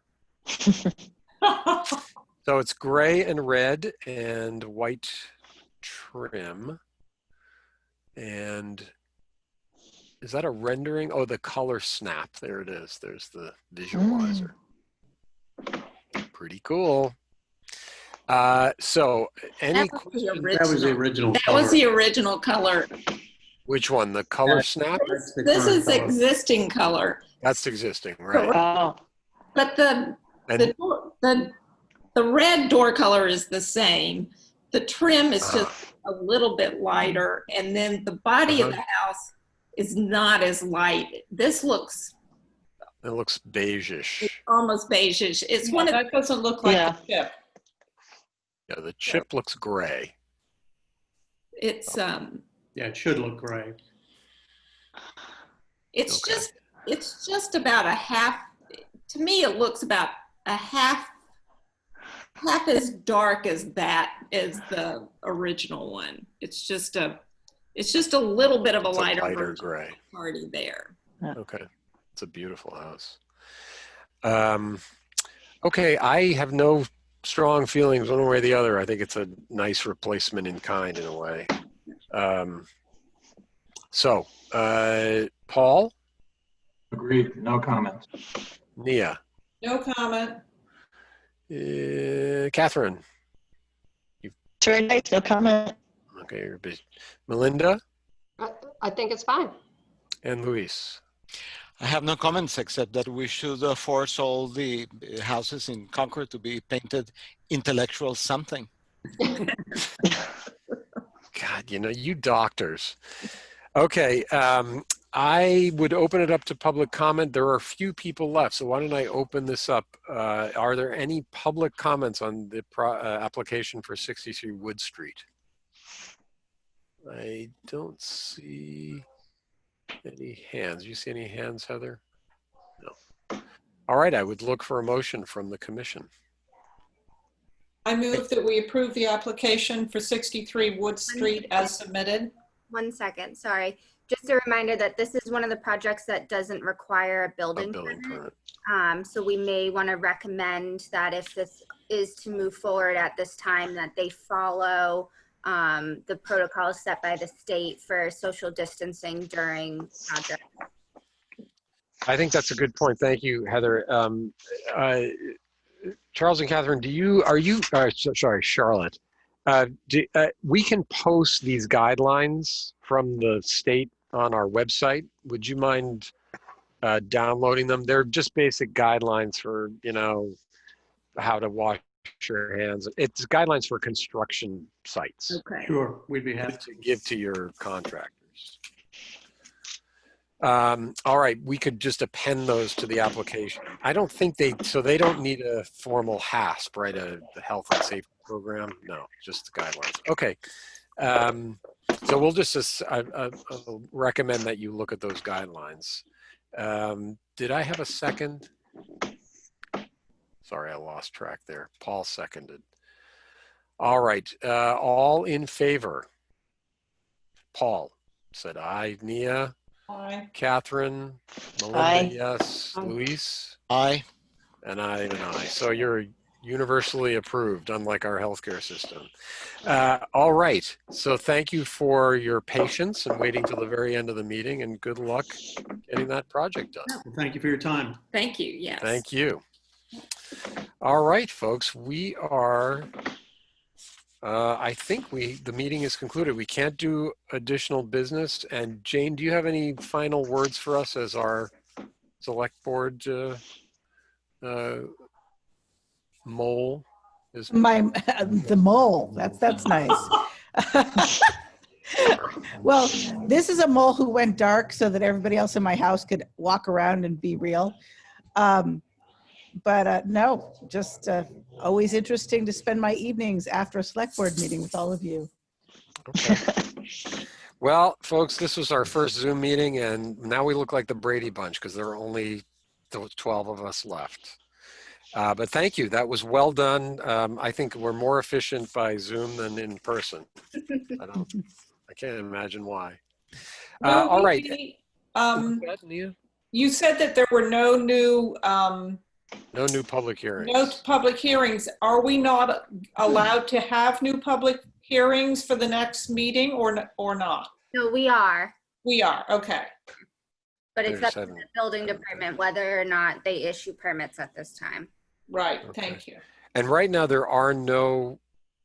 [SPEAKER 1] So it's gray and red and white trim. And is that a rendering? Oh, the color snap. There it is. There's the visualizer. Pretty cool. So any questions?
[SPEAKER 14] That was the original
[SPEAKER 19] That
[SPEAKER 14] color.
[SPEAKER 19] was the original color.
[SPEAKER 1] Which one? The color snap?
[SPEAKER 19] This is existing color.
[SPEAKER 1] That's existing, right?
[SPEAKER 6] Oh.
[SPEAKER 19] But the red door color is the same. The trim is just a little bit lighter, and then the body of the house is not as light. This looks.
[SPEAKER 1] It looks beige-ish.
[SPEAKER 19] It's almost beige-ish. It's one of
[SPEAKER 3] that doesn't look like the chip.
[SPEAKER 1] Yeah, the chip looks gray.
[SPEAKER 19] It's
[SPEAKER 14] Yeah, it should look gray.
[SPEAKER 19] It's just about a half. To me, it looks about a half as dark as the original one. It's just a little bit of a lighter
[SPEAKER 1] gray
[SPEAKER 19] party there.
[SPEAKER 1] Okay, it's a beautiful house. Okay, I have no strong feelings one way or the other. I think it's a nice replacement in kind in a way. So, Paul?
[SPEAKER 5] Agreed, no comments.
[SPEAKER 1] Nia?
[SPEAKER 3] No comment.
[SPEAKER 1] Catherine?
[SPEAKER 6] Very nice, no comment.
[SPEAKER 1] Okay, you're busy. Melinda?
[SPEAKER 7] I think it's fine.
[SPEAKER 1] And Luis?
[SPEAKER 8] I have no comments except that we should force all the houses in Concord to be painted intellectual something.
[SPEAKER 1] God, you know, you doctors. Okay, I would open it up to public comment. There are a few people left, so why don't I open this up? Are there any public comments on the application for 63 Wood Street? I don't see any hands. You see any hands, Heather? No. All right, I would look for a motion from the commission.
[SPEAKER 3] I move that we approve the application for 63 Wood Street as submitted.
[SPEAKER 2] 1 second, sorry. Just a reminder that this is one of the projects that doesn't require a building permit. So we may want to recommend that if this is to move forward at this time, that they follow the protocols set by the state for social distancing during project.
[SPEAKER 1] I think that's a good point. Thank you, Heather. Charles and Catherine, sorry, Charlotte, we can post these guidelines from the state on our website. Would you mind downloading them? They're just basic guidelines for, you know, how to wash your hands. It's guidelines for construction sites.
[SPEAKER 19] Okay.
[SPEAKER 14] Sure, we'd be happy
[SPEAKER 1] to give to your contractors. All right, we could just append those to the application. I don't think they don't need a formal HASP, right? The health and safety program? No, just the guidelines. Okay. So we'll just I'll recommend that you look at those guidelines. Did I have a second? Sorry, I lost track there. Paul seconded. All right, all in favor? Paul said aye. Nia?
[SPEAKER 3] Aye.
[SPEAKER 1] Catherine? Melinda,
[SPEAKER 6] Aye.
[SPEAKER 1] yes. Luis?
[SPEAKER 8] Aye.
[SPEAKER 1] And I and I. So you're universally approved, unlike our healthcare system. All right. So thank you for your patience and waiting till the very end of the meeting, and good luck getting that project done.
[SPEAKER 14] Well, thank you for your time.
[SPEAKER 19] Thank you, yes.
[SPEAKER 1] Thank you. All right, folks, we are I think the meeting is concluded. We can't do additional business. And Jane, do you have any final words for us as our select board mole?
[SPEAKER 20] The mole. That's nice. Well, this is a mole who went dark so that everybody else in my house could walk around and be real. But no, just always interesting to spend my evenings after a select board meeting with all of you.
[SPEAKER 1] Okay. Well, folks, this was our first Zoom meeting, and now we look like the Brady Bunch because there are only 12 of us left. But thank you. That was well done. I think we're more efficient by Zoom than in person. I can't imagine why. All right.
[SPEAKER 3] You said that there were no new
[SPEAKER 1] public hearings.
[SPEAKER 3] No public hearings. Are we not allowed to have new public hearings for the next meeting or not?
[SPEAKER 2] No, we are.
[SPEAKER 3] We are, okay.
[SPEAKER 2] But it's up to the building department whether or not they issue permits at this time.
[SPEAKER 3] Right, thank you.
[SPEAKER 1] And right now there are no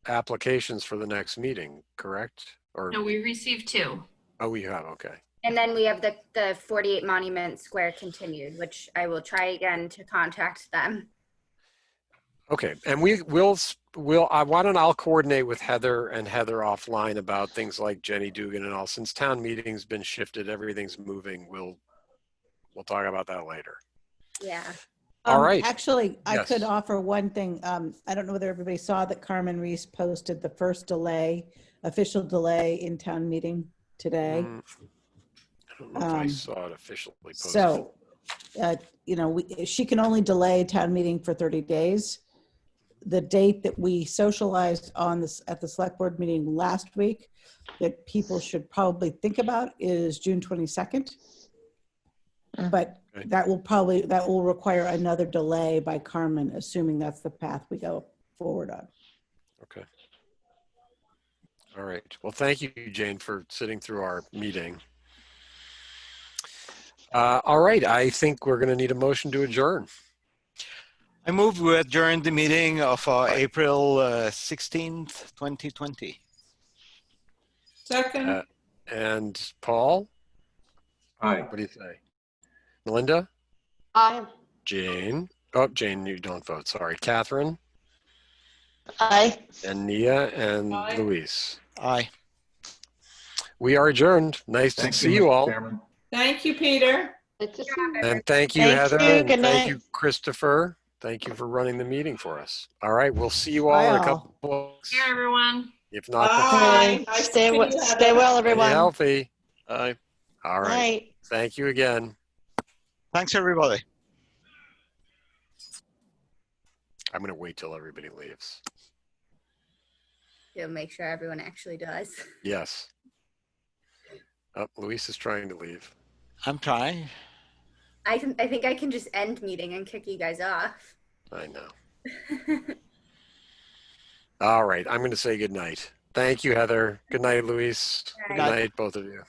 [SPEAKER 1] applications for the next meeting, correct? Or
[SPEAKER 21] no, we received 2.
[SPEAKER 1] Oh, we have, okay.
[SPEAKER 2] And then we have the 48 Monument Square continued, which I will try again to contact them.
[SPEAKER 1] Okay, and why don't I'll coordinate with Heather offline about things like Jenny Dugan and all. Since town meeting's been shifted, everything's moving. We'll talk about that later.
[SPEAKER 2] Yeah.
[SPEAKER 1] All right.
[SPEAKER 20] Actually, I
[SPEAKER 1] Yes.
[SPEAKER 20] could offer one thing. I don't know whether everybody saw that Carmen Reese posted the first official delay in town meeting today.
[SPEAKER 1] I don't know if I saw it officially posted.
[SPEAKER 20] So, she can only delay town meeting for 30 days. The date that we socialized at the select board meeting last week that people should probably think about is June 22nd. But that will require another delay by Carmen, assuming that's the path we go forward on.
[SPEAKER 1] Okay. All right. Well, thank you, Jane, for sitting through our meeting. All right. I think we're going to need a motion to adjourn.
[SPEAKER 8] I move we adjourn the meeting of April 16th, 2020.
[SPEAKER 3] Second.
[SPEAKER 1] And Paul?
[SPEAKER 5] Aye.
[SPEAKER 1] What do you say? Melinda?
[SPEAKER 7] Aye.
[SPEAKER 1] Jane? Oh, Jane, you don't vote. Sorry. Catherine?
[SPEAKER 6] Aye.
[SPEAKER 1] And Nia and
[SPEAKER 3] Aye.
[SPEAKER 1] Luis?
[SPEAKER 8] Aye.
[SPEAKER 1] We are adjourned. Nice to see you
[SPEAKER 5] Mr.
[SPEAKER 1] all.
[SPEAKER 5] Chairman.
[SPEAKER 3] Thank you, Peter.
[SPEAKER 1] And thank you,
[SPEAKER 6] Thank
[SPEAKER 1] Heather.
[SPEAKER 6] you.
[SPEAKER 1] And
[SPEAKER 6] Good
[SPEAKER 1] thank
[SPEAKER 6] night.
[SPEAKER 1] you, Christopher. Thank you for running the meeting for us. All right. We'll see you all
[SPEAKER 20] Bye,
[SPEAKER 1] in a
[SPEAKER 20] all.
[SPEAKER 1] couple of weeks.
[SPEAKER 21] Here, everyone.
[SPEAKER 1] If not,
[SPEAKER 3] Bye. Nice to
[SPEAKER 6] Stay
[SPEAKER 3] see you, Heather.
[SPEAKER 6] stay well,
[SPEAKER 1] stay
[SPEAKER 6] everyone.
[SPEAKER 1] healthy. All right.
[SPEAKER 6] Night.
[SPEAKER 1] Thank you again.
[SPEAKER 8] Thanks, everybody.
[SPEAKER 1] I'm going to wait till everybody leaves.
[SPEAKER 2] To make sure everyone actually does.
[SPEAKER 1] Yes. Oh, Luis is trying to leave.
[SPEAKER 8] I'm trying.
[SPEAKER 2] I think I can just end meeting and kick you guys off.
[SPEAKER 1] I know. All right. I'm going to say good night. Thank you, Heather. Good night, Luis.
[SPEAKER 2] Good
[SPEAKER 1] Good night, both of you.